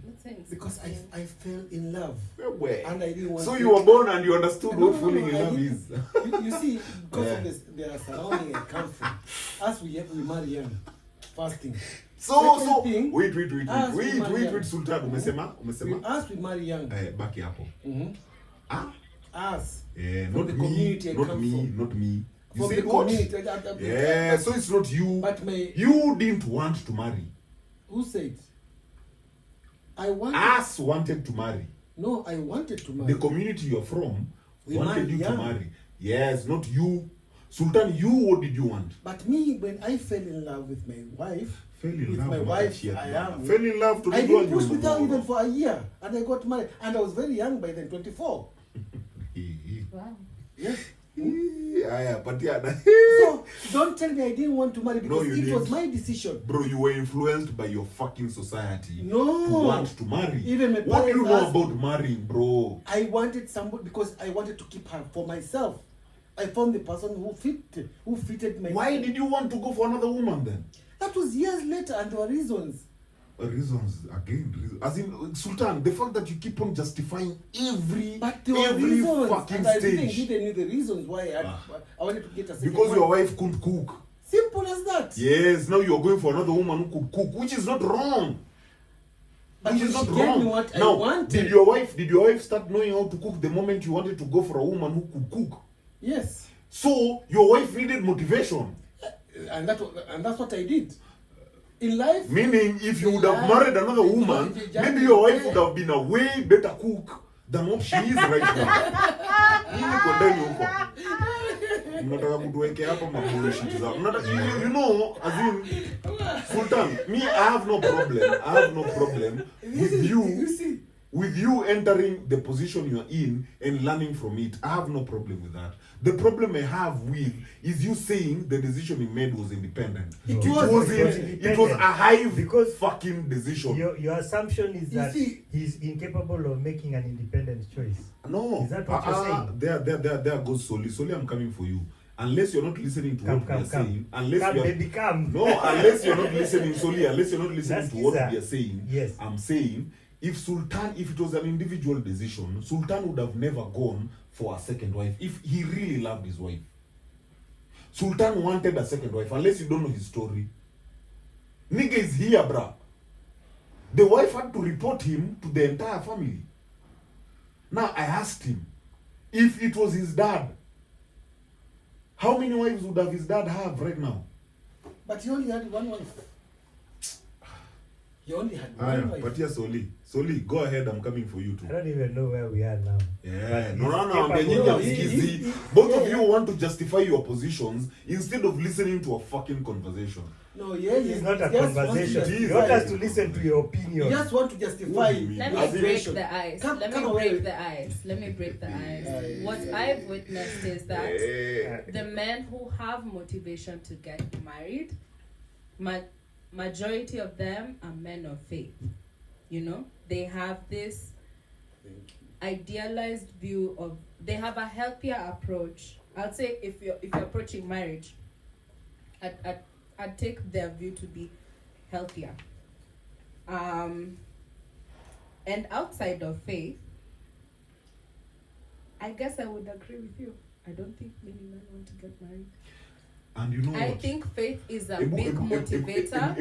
Because I fell in love. Where? And I didn't want So to- you were born and you understood No, what no, falling no, in I love didn't. is. You see, because Yeah. of this, their surrounding I come from. As we marry young, first thing. So Second thing, wait, as we marry young. Sultan, umesema? As we marry young, Baki hapo. Ah? us, Not from the me, community I not come me, from. not me. You From see the what? community. Yeah, so it's not you. But You didn't want to marry. who said? I wanted. Us wanted to marry. No, I wanted to marry. The community you're from We wanted married you to young. marry. Yes, not you. Sultan, what did you want? But me, when I fell in love with my wife, Fell in with love. my with wife, shit, I man. am. Fell in love to I the didn't girl push you with her know. even for a year, and I got married, and I was very young by then, 24. Wow. Yes. Yeah, but yeah. So don't tell me I didn't want to marry No, because you it was didn't. my decision. Bro, you were influenced by your fucking society No. to want to marry. Even my What do you parents know asked- about marrying, bro? I wanted somebody because I wanted to keep her for myself. I found the person who fitted my. Why did you want to go for another woman then? That was years later, and there were reasons. Reasons again. As in, Sultan, the fact that you keep on justifying every But there were every reasons, fucking and I didn't stage give any the reasons why Ah. I wanted to get a second because wife. your wife couldn't cook. Simple as that. Yes, now you're going for another woman who could cook, which is not wrong. But Which is she not gave wrong. me what I Now, wanted. did your wife start knowing how to cook the moment you wanted to go for a woman who could cook? Yes, So your wife needed motivation. and that's what I did. In life, Meaning, if you would have married another woman, maybe your wife would have been a way better cook than what she is right now. Nini kwa ndani huko? Mnataka kutuweke hapa mabullshit zao. You know, as in, Sultan, me, I have no problem with you entering the position you are in and learning from it. I have no problem with that. The problem I have with is you saying the decision he made was independent. No. It was a hive Because fucking decision. Your assumption is You that see- he's incapable of making an independent choice. No. Is that what you're saying? There goes Soli. Soli, I'm coming for you. Unless you're not listening to what we are saying. Unless Come, you are, baby, come. No, unless you're not listening, Soli, unless you're not listening That's to what Giza. we are saying. Yes. I'm saying, if it was an individual decision, Sultan would have never gone for a second wife if he really loved his wife. Sultan wanted a second wife, unless you don't know his story. Nigga is here, bruh. The wife had to report him to the entire family. Now I asked him, if it was his dad, how many wives would have his dad have right now? but he only had one wife. He only had Aya, one wife. patia Soli, go ahead, I'm coming for you too. I don't even know where we are now. Yeah, no, He's I'm capable. easy. Both of you want to justify your positions instead of listening to a fucking conversation. No, yeah, It's not a he just conversation. wants to You want us justify. to listen to your You opinion. just want to justify. What do you mean? Let me As in- break the ice. Come- Let come me away. break the ice. Let me break the ice. What I've witnessed is that the men who have motivation to get married, majority of them are men of faith. You know, they have this idealized view of, they have a healthier approach. I'd say if you're approaching marriage, I'd take their view to be healthier. And outside of faith, I guess I would agree with you. I don't think many men want to get married. And you know I what? think faith is a big motivator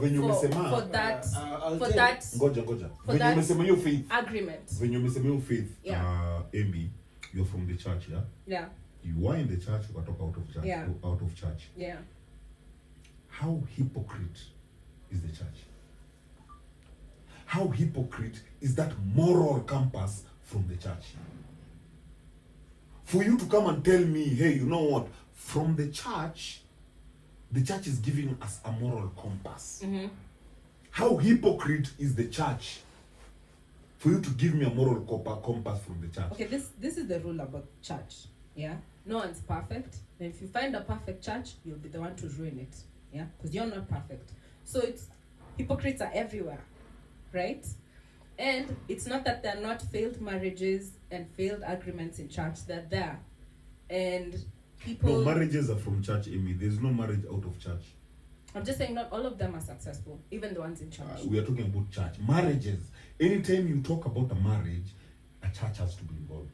Venye umesema for that I'll for tell that ngoja for venye that umesema hiyo faith agreement. venye umesema hiyo faith Yeah. Amy, you're from the church, yeah? Yeah, You are in the church, ukatoka out of church. Yeah. Out of church. yeah. How hypocrite is the church? How hypocrite is that moral compass from the church? For you to come and tell me, hey, you know what? From the church is giving us a moral compass. Mm-hmm. How hypocrite is the church for you to give me a moral compass from the church? Okay, this is the rule about church. Yeah, no one's perfect. And if you find a perfect church, you'll be the one to ruin it. Yeah, because you're not perfect. So it's hypocrites are everywhere, right? And it's not that there are not failed marriages and failed agreements in church. They're there, and people. No, marriages are from church, Amy. There's no marriage out of church. I'm just saying, not all of them are successful, even the ones in church. We are talking about church. Marriages. Anytime you talk about a marriage, a church has to be involved.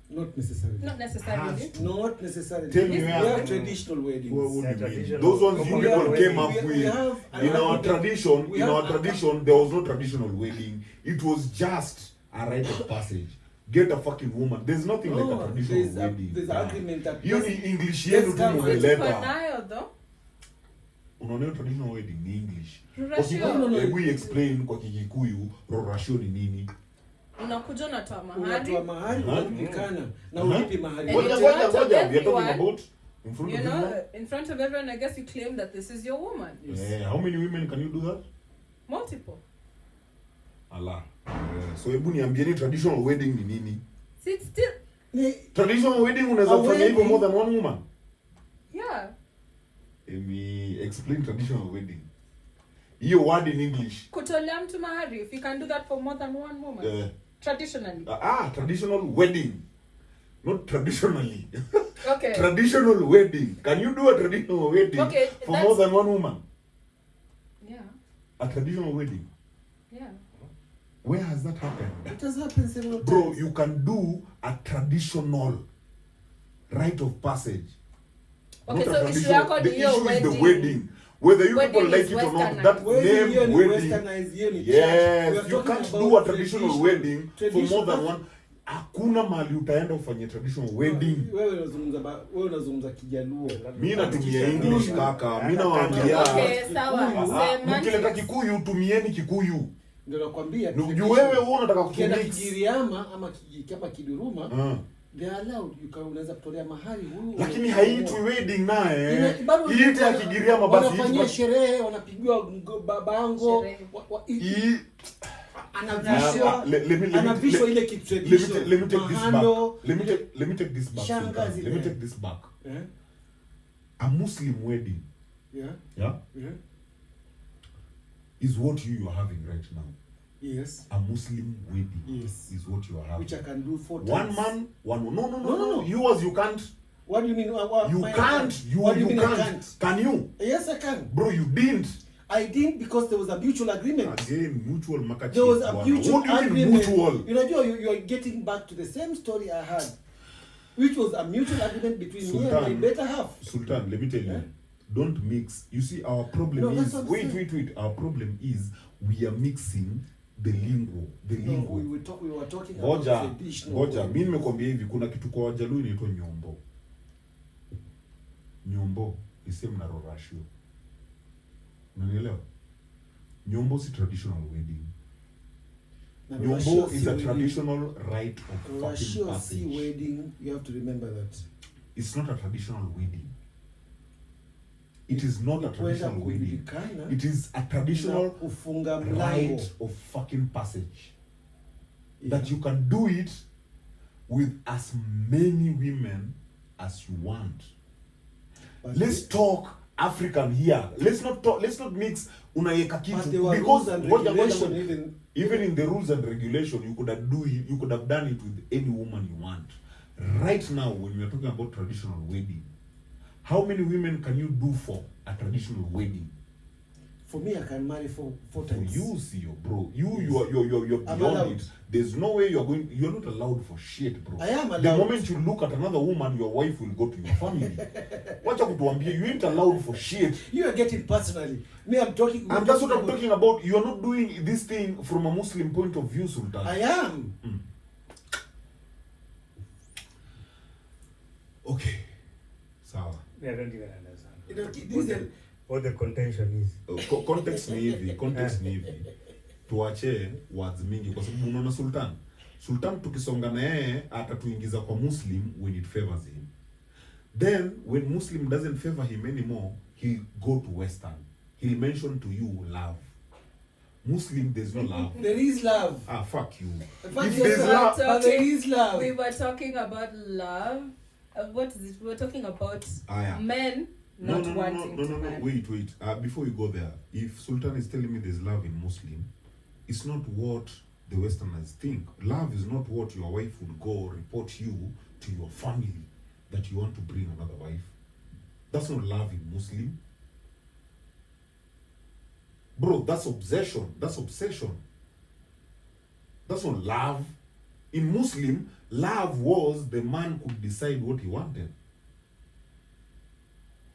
Not necessarily. Not necessarily. Has to. Not necessarily. Tell me We where- have traditional weddings. What would you mean? Traditional. Those ones you We people have- came up we with. have In our an- tradition, we in have our a- tradition, there was no traditional wedding. It was just a rite of passage. Get a fucking woman. There's nothing like a No, traditional there's wedding. there's agreement that Hiyo ni English Let's yenu tu come- mumeleta. Nayo though. Unaona hiyo traditional wedding ni English. Rorashio. Kwa No, no, no. Hebu explain kwa Kikikuyu rorashio ni nini? Unakuja unatoa mahari. unatoa mahari, Mhm. unajulikana na Mhm. ulipi mahari. And Ngoja in ngoja front of ngoja. We are talking everyone, about in front You of know, everyone. in front of everyone, I guess you claim that this is your woman. Yeah, how many women can you do that? Multiple. Allah. So hebu niambieni traditional wedding ni nini? See, it's still, Ni- Traditional wedding unaweza A kufanya hivyo wedding- more than one woman? yeah. Me explain traditional wedding. Hiyo word in English. Kutolea mtu mahari, if you can do that for more than one woman. Traditionally. Traditional wedding. Not traditionally. Okay. Traditional wedding. Can you do a traditional wedding Okay, for that's- more than one woman? Yeah. A traditional wedding. Yeah. Where has that happened? It has happened several Bro, times. you can do a traditional rite of passage. Okay, Not a so issue traditional- yako the ni hiyo issue is the wedding. wedding. Whether you Wedding people like is it or not, westernized. that Wedding name here ni wedding. westernized, here ni church. We Yes, are you talking can't about do a traditional wedding for more traditional- than one. Hakuna mahali utaenda ufanye traditional wedding. Wewe unazungumza Kijaluo. Mimi natumia English kaka. Mimi nawaambia. Okay, sawa. Mkileta Semantics. Kikuyu tumieni Kikuyu. Ndio nakwambia. Juu wewe wewe unataka ukienda kutumix. Kigiriama ama kama Kiduruma, Ah. they are allowed. Unaweza kutolea mahari huyu. Lakini haitwi wedding naye. Bado Iite ya Kigiriama basi. wanafanyia sherehe, wanapigwa bango. Sherehe. Hii Anavishwa ile kitu traditional. let me take this back. Mahando. Let me take this back. Shanga Sultan. zile. Let me take this back. Eh? A Muslim wedding, Yeah. yeah, Yeah. is what you are having right now. Yes. A Muslim wedding Yes. is what you are having. Which I can do 4 One times. man, one woman. No. No. Yours you can't. What do you mean? You can't. You What do you mean I can't. can't? Can you? Yes, I can. Bro, you didn't. I didn't because there was a mutual agreement. Again, mutual makachi. There was a mutual What do you mean agreement. mutual? You know, you are getting back to the same story I had, which was a mutual agreement between me and my Sultan. better half. Sultan, let me tell you. Yeah? Don't mix. You see, our problem No, is that's what I'm saying. wait. Our problem is we are mixing the lingo. The No, lingo. we were talking about Ngoja, traditional. ngoja. wedding. Mimi nimekwambia hivi, kuna kitu kwa Wajaluo inaitwa nyombo. Nyombo ni same na rorashio. Unanielewa? Nyombo is a traditional wedding. Now, Nyombo is a wedding, traditional rite of fucking Rashio passage. C wedding, you have to remember that. It's not a traditional wedding. It is not a traditional wedding. kujulikana It is a traditional na kufunga mlango. rite of fucking passage. That you can do it with as many women as you want. But Let's talk African here. Let's not mix unaweka but kitu there were because rules and ngoja, regulation even in the rules and regulation you could have done it with any woman you want. Right now when we are talking about traditional wedding, how many women can you do for a traditional wedding? For me, I can marry four For times. you, see, bro. You're I'm beyond allowed. it. There's no way you're not allowed for shit, bro. I am The allowed. moment you look at another woman, your wife will go to your family. Wacha kutuambia, you ain't allowed for shit. You are getting personally. Me, I'm talking. And that's what I'm talking about. You are not doing this thing from a Muslim point of view, Sultan. I am. Okay. Sawa. I don't even understand. You know, this is What the contention is. Context ni hivi. Tuache words mingi kwa sababu unaona Sultan tukisonga na yeye atatuingiza kwa Muslim when it favors him. Then when Muslim doesn't favor him anymore, he'll go to Western. He'll mention to you love. Muslim, there's no love. there is love. Ah, fuck you. But If there's there's love, love, but there is love. We were talking about love. What is it? We were talking about yeah. men not wanting to marry. Wait. Before you go there, if Sultan is telling me there's love in Muslim, it's not what the Westerners think. Love is not what your wife would go report you to your family that you want to bring another wife. That's not love in Muslim. Bro, that's obsession. That's obsession. That's not love. In Muslim, love was the man could decide what he wanted.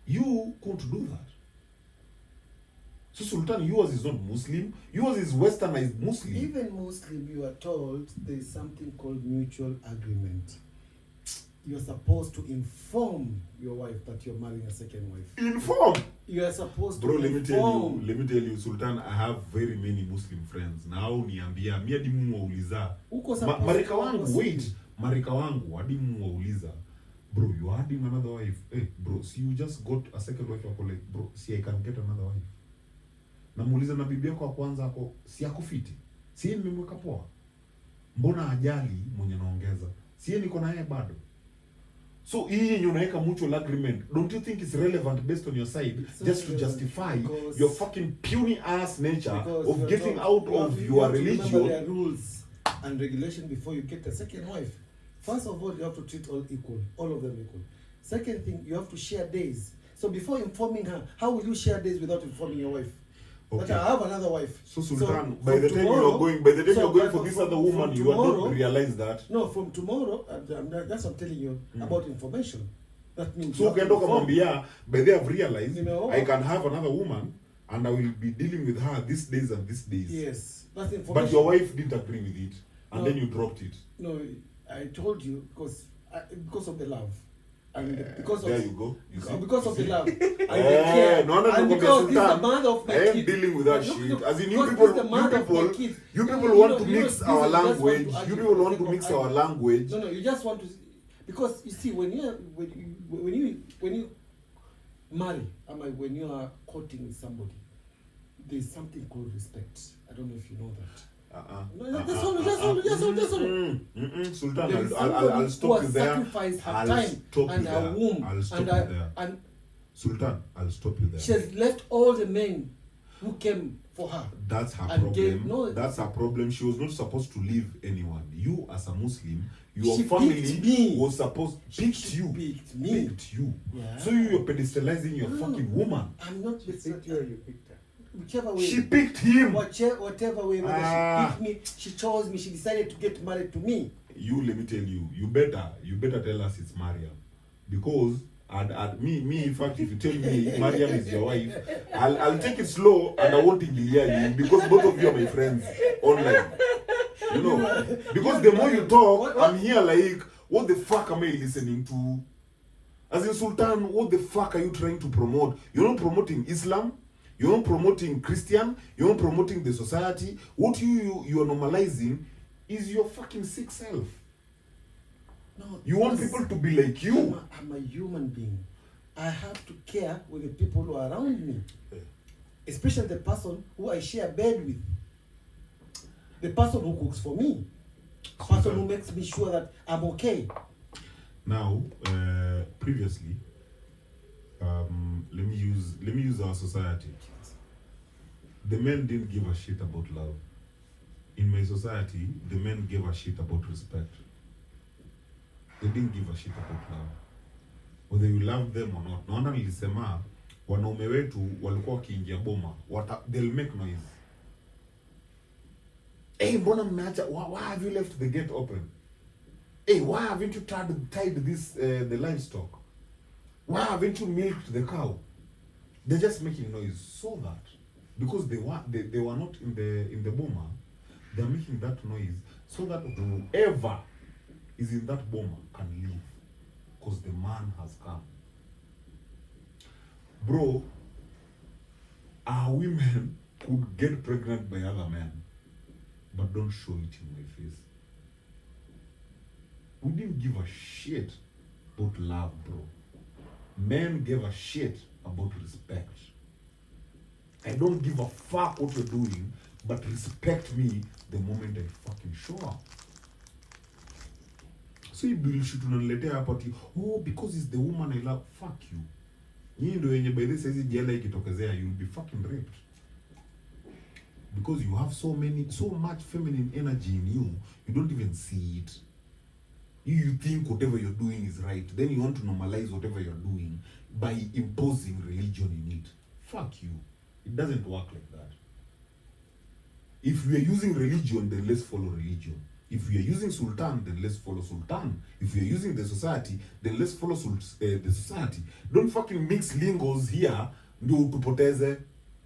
You couldn't do that. So Sultan, yours is not Muslim. Yours is Westernized Muslim. Even Muslim, you are told there is something called mutual agreement. You're supposed to inform your wife that you're marrying a second wife. Inform. You are supposed to Bro, inform. let me tell you, Sultan, I have very many Muslim friends. Now niambia, mi hadi Mungu wauliza. Uko supposed Marika to wangu, proceed. wait. Marika wangu, hadi Mungu wauliza. Bro, you are adding another wife. Hey, bro, see you just got a second wife wako like, bro, see I can get another wife. Namuuliza na bibi yako wa kwanza ako, si ako fiti. Si yeye nimemweka poa. Mbona ajali mwenye naongeza? Si yeye niko na yeye bado. So hii yenye unaweka mutual agreement, don't you think it's relevant based on your side It's just to not justify because- your fucking puny ass nature Because of you are getting told- out you have of to- you your have to remember religion? there are rules and regulation before you get a second wife. First of all, you have to treat all equal, all of them equal. Second thing, you have to share days. So before informing her, how will you share days without informing your wife? But Okay. I have another wife. So Sultan, So by the from time tomorrow- you're going so for this from- other woman, from you are tomorrow- not realize that. No, from tomorrow, that's what I'm telling you about information. That means So you have to ukienda inform. ukamwambia, by they have realized Nimeoa. I can have another woman and I will be dealing with her these days and these days. Yes, that's information. But your wife didn't agree with it, and No. then you dropped it. No, I told you because of the love. And because There of you go. You see? because of the See? love and the Eh, care. no, and because this is the Sultan. mother of my I am kid. dealing with that Look, shit. look, As in because this is the you mother of my people kid. want to You know, mix this our is just language. want to You argue people for want the to sake mix of our arguing. language. No, you just want to, because you see when you marry, when you are courting with somebody, there's something called respect. I don't know if you know that. No, just hold. Sultan, There is I'll somebody stop who you has there. sacrificed her I'll time stop and you her there. womb I'll stop and you there. and Sultan, I'll stop you there. she has left all the men who came for her. That's her and gave- problem. no, That's her problem. She was not supposed to leave anyone. You, as a Muslim, your She family picked me. was supposed picked you. Picked me. Picked you. Yeah. So you're pedestalizing your No. fucking woman. I'm not She picked you or you picked her? whichever way. She picked him. Whatever way, whether Ah. she picked me, she chose me, she decided to get married to me. You, let me tell you, you better tell us it's Mariam, because me in fact, if you tell me Mariam is your wife, I'll take it slow and I won't ingilia you, because both of you are my friends online. You know, because the more you talk, I'm here like, what the fuck am I listening to? As in Sultan, what the fuck are you trying to promote? You're not promoting Islam. You're not promoting Christian. You're not promoting the society. What you are normalizing is your fucking sick self. No, You want because people to be like you. I'm a human being. I have to care with the people who are around me. Yeah. Especially the person who I share bed with. The person who cooks for me. The person who makes me sure that I'm okay. Now, previously, let me use our society. The men didn't give a shit about love. In my society, the men gave a shit about respect. They didn't give a shit about love. Whether you love them or not. Naona nilisema wanaume wetu walikuwa wakiingia boma, they'll make noise. Hey, mbona mmeacha? Why have you left the gate open? Hey, why haven't you tied this the livestock? Why haven't you milked the cow? They're just making noise so that because they were not in the boma, they're making that noise so that whoever is in that boma can leave because the man has come. Bro, our women could get pregnant by other men, but don't show it in my face. We didn't give a shit about love, bro. Men gave a shit about respect. I don't give a fuck what you're doing, but respect me the moment I fucking show up. So you bullshit unaniletea hapa ati, oh, because it's the woman I love. Fuck you. Yeye ndio yenye by this hizi jela ikitokezea, you'll be fucking raped. Because you have so much feminine energy in you, you don't even see it. You think whatever you're doing is right, then you want to normalize whatever you're doing by imposing religion in it. Fuck you. It doesn't work like that. If we are using religion, then let's follow religion. If we are using sultan, then let's follow sultan. If we are using the society, then let's follow the society. Don't fucking mix lingos here ndio tupoteze.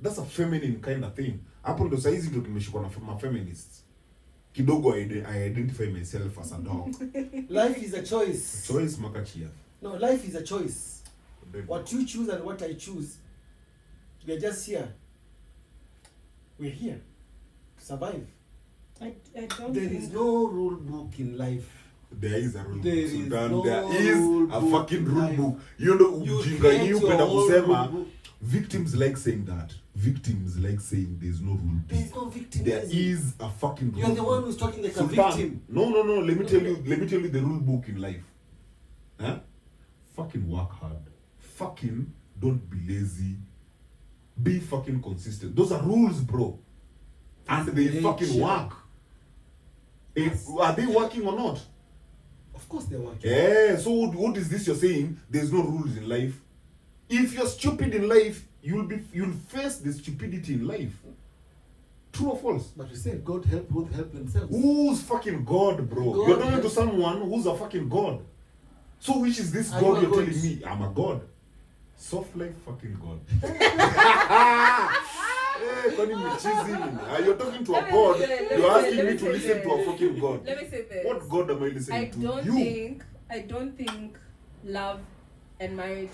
That's a feminine kind of thing. Hapo ndo saizi ndio tumeshikwa na feminists. Kidogo I identify myself as a dog. Life is a choice. Choice makachia. No, life is a choice. What you choose and what I choose. We are just here. We're here to survive. I don't There think is no rule book in life. There is a rule There book, is Sultan. no There is rule a book fucking in rule life. book. You know, You ujinga create hii your upenda own kusema. rule book. Victims like saying that. Victims like saying there's no rule There is book. no victim. There is a fucking rule You're the book. one who's talking like Sultan, a victim. No. Let me tell you the rule book in life. Huh? Fucking work hard. Fucking don't be lazy. Be fucking consistent. Those are rules, bro. And they fucking work. Are they working or not? Of course they're working. Yeah, so what is this you're saying? There's no rules in life. If you're stupid in life, you'll face the stupidity in life. True or false? But we said God help both help themselves. Who's fucking God, bro? God You're talking to helps. someone who's a fucking God. So which is this Are God you a you're God? telling me? I'm a God. Soft like fucking God. Kwani mchizi nini? You're talking to a God. You're asking me to listen to a fucking God. Let me say this. What God am I listening I to? don't think love and marriage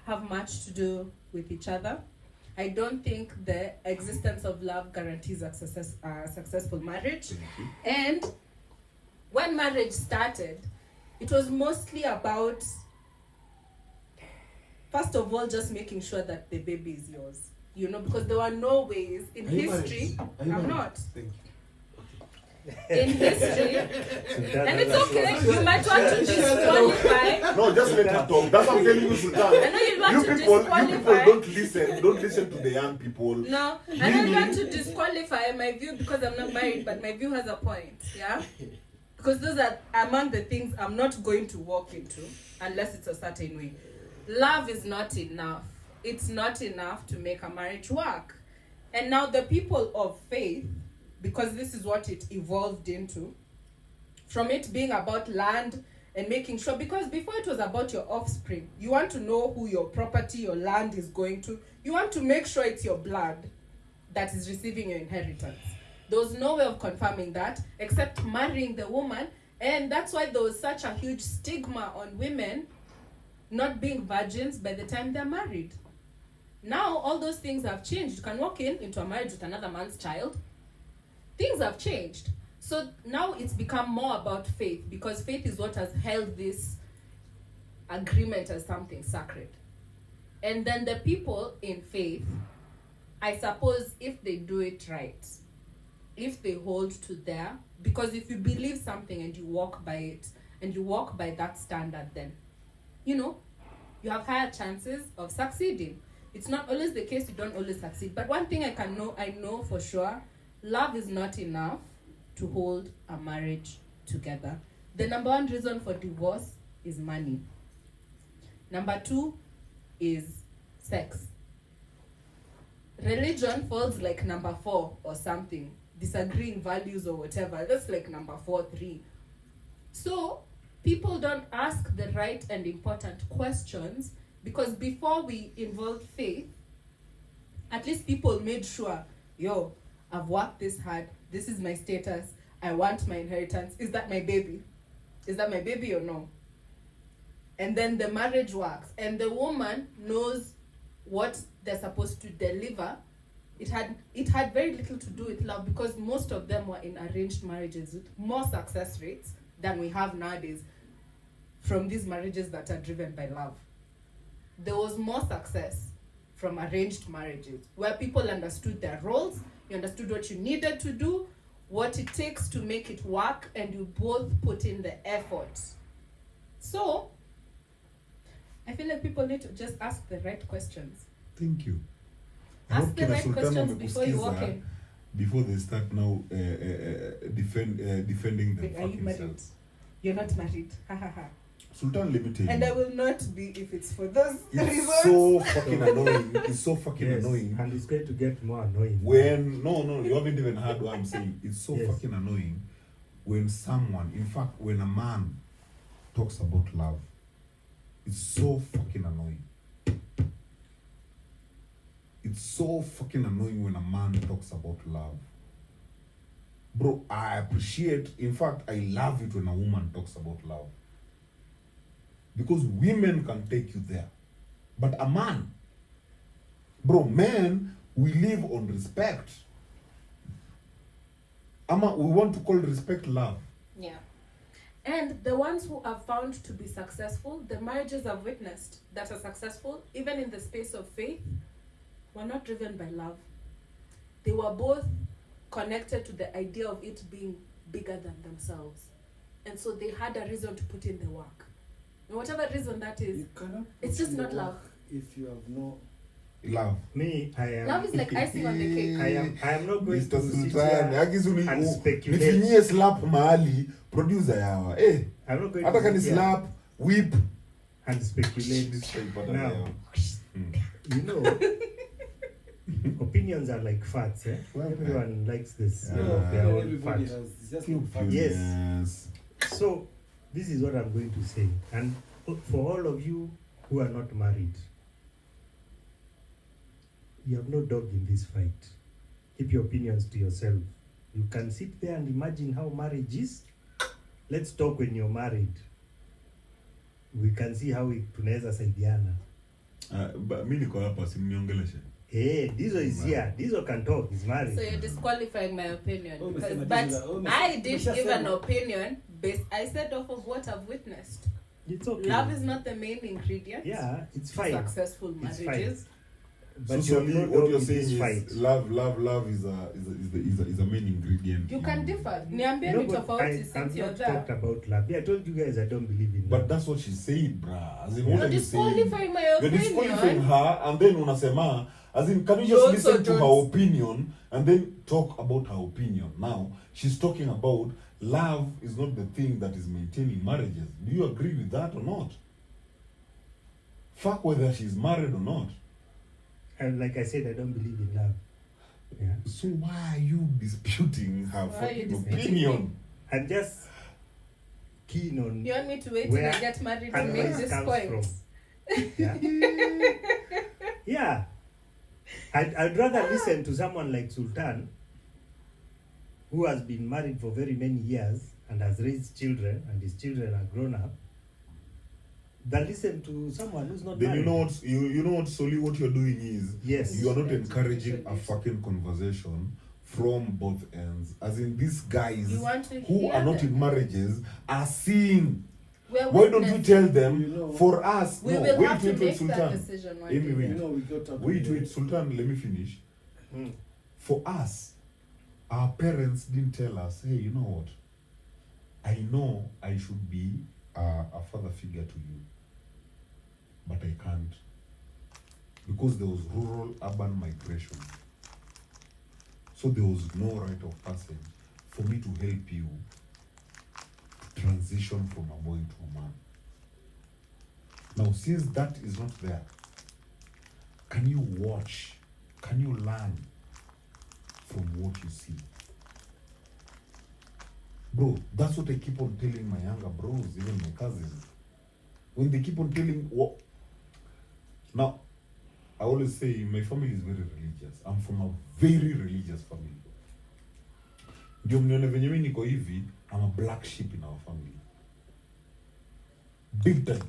have much to do with each other. I don't think the existence of love guarantees a successful marriage. Thank you. And when marriage started, it was mostly about, first of all, just making sure that the baby is yours. You know, because there were no ways in Are you history. married? Are you I'm married? not. Thank you. In history. Sultan, And it's that's okay. what- You might want to disqualify. No, just let her talk. That's what I'm telling you, Sultan. I know you want You to people disqualify. don't listen to the young people. No, I don't want to disqualify my view because I'm not married, but my view has a point, yeah? Because those are among the things I'm not going to walk into unless it's a certain way. Love is not enough. It's not enough to make a marriage work. And now the people of faith, because this is what it evolved into, from it being about land and making sure, because before it was about your offspring, you want to know who your property, your land is going to. You want to make sure it's your blood that is receiving your inheritance. There was no way of confirming that except marrying the woman, and that's why there was such a huge stigma on women not being virgins by the time they're married. Now all those things have changed. You can walk into a marriage with another man's child. Things have changed. So now it's become more about faith, because faith is what has held this agreement as something sacred. And then the people in faith, I suppose, if they do it right, if they hold to their, because if you believe something and you walk by it, and you walk by that standard, then, you know, you have higher chances of succeeding. It's not always the case, you don't always succeed. But one thing I know for sure, love is not enough to hold a marriage together. The number one reason for divorce is money. Number two is sex. Religion falls like number 4 or something. Disagreeing values or whatever. That's like number 4, 3. So people don't ask the right and important questions, because before we involved faith, at least people made sure, yo, I've worked this hard. This is my status. I want my inheritance. Is that my baby? Is that my baby or no? And then the marriage works. And the woman knows what they're supposed to deliver. It had very little to do with love, because most of them were in arranged marriages with more success rates than we have nowadays from these marriages that are driven by love. There was more success from arranged marriages, where people understood their roles, you understood what you needed to do, what it takes to make it work, and you both put in the effort. So, I feel like people need to just ask the right questions. Thank you. Ask the Kina right Sultana questions before you walk wamekusikiza, in. before they start now defending the Like, are you fucking married? self. You're not married. Ha ha ha. Sultan, let me tell you. And I will not be if it's for those reasons. It's so fucking annoying. It's so fucking Yes, annoying. and it's going to get more annoying. When no, you haven't even heard what I'm saying. It's so Yes. fucking annoying when someone, in fact, when a man talks about love. It's so fucking annoying. It's so fucking annoying when a man talks about love. Bro, I appreciate, in fact, I love it when a woman talks about love. Because women can take you there. But a man, bro, men, we live on respect. We want to call respect love. Yeah. And the ones who are found to be successful, the marriages I've witnessed that are successful, even in the space of faith, were not driven by love. They were both connected to the idea of it being bigger than themselves. And so they had a reason to put in the work. And whatever reason that is, You cannot it's put just in the not love. work if you have no. Love. Me, I am. Love is like icing on the cake. I am not going Mr. to sit Sultan, here and speculate. nifinyie slap mahali, producer yawa. I'm not going Hata to kani sit here slap, whip. and speculate. Now, you know, opinions are like fats. Eh? Everyone likes this. Yeah. Their own Everybody fat. has it's just like facts. Yes. So, this is what I'm going to say. And for all of you who are not married, you have no dog in this fight. Keep your opinions to yourself. You can sit there and imagine how marriage is. Let's talk when you're married. We can see how tunaweza saidiana. But mi niko hapa simniongeleshe. Hey, Dizo is here. Dizo can talk. He's married. So you're disqualifying my opinion. Oh, Because, Mr. but Madila, oh, Mr. I did Mr. give an Sema. opinion based, I said off of what I've witnessed. It's okay. Love is not the main ingredient Yeah, it's to fine. successful It's marriages. But So you have no what dog you're in saying this is fight. love is a main ingredient. You can differ. Niambie No, ni but tofauti I've since you're not there. talked about love. Yeah, I told you guys I don't believe in But love. that's what she said, bruh. As in, You're what You're are you saying? disqualifying my You're disqualifying opinion. her, and then unasema, as in, can you You just also listen to her don't- opinion and then talk about her opinion? Now, she's talking about love is not the thing that is maintaining marriages. Do you agree with that or not? Fuck whether she's married or not. And like I said, I don't believe in love. Yeah. So why are you disputing her Why are you fucking disputing opinion? I'm just keen on You want me to wait till where I get married to advice make this comes point? from. Yeah. Yeah. I'd rather listen to someone like Sultan, who has been married for very many years and has raised children, and his children are grown up, than listen to someone who's not Then married. you know what, Soli, what you're doing is Yes. you are not encouraging a fucking conversation from both ends. As in, these guys You want to who hear are not them. in marriages are seeing. We're Why don't we witness. tell them? You know, For us, We no, will wait, have to wait, wait, make that Sultan. decision one Amy, day. wait. You know, we got to Wait, Sultan, let me finish. Mm. For us, our parents didn't tell us, hey, you know what? I know I should be a father figure to you, but I can't. Because there was rural-urban migration. So there was no rite of passage for me to help you to transition from a boy to a man. Now, since that is not there, can you watch? Can you learn from what you see? Bro, that's what I keep on telling my younger bros, even my cousins. When they keep on telling what... Now, I always say my family is very religious. I'm from a very religious family. Ndio mnione venye mimi niko hivi, I'm a black sheep in our family. Big time.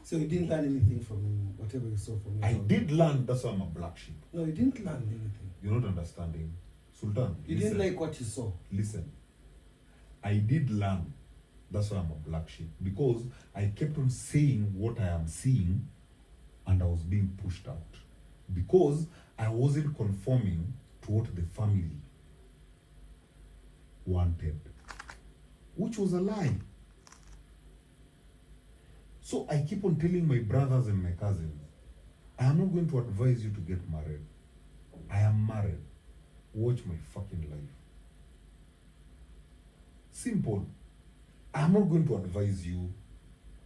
So you didn't learn anything from whatever you saw from your I family? did learn, that's why I'm a black sheep. No, you didn't learn anything. You're not understanding. Sultan, You listen. didn't like what you saw. Listen, I did learn. That's why I'm a black sheep. Because I kept on saying what I am seeing and I was being pushed out. Because I wasn't conforming to what the family wanted. Which was a lie. So I keep on telling my brothers and my cousins, I am not going to advise you to get married. I am married. Watch my fucking life. Simple. I am not going to advise you.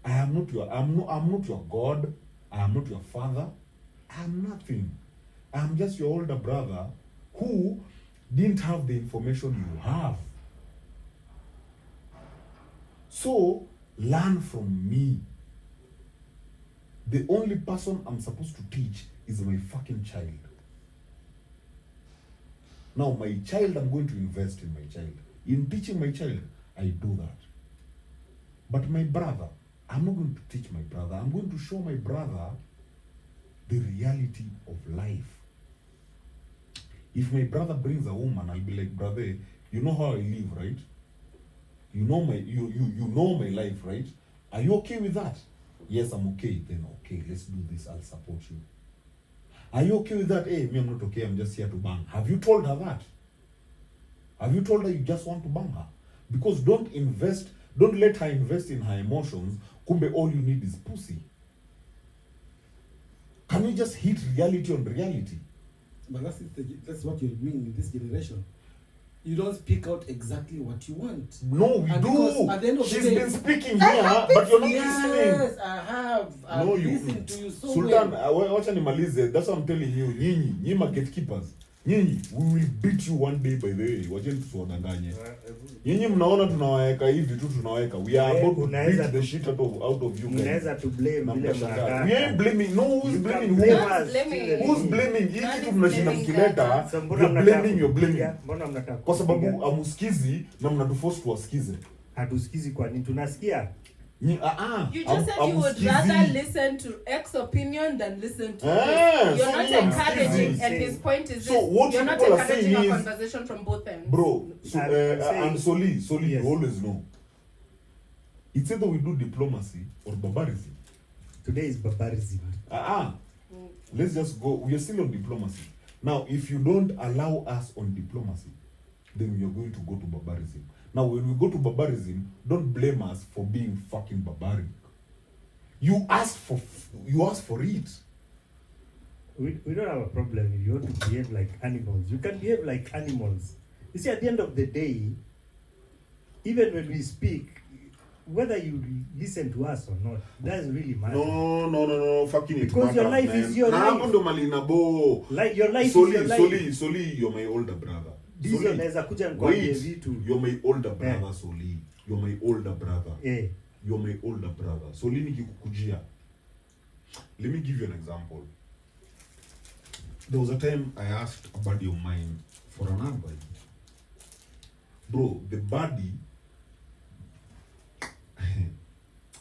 I'm not your God. I am not your father. I am nothing. I am just your older brother who didn't have the information you have. So learn from me. The only person I'm supposed to teach is my fucking child. Now, my child, I'm going to invest in my child. In teaching my child, I do that. But my brother, I'm not going to teach my brother. I'm going to show my brother the reality of life. If my brother brings a woman, I'll be like, brother, you know how I live, right? You know you know my life, right? Are you okay with that? Yes, I'm okay. Then okay, let's do this. I'll support you. Are you okay with that? Hey, me, I'm not okay. I'm just here to bang. Have you told her that? Have you told her you just want to bang her? Because don't let her invest in her emotions. Kumbe, all you need is pussy. Can you just hit reality on reality? But that's what you're doing in this generation. You don't speak out exactly what you want. No, we And do. because at the end of the She's day- been speaking here, but you're not listening. Yes, I have. I've No, you. listened to you so Sultan, well. wacha nimalize. That's what I'm telling you. Nyinyi ma gatekeepers. Nyinyi, we will beat you one day, by the way. Wacheni tusiwadanganye. Nyinyi mnaona tunawaweka hivi tu tunawaweka. We are about to beat the shit out of you guys. Unaweza to blame Na vile mtashangaa. mnataka. We ain't blaming. No, who's You blaming can who? blame us. Blaming. Who's blaming? Hii None kitu is mnashinda blaming mkileta, So mbona you're mnataka blaming, you're blaming. kupiga? Mbona mnataka Kwa sababu kupiga? amusikizi na mnatuforce tuwasikize. Hatusikizi kwa nini? Tunasikia. You just said you would rather listen to X opinion than listen to this. You're so not me, I'm encouraging, still and saying. his point is So this. what You're you not people are encouraging saying a is- conversation from both ends. Bro, so, I'm saying- and Soli, Yes. you always know. It's either we do diplomacy or barbarism. Today is barbarism. Let's just go. We are still on diplomacy. Now, if you don't allow us on diplomacy, then we are going to go to barbarism. Now, when we go to barbarism, don't blame us for being fucking barbaric. You asked for it. We don't have a problem if you want to behave like animals. You can behave like animals. You see, at the end of the day, even when we speak, whether you listen to us or not, doesn't really matter. No, fucking it Because your matters, life man. is your Na life. hapo ndo mali nabo. Like your life is your life. Soli, you're my older brother. Dizo Soli, naweza kuja nikwambie wait, vitu. you're my older brother, Soli. You're my older brother. Eh. You're my older brother. Soli nikikukujia. Let me give you an example. There was a time I asked about your mind for an advice. Bro, the body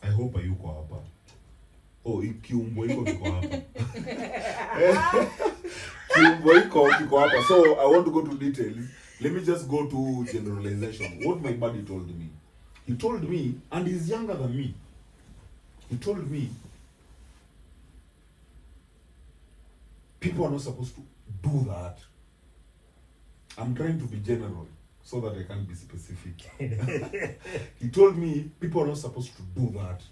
I hope hayuko hapa. Oh, kiumbo iko kiko hapa. Kiumbo iko kiko hapa. So I want to go to details. Let me just go to generalization. What my buddy told me. He told me, and he's younger than me. He told me, people are not supposed to do that. I'm trying to be general so that I can be specific. He told me, people are not supposed to do that.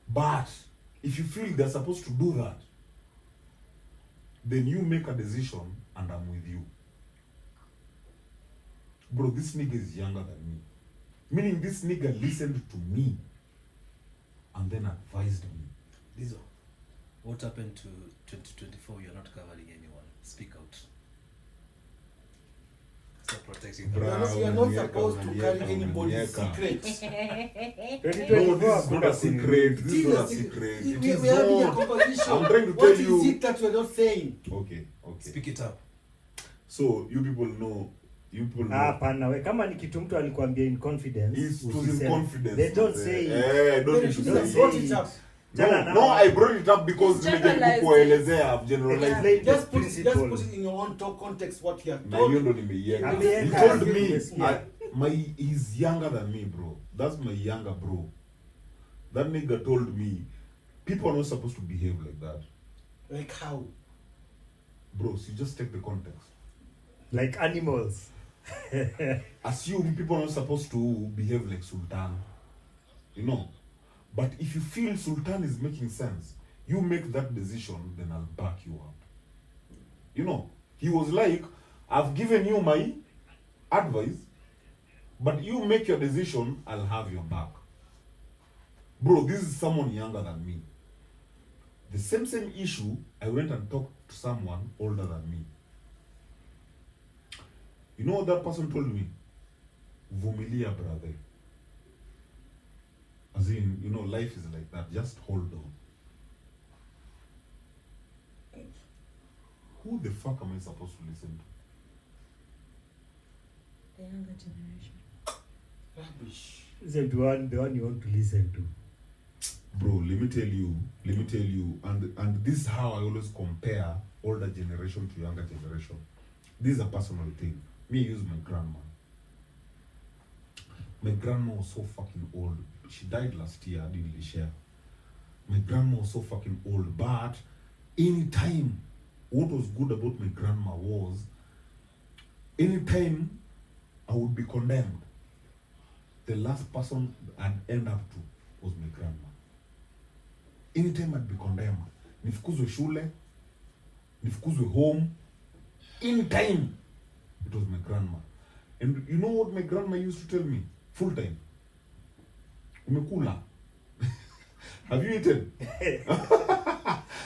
But if you feel they're supposed to do that, then you make a decision and I'm with you. Bro, this nigga is younger than me. Meaning this nigga listened to me and then advised me. Dizo, what happened to 2024? You're not covering anyone. Speak out. Stop protecting them. You are not supposed to carry anybody's secret. No, this is not a secret. This is not a secret. It is We are having a not. conversation. I'm trying to What tell is you. it that you are not saying? Okay. Speak it up. So you people know. Hapana, we kama ni kitu mtu alikwambia in confidence. It's to in usiseme. confidence. They don't say it. Don't They need to should say have it. brought it up. No, I brought it up because It's nimejaribu generalized. kuelezea. I've generalized. Explain the Just put principle. it in your own context what he had Na told hiyo ndo you. nimeiweka. He He told me, Yes, yeah. he's younger than me, bro. That's my younger bro. That nigga told me, people are not supposed to behave like that. Like how? Bro, so you just take the context. Like animals. Assume people are not supposed to behave like Sultan. You know? But if you feel Sultan is making sense, you make that decision, then I'll back you up. You know? He was like, I've given you my advice, but you make your decision, I'll have your back. Bro, this is someone younger than me. The same issue, I went and talked to someone older than me. You know what that person told me? Vumilia, brother. As in, you know, life is like that. Just hold on. Who the fuck am I supposed to listen to? The younger generation. Rubbish. Listen to the one you want to listen to. Bro, let me tell you, and this is how I always compare older generation to younger generation. This is a personal thing. Me use my grandma. My grandma was so fucking old. She died last year, I didn't really share. My grandma was so fucking old, but anytime, what was good about my grandma was, anytime I would be condemned, the last person I'd end up to was my grandma. Anytime I'd be condemned, nifukuzwe shule, nifukuzwe home, anytime, it was my grandma. And you know what my grandma used to tell me? Full time. Umekula. Have you eaten?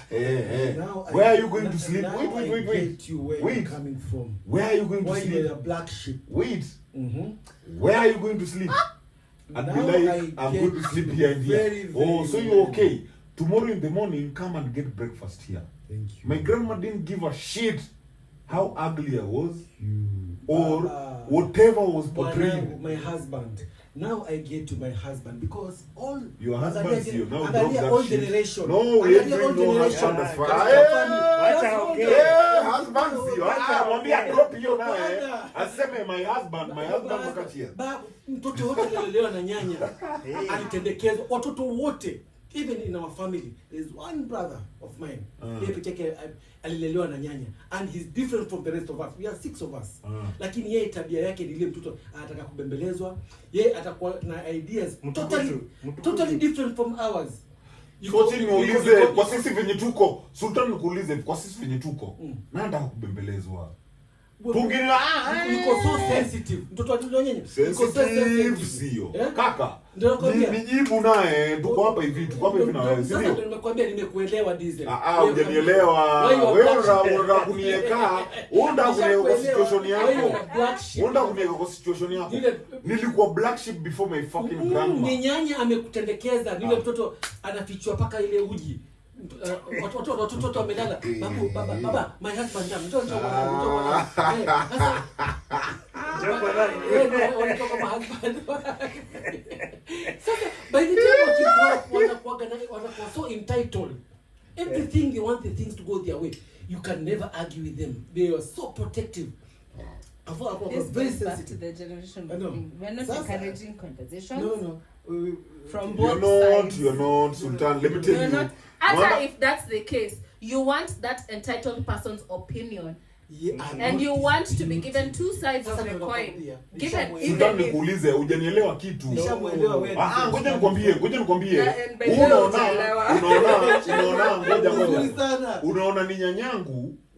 Hey. Where are you going to sleep? Wait. Get you where Wait. you're coming from. Where are you going to Why sleep? you're a black sheep? Wait. Mm-hmm. Where are you going to sleep? I'd be Now like, I I'm get going to sleep here and very, here. very Oh, so well. you're okay. Tomorrow in the morning, come and get breakfast here. Thank you. My grandma didn't give a shit how ugly I was or whatever was portrayed. My husband. Now I get to my husband because all Your husband's you. Now drop Angalia that old shit. generation. No, we ain't Angalia doing old no generation. husband as far. That's Hey! the family. Wacha That's all ongea. they- Yeah, husband's you. Wacha Mwambia ongea. drop hiyo naye. Bwana. Aseme my husband wakati ya. Babu, mtoto wote alilelewa na nyanya. Alitendekezwa watoto wote. Even in our family, there's one brother of mine. Yeye peke yake alilelewa na nyanya, and he's different from the rest of us. We are 6 of us. Lakini yeye tabia yake ni ile mtoto anataka kubembelezwa. Yeye atakuwa na ideas totally different from ours. Kochi niulize kwa sisi venye tuko. Sultan nikuulize kwa sisi venye tuko. Nanda kubembelezwa. Pungini Niko so sensitive. Mtoto wa nyanya. sensitive sio. Kaka. Ndio nakwambia. Nijibu naye tuko hapa hivi na wewe. Sasa ndio nimekwambia nimekuelewa Diesel. Hujanielewa. Wewe unataka kuniweka, unataka kuniweka kwa situation yako. Unataka kuniweka kwa situation yako. Nilikuwa black sheep before my fucking grandma. Ni nyanya amekutendekeza, nile mtoto anafichwa paka ile uji. Watoto wamelala. Baba, my husband, sasa Wanatoka mahali. Sasa by the time wanakuwa so entitled. Everything they want the things to go their way. You can never argue with them. They are so protective. This Very goes back to sensitive. the generation I know. thing. We're not Sasa, encouraging conversations No. from You're both not, sides. you're not, Sultan. Let me tell You're you. not. After if that's the case, you want that entitled person's opinion, and you want to be given two sides of the coin. Given Sultan, even if nikuulize, hujanielewa kitu. Nishamuelewa wewe. Ngoja nikwambie. Yeah, and by the way,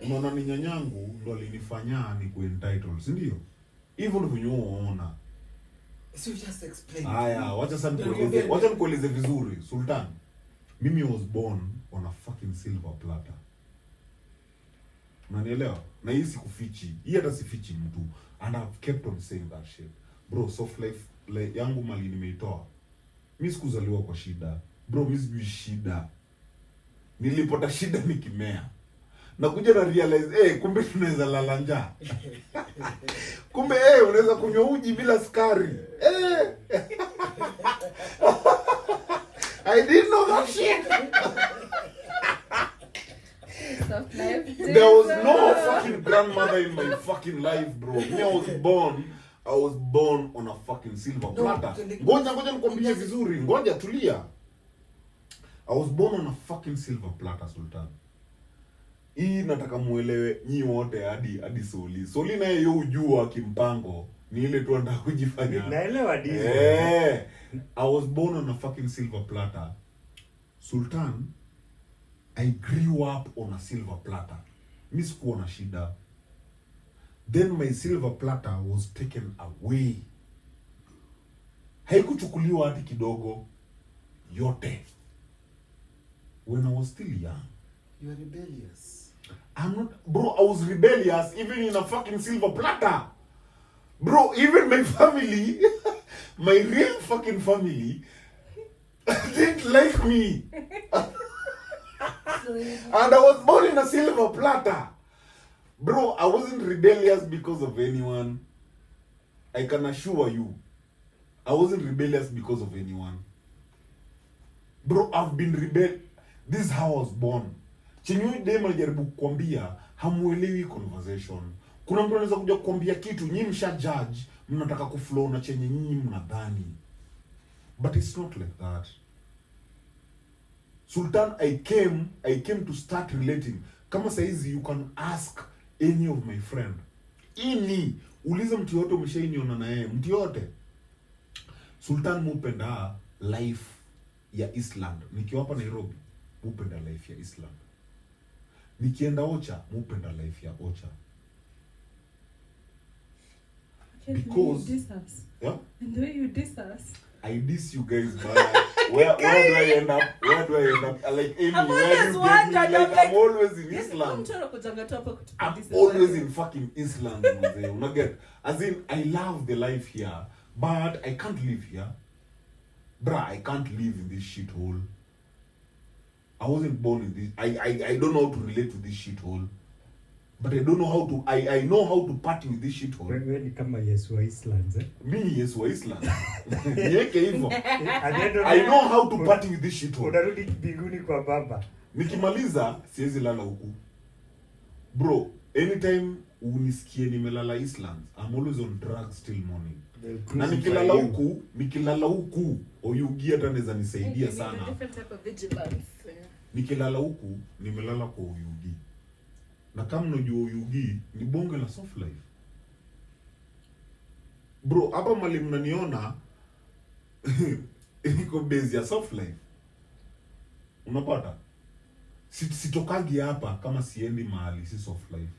Unaona ni nyanyangu ndo alinifanya ni entitled, si ndio? Hivyo ndivyo unaona. So you just explain. Haya, wacha nikueleze vizuri, Sultan. Mimi was born on a fucking silver platter. Unanielewa? Na hii sikufichi. Hii hata sifichi mtu. And I've kept on saying that shit. Bro, soft life yangu mali nimeitoa. Mimi sikuzaliwa kwa shida. Bro, mimi sijui shida. Nilipata shida nikimea. Na kuja na realize, kumbe tunaweza lala njaa. Kumbe unaweza kunywa uji bila sukari. I didn't know that shit. There was no fucking grandmother in my fucking life, bro. Me, I was born on a fucking silver platter. Ngoja nikwambie vizuri. Ngoja tulia. I was born on a fucking silver platter, Sultan. Hii nataka muelewe nyi wote hadi Soli. Soli naye yeye ujua kimpango. Ni ile tu anataka kujifanya. Naelewa dini. I was born on a fucking silver platter. Sultan, I grew up on a silver platter. Mimi sikuwa na shida. Then my silver platter was taken away. Haikuchukuliwa hadi kidogo. Yote. When I was still young. You are rebellious. I'm not, bro, I was rebellious even in a fucking silver platter. Bro, even my family, my real fucking family, didn't like me. And I was born in a silver platter. Bro, I wasn't rebellious because of anyone. I can assure you. I wasn't rebellious because of anyone. Bro, I've been rebel. This is how I was born. Chenye dem alijaribu kukwambia, hamuelewi conversation. Kuna mtu anaweza kuja kukwambia kitu, nyinyi msha judge, mnataka kuflow na chenye nyinyi mnadhani. But it's not like that. Sultan, I came to start relating. Kama saizi you can ask any of my friend. Uliza mtu yote umeshainiona na yeye, mtu yote. Sultan mupenda life ya Island. Nikiwa hapa Nairobi, mupenda life ya Island. Nikienda Ocha, mupenda life ya Ocha. Because you diss us. Yeah? And the way you diss us. I diss you guys, man. Where do I end up? Like Amy, I've where do you always get me? wondered, Like I'm always in Yes, Island. I'm I'm always in fucking Island, man. As in, I love the life here, but I can't live here. Bruh, I can't live in this shithole. I wasn't born in this. I don't know how to relate to this shithole. But I don't know how to. I know how to party with this shithole. Wewe ni kama Yesu wa Islands, eh? Mimi Yesu wa Island. Niweke hivyo. Anaenda- I know how to party with this shithole. Unarudi mbinguni kwa baba. Nikimaliza siwezi lala huku. Bro, anytime unisikie nimelala Islands, I'm always on drugs till morning. Na nikilala huku, Oyugi hata anaweza nisaidia sana. Different type of vigilance. Nikilala huku, nimelala kwa Oyugi. Na kama unajua Oyugi ni bonge la soft life. Bro, hapa mali mnaniona niko base ya soft life. Unapata? Sitokagi hapa kama siendi mahali si soft life.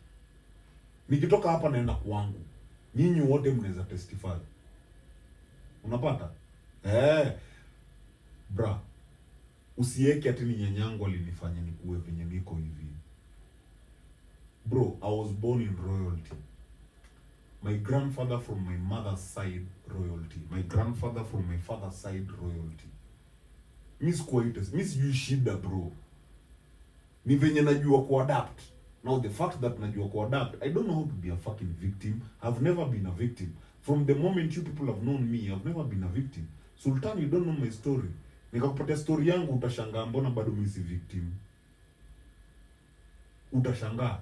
Nikitoka hapa naenda kwangu. Nyinyi wote mnaweza testify. Unapata? Bra. Usieke ati ni nyanyangu alinifanya nikuwe venye niko hivi. Bro, I was born in royalty. My grandfather from my mother's side, royalty. My grandfather from my father's side, royalty. Miss Quaitus, Miss you shida, bro. Ni venye najua kuadapt. Now the fact that najua kuadapt, I don't know how to be a fucking victim. I've never been a victim. From the moment you people have known me, I've never been a victim. Sultan, you don't know my story. Nikakupatia story yangu utashangaa mbona bado mimi si victim. Utashangaa.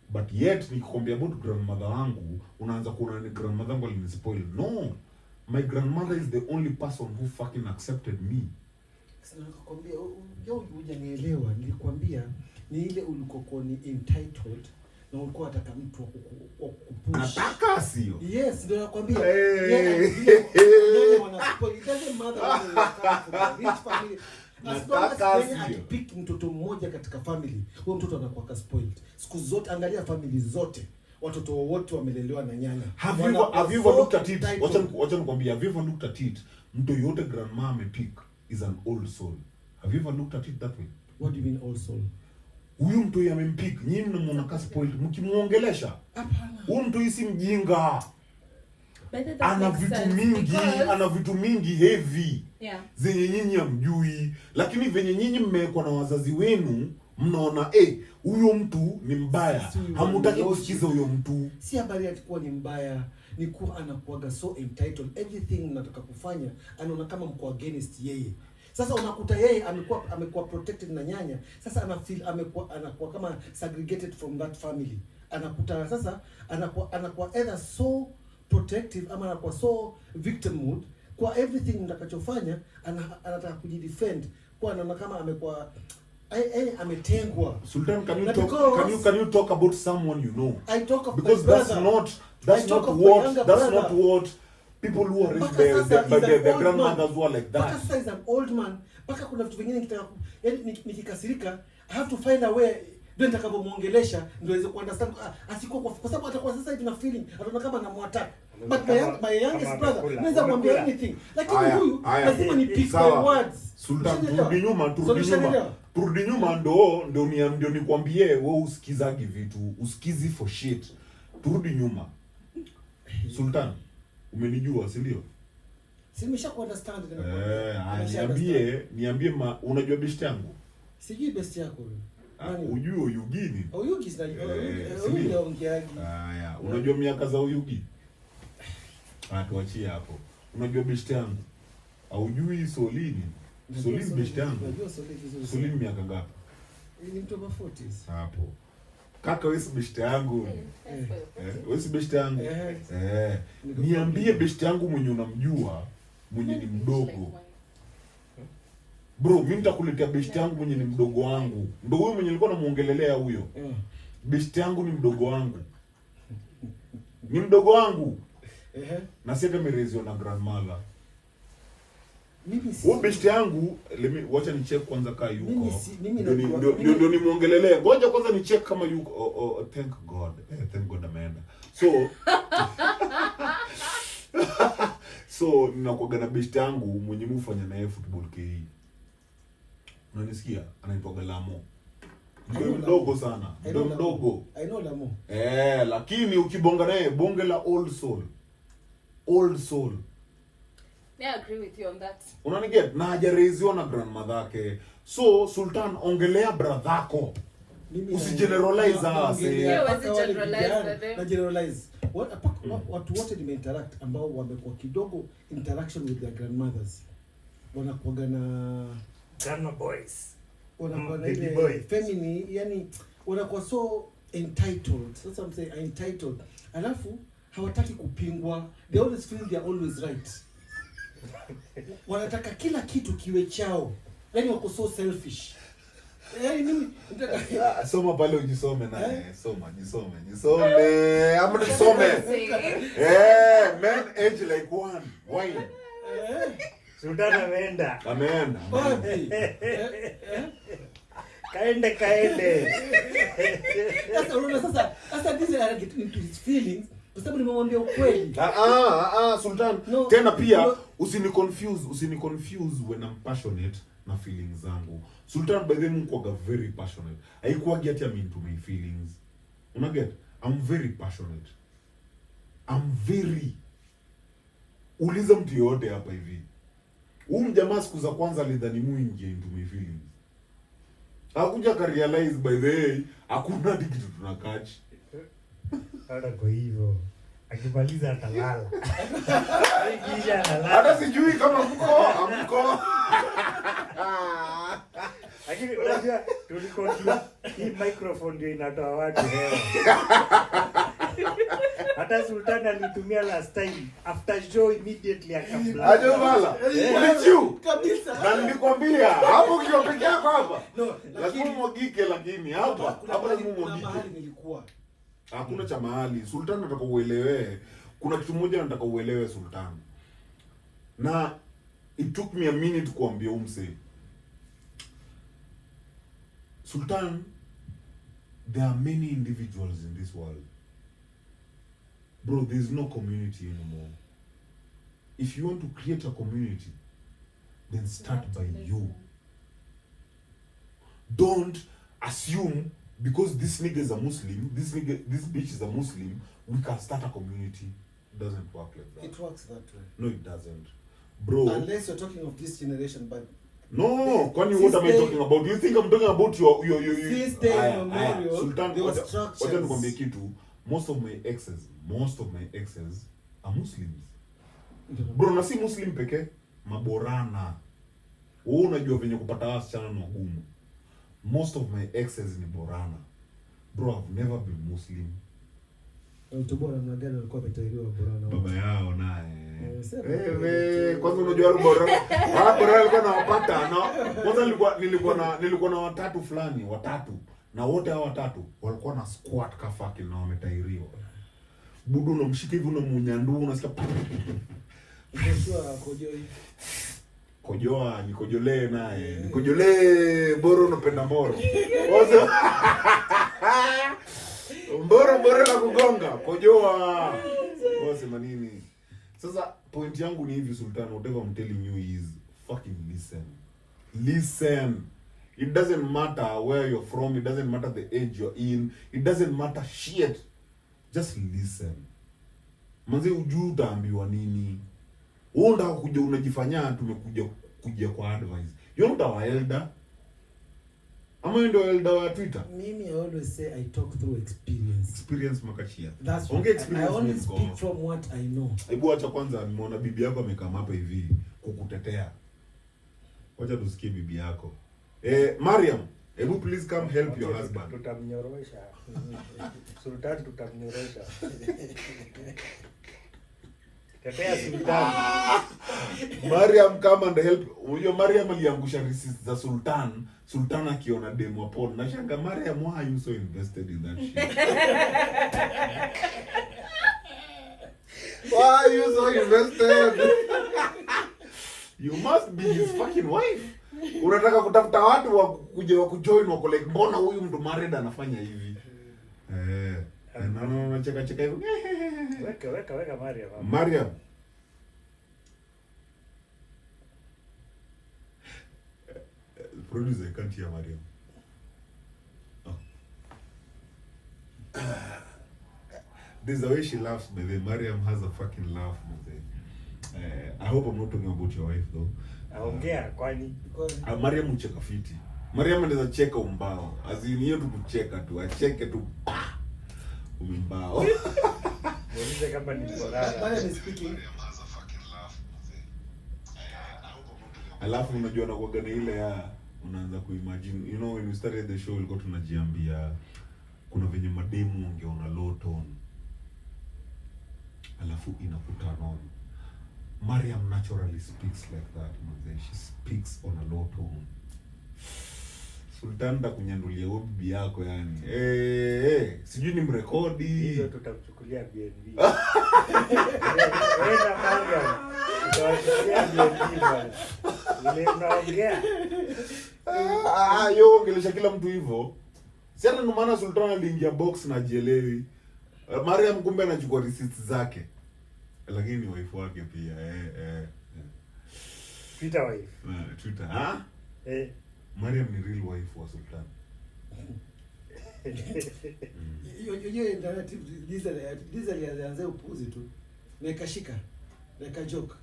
But yet nikikwambia about grandmother wangu, unaanza kuona ni grandmother wangu alinispoil. No. My grandmother is the only person who fucking accepted me. Sasa nikakwambia hujanielewa, nilikwambia ni ile ulikokuwa ni entitled na ulikuwa unataka mtu wa kupush. Nataka sio. Yes, ndio nakwambia. Hey. It doesn't matter whether you come from a rich family. As long as when akipick mtoto mmoja katika family, huyo mtoto anakuwa spoiled. Siku zote angalia family zote. Watoto wote wamelelewa na nyanya. Have you ever looked at it? Wacha nikwambia, have you ever looked at it? Mtu yote grandma amepick is an old soul. Have you ever looked at it that way? What do you mean old soul? Huyu mtu yamempick, nyinyi mnamuona ka spoiled, mkimuongelesha. Hapana. Huyu mtu si mjinga. Ana vitu mingi heavy. Yeah. Zenye nyinyi hamjui, lakini venye nyinyi mmekuwa na wazazi wenu, mnaona huyo mtu ni mbaya. Hamutaki kusikiza huyo mtu. Si habari atakuwa ni mbaya, ni kuwa anakuaga so entitled. Everything mnataka kufanya, anaona kama mko against yeye. Sasa unakuta yeye amekuwa protected na nyanya. Sasa anakuwa kama segregated from that family. Anakuta sasa anakuwa either so protective ama anakuwa so victim mood kwa everything mtakachofanya, anataka kujidefend kwa anaona kama amekuwa ametengwa. Sultan, can you talk about someone you know? I talk of because that's not what people who are raised by their grandmothers were like that. Baka sasa is an old man. Baka kuna vitu vingine nikikasirika, I have to find a way ndio nitakavyomuongelesha ndio aweze kuunderstand asiko kwa sababu atakuwa sasa hivi na feeling ataona kama anamwataka. But my youngest brother naweza kumwambia anything, lakini huyu lazima ni pick my words. Sultan, turudi nyuma ndio nikwambie wewe usikizagi vitu, usikizi for shit. Turudi nyuma. Sultan, umenijua si ndio? Si nimesha kuunderstand niambie unajua best yangu? Sijui best yako wewe. Ujui Oyugi ni? Oyugi sina Oyugi ongeaji. Unajua miaka za Oyugi? Tuachie hapo. Unajua best yangu? Ujui Solini? Solini best yangu. Unajua Solini miaka ngapi? Ni mtu wa 40s. Hapo. Kaka wewe si best yangu. Wewe si best yangu. Niambie best yangu mwenye unamjua, mwenye ni mdogo. Bro, mimi nitakuletea best yangu mwenye ni mdogo wangu. Ndio huyo mwenye nilikuwa namuongelelea huyo. Best yangu ni mdogo wangu. Ni mdogo wangu. Na sasa merezio na grandmother. Mimi si best yangu, wacha ni check kwanza kama yuko. Mimi ndio nimuongelelee. Ngoja kwanza ni check kama yuko. Thank God. Thank God ameenda. So ninakuaga na best yangu mwenye mufanya naye football KE. Unanisikia? Anaitwa Galamo. Ndio mdogo sana. Ndio mdogo. I know Lamo. Lakini ukibonga naye bonge la old soul. Old soul. I agree with you on that. Unaniget? Na hajareziwa na grandmother yake. So Sultan, ongelea brother yako. Usigeneralize na generalize. Watu wote nimeinteract ambao wamekuwa kidogo interaction with their grandmothers. Wanakuaga na grandma boys. Wanakuwa na ile feminine, yani wanakuwa so entitled. That's what I'm saying, entitled. Alafu hawataki kupingwa. They always feel they are always right. Wanataka kila kitu kiwe chao. Yani wako so selfish. Mimi soma pale ujisome naye. Jisome. Ama tusome. Men age like one. Why? Sultan ameenda. Kaende. Sasa unaona sasa this is get into his feelings. Kwa sababu nimemwambia ukweli. Sultan. No, tena pia usini-confuse when I'm passionate na feelings zangu. Sultan by the way mko very passionate. Haikuwa ati I'm into my feelings. Unaget? I'm very passionate. Uliza mtu yote hapa hivi. Mjamaa siku za kwanza alidhani muingie into my feelings. Hakuja ka realize by the way hakuna kitu tunakatch. Hata kwa hivyo akimaliza atalala. Kisha analala. Hata sijui kama mko. Lakini unajua tulikuwa hii microphone ndio inatoa watu hewa. Hata Sultan alitumia last time after show immediately akabla. Aje mala. Ulichu. Kabisa. Na nilikwambia hapo kio peke yako hapa. No, Lazima mwagike lakini hapa lazima mahali mwagike. nilikuwa. Hakuna cha mahali. Sultan nataka uelewe. Kuna kitu moja nataka uelewe Sultan. Na it took me a minute kuambia umse. Sultan, there are many individuals in this world. Bro, there's no community anymore. If you want to create a community, then start by you. Don't assume because this nigga is a Muslim, this bitch is a Muslim, we can start a community. It doesn't work like that. It works that way. No, it doesn't. Bro. Unless you're talking of this generation, but No, Kwani, what am I talking about? Do you think I'm talking about your Since day memorial, Sultan, there was wacha structures. nikwambie kitu. Most of my exes are Muslims. Bro, na si Muslim peke, maborana. Wewe unajua venye kupata wasichana ni wagumu. Most of my exes ni borana. Bro, I've never been Muslim. Utobora na gani walikuwa wametairiwa borana. Baba yao naye. Wewe kwanza unajua borana. Borana alikuwa anawapata no. Kwanza nilikuwa na watatu fulani, na wote hao watatu walikuwa na squat ka fucking na wametairiwa. Budu unamshika hivi unamunyandu unasikia Unajua kojoi. Kojoa, nikojolee naye. Nikojolee, bora unapenda mboro. Wazo. Mboro na kugonga. Kojoa. Wasema nini? Sasa point yangu ni hivi Sultan, whatever I'm telling you is fucking listen. Listen. It doesn't matter where you're from, it doesn't matter the age you're in, it doesn't matter shit. Just listen. Manze ujui utaambiwa nini? Wewe unataka kuja unajifanya tumekuja kwa advice. You're not our elder. Ama ndio elder wa Twitter. Mimi I always say I talk through experience. Experience makachia. That's Onge experience. I only speak from what I know. Hebu acha kwanza nimeona bibi yako amekaa hapa hivi kukutetea. Wacha tusikie bibi yako. Mariam, hebu please come help your husband. Tutamnyorosha. Sultan tutamnyorosha. Tetea Sultan. Mariam come and help. Huyo Mariam aliangusha receipts za Sultan. Sultan akiona demo hapo. Nashanga Mariam, why are you so invested in that shit? Why are you so invested? You must be his fucking wife. Unataka kutafuta watu wa kuja kujoin wako like mbona huyu mtu married anafanya hivi? Na cheka hivi. Weka Mariam. Mariam. Producer, I can't hear Mariam. Oh. There's a way she laughs, but then Mariam has a fucking laugh. I hope I'm not talking about your wife though. Aongea kwani Mariam ucheka fiti. Mariam anaweza cheka umbao. Azini yetu kucheka tu, acheke tu. Umbao. Muulize kama ni borana. Mariam is speaking. Alafu unajua na kuaga na ile ya unaanza kuimagine, you know when we started the show ilikuwa tunajiambia kuna venye mademu ungeona low tone. Alafu inakuta on. Mariam naturally speaks like that, man. She speaks on a low tone. Sultan da kunyandulia wewe bibi yako yani. Sijui ni mrekodi. Hizo tutamchukulia BNB. Wewe Mariam. Tutachukulia BNB bwana. Ile unaongea. Yo ongelesha kila mtu hivyo. Sasa ndo maana Sultan aliingia box na jielewi. Mariam kumbe anachukua receipts zake. Lakini ni wife wake pia. Twitter wife. Twitter. Mariam ni real wife wa Sultan. Hiyo narrative diesel alianza upuzi tu. Nikashika. Like a joke.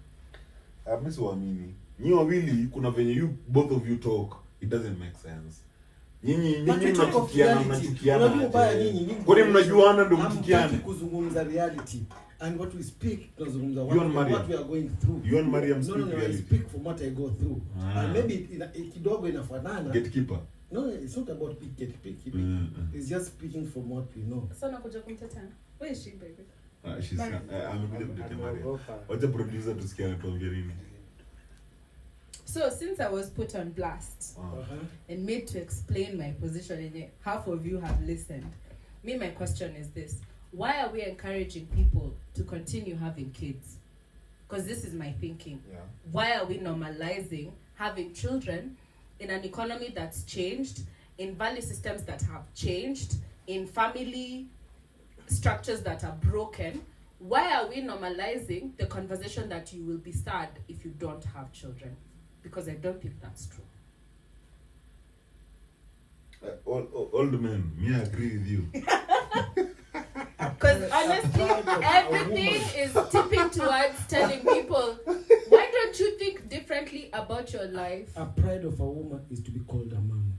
Mimi siamini. Nyi wawili kuna venye both of you talk, it doesn't make sense. Nyinyi But we talk of reality. Unajua ubaya nyinyi. Kwani mnajuana ndio Hamtaki mtikiane? kuzungumza reality. And what we speak, tunazungumza You and Mariam. what we are going through. You and Mariam No, speak no, no, I reality. speak from what I go through. And maybe kidogo inafanana. Gatekeeper. No, it's not about gatekeeping. It's just speaking from what we know. So nakuja kumtetea. Where is she, baby? She's amekuja kutetea Maria. Wacha producer tusikie anatuambia nini. So since I was put on blast and made to explain my position, and half of you have listened, my question is this: why are we encouraging people to continue having kids? Because this is my thinking. Yeah. Why are we normalizing having children in an economy that's changed, in value systems that have changed, in family structures that are broken? Why are we normalizing the conversation that you will be sad if you don't have children? Because I don't think that's true. Old man, me agree with you. Because honestly, everything is tipping towards telling people, why don't you think differently about your life? A pride of a woman is to be called a mom.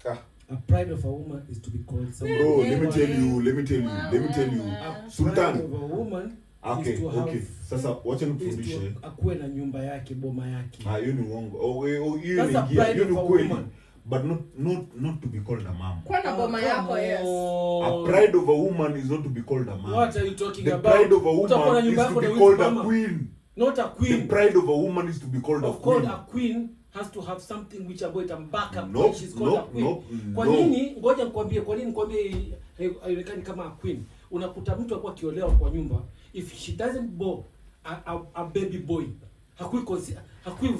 Ah. A pride of a woman is to be called someone. Bro, let me tell you. A Sultan. pride of a woman Okay, is to have, okay. Sasa wacha is nikufundishe. to akuwe na nyumba yake, boma yake. Hiyo ni uongo. Hiyo That's a ni pride hiyo ni of a kweli. woman. But not to be called a mom. Kwa na boma yako, yes. A pride of a woman is not to be called a mom. What are you talking The about? pride of a Utakuwa na woman is nyumba to yako be na called mama. a queen. Not a The queen. pride of a woman is to be called a Of course, queen. a queen has to have something which are going to back up. Nope, She's called a queen. Kwa nini? Ngoja nikwambie, kwa nini nikwambie haiwezekani kama a queen? Unakuta mtu akwa kiolewa kwa nyumba, if she doesn't born a baby boy, hakui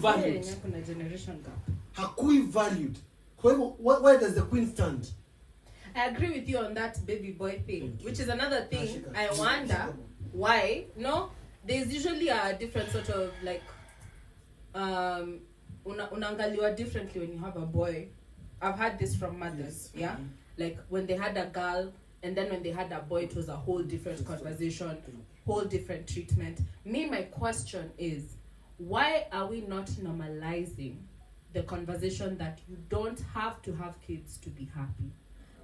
valued. Kuna generation gap. Hakui valued. Kwa hivyo, where does the queen stand? I agree with you on that baby boy thing, which is another thing. I wonder why. No, there's usually a different sort of like unaangaliwa differently when you have a boy. I've had this from mothers, yeah? Like when they had a girl and then when they had a boy, it was a whole different conversation, whole different treatment. My question is, why are we not normalizing the conversation that you don't have to have kids to be happy?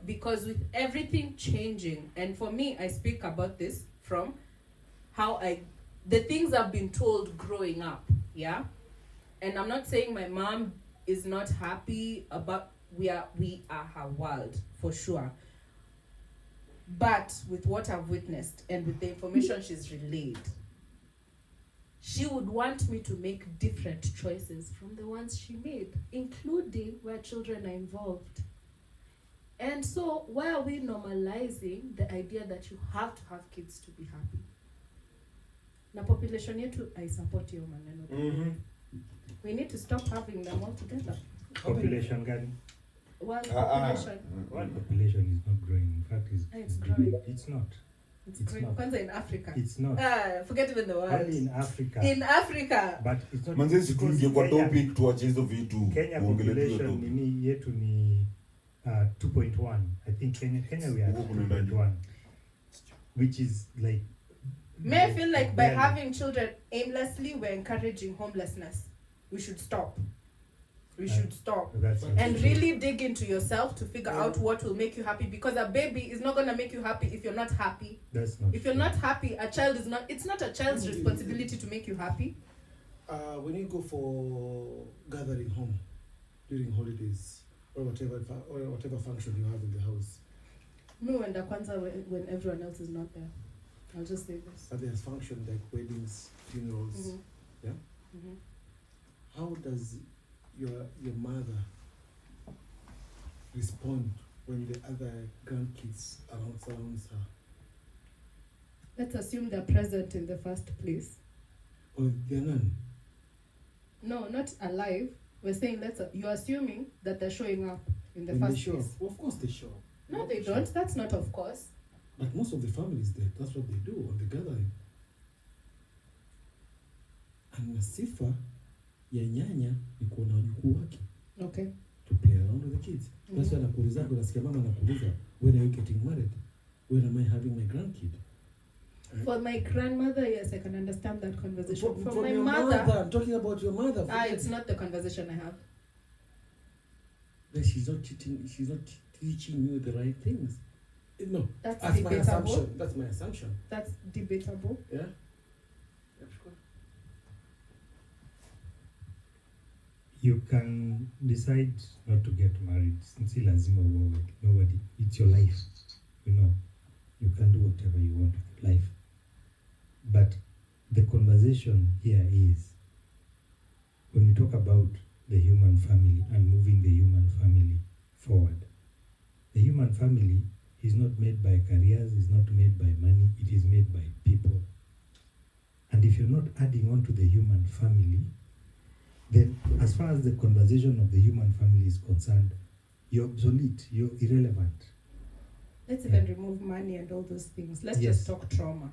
Because with everything changing, and for me, I speak about this from how the things I've been told growing up, yeah? And I'm not saying my mom is not happy about, we are her world, for sure. But with what I've witnessed and with the information she's relayed, she would want me to make different choices from the ones she made, including where children are involved. And so, why are we normalizing the idea that you have to have kids to be happy? Na population yetu, I support your maneno. We need to stop having them all together. Population gani? World population. World population is not growing. In fact, It's growing. It's not. It's It's growing. not. Kwanza in Africa. It's not. Forget even the world. Only in Africa. In Africa. But it's not. Manze situingie kwa Kenya- topic tuache hizo vitu. Kenya Tuongelee hizo population topic. nini yetu ni 2.1. I think Kenya we are Huko kunaendaje? 2.1, which is like. May I feel like by barely. having children aimlessly, we're encouraging homelessness. We should stop. We should stop. That's And really dig into yourself to figure out what will make you happy, because a baby is not going to make you happy if you're not happy. That's not. If you're not happy, a child is not, it's not a child's responsibility to make you happy. When you go for gathering home during holidays or whatever function you have in the house, No, and kwanza when everyone else is not there. I'll just say this. but there's functions like weddings, funerals. Yeah? How does your mother respond when the other grandkids surrounds her? Let's assume they're present in the first place. Or they're none? No, not alive. We're saying you're assuming that they're showing up in the When they first show place. up. Well, of course they show up. No, they don't. That's not of course. But most of the families there, that's what they do on the gathering. And sifa ya nyanya ni kuona wajukuu wake. Okay. To play around with the kids. That's why nakuuliza, unasikia mama anakuuliza, when are you getting married? When am I having my grandkid? For my grandmother, yes, I can understand that conversation. For my your mother, I'm talking about your mother. it's not the conversation I have. then she's not teaching you the right things. No, That's that's my debatable. assumption. That's my assumption. That's debatable. Yeah. You can decide not to get married. Since lazima uowe. Nobody. It's your life. You know. You can do whatever you want with life. But the conversation here is when you talk about the human family and moving the human family forward. The human family is not made by careers, is not made by money, it is made by people. And if you're not adding on to the human family, then as far as the conversation of the human family is concerned, you're obsolete, you're irrelevant. Let's even remove money and all those things. Let's Yes. just talk trauma.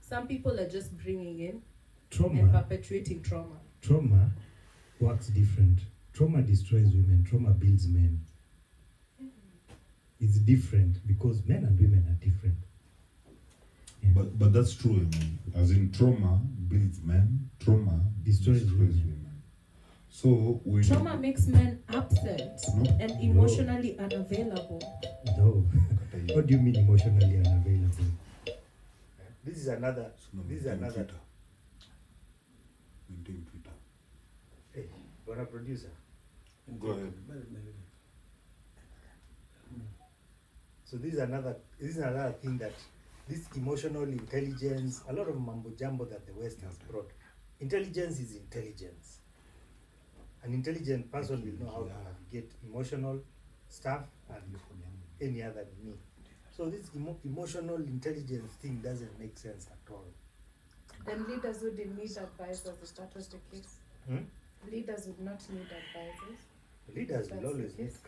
Some people are just bringing in and Trauma, perpetuating trauma. trauma works different. Trauma destroys women, trauma builds men. It's different because men and women are different. Yeah. But that's true, I mean. As in trauma builds men, trauma Destroys women. women. So we Trauma makes men absent No. and emotionally unavailable. No. What do you mean emotionally unavailable? This is another. Maintain Twitter. Hey, what a producer. Go ahead. So this is another thing that this emotional intelligence, a lot of mambo jumbo that the West has brought. Intelligence is intelligence. An intelligent person will know how to navigate emotional stuff and any other need. So this emotional intelligence thing doesn't make sense at all. Then leaders wouldn't need advisors if that was the case. Hmm? Leaders would not need advisors. Leaders That's will the always case. need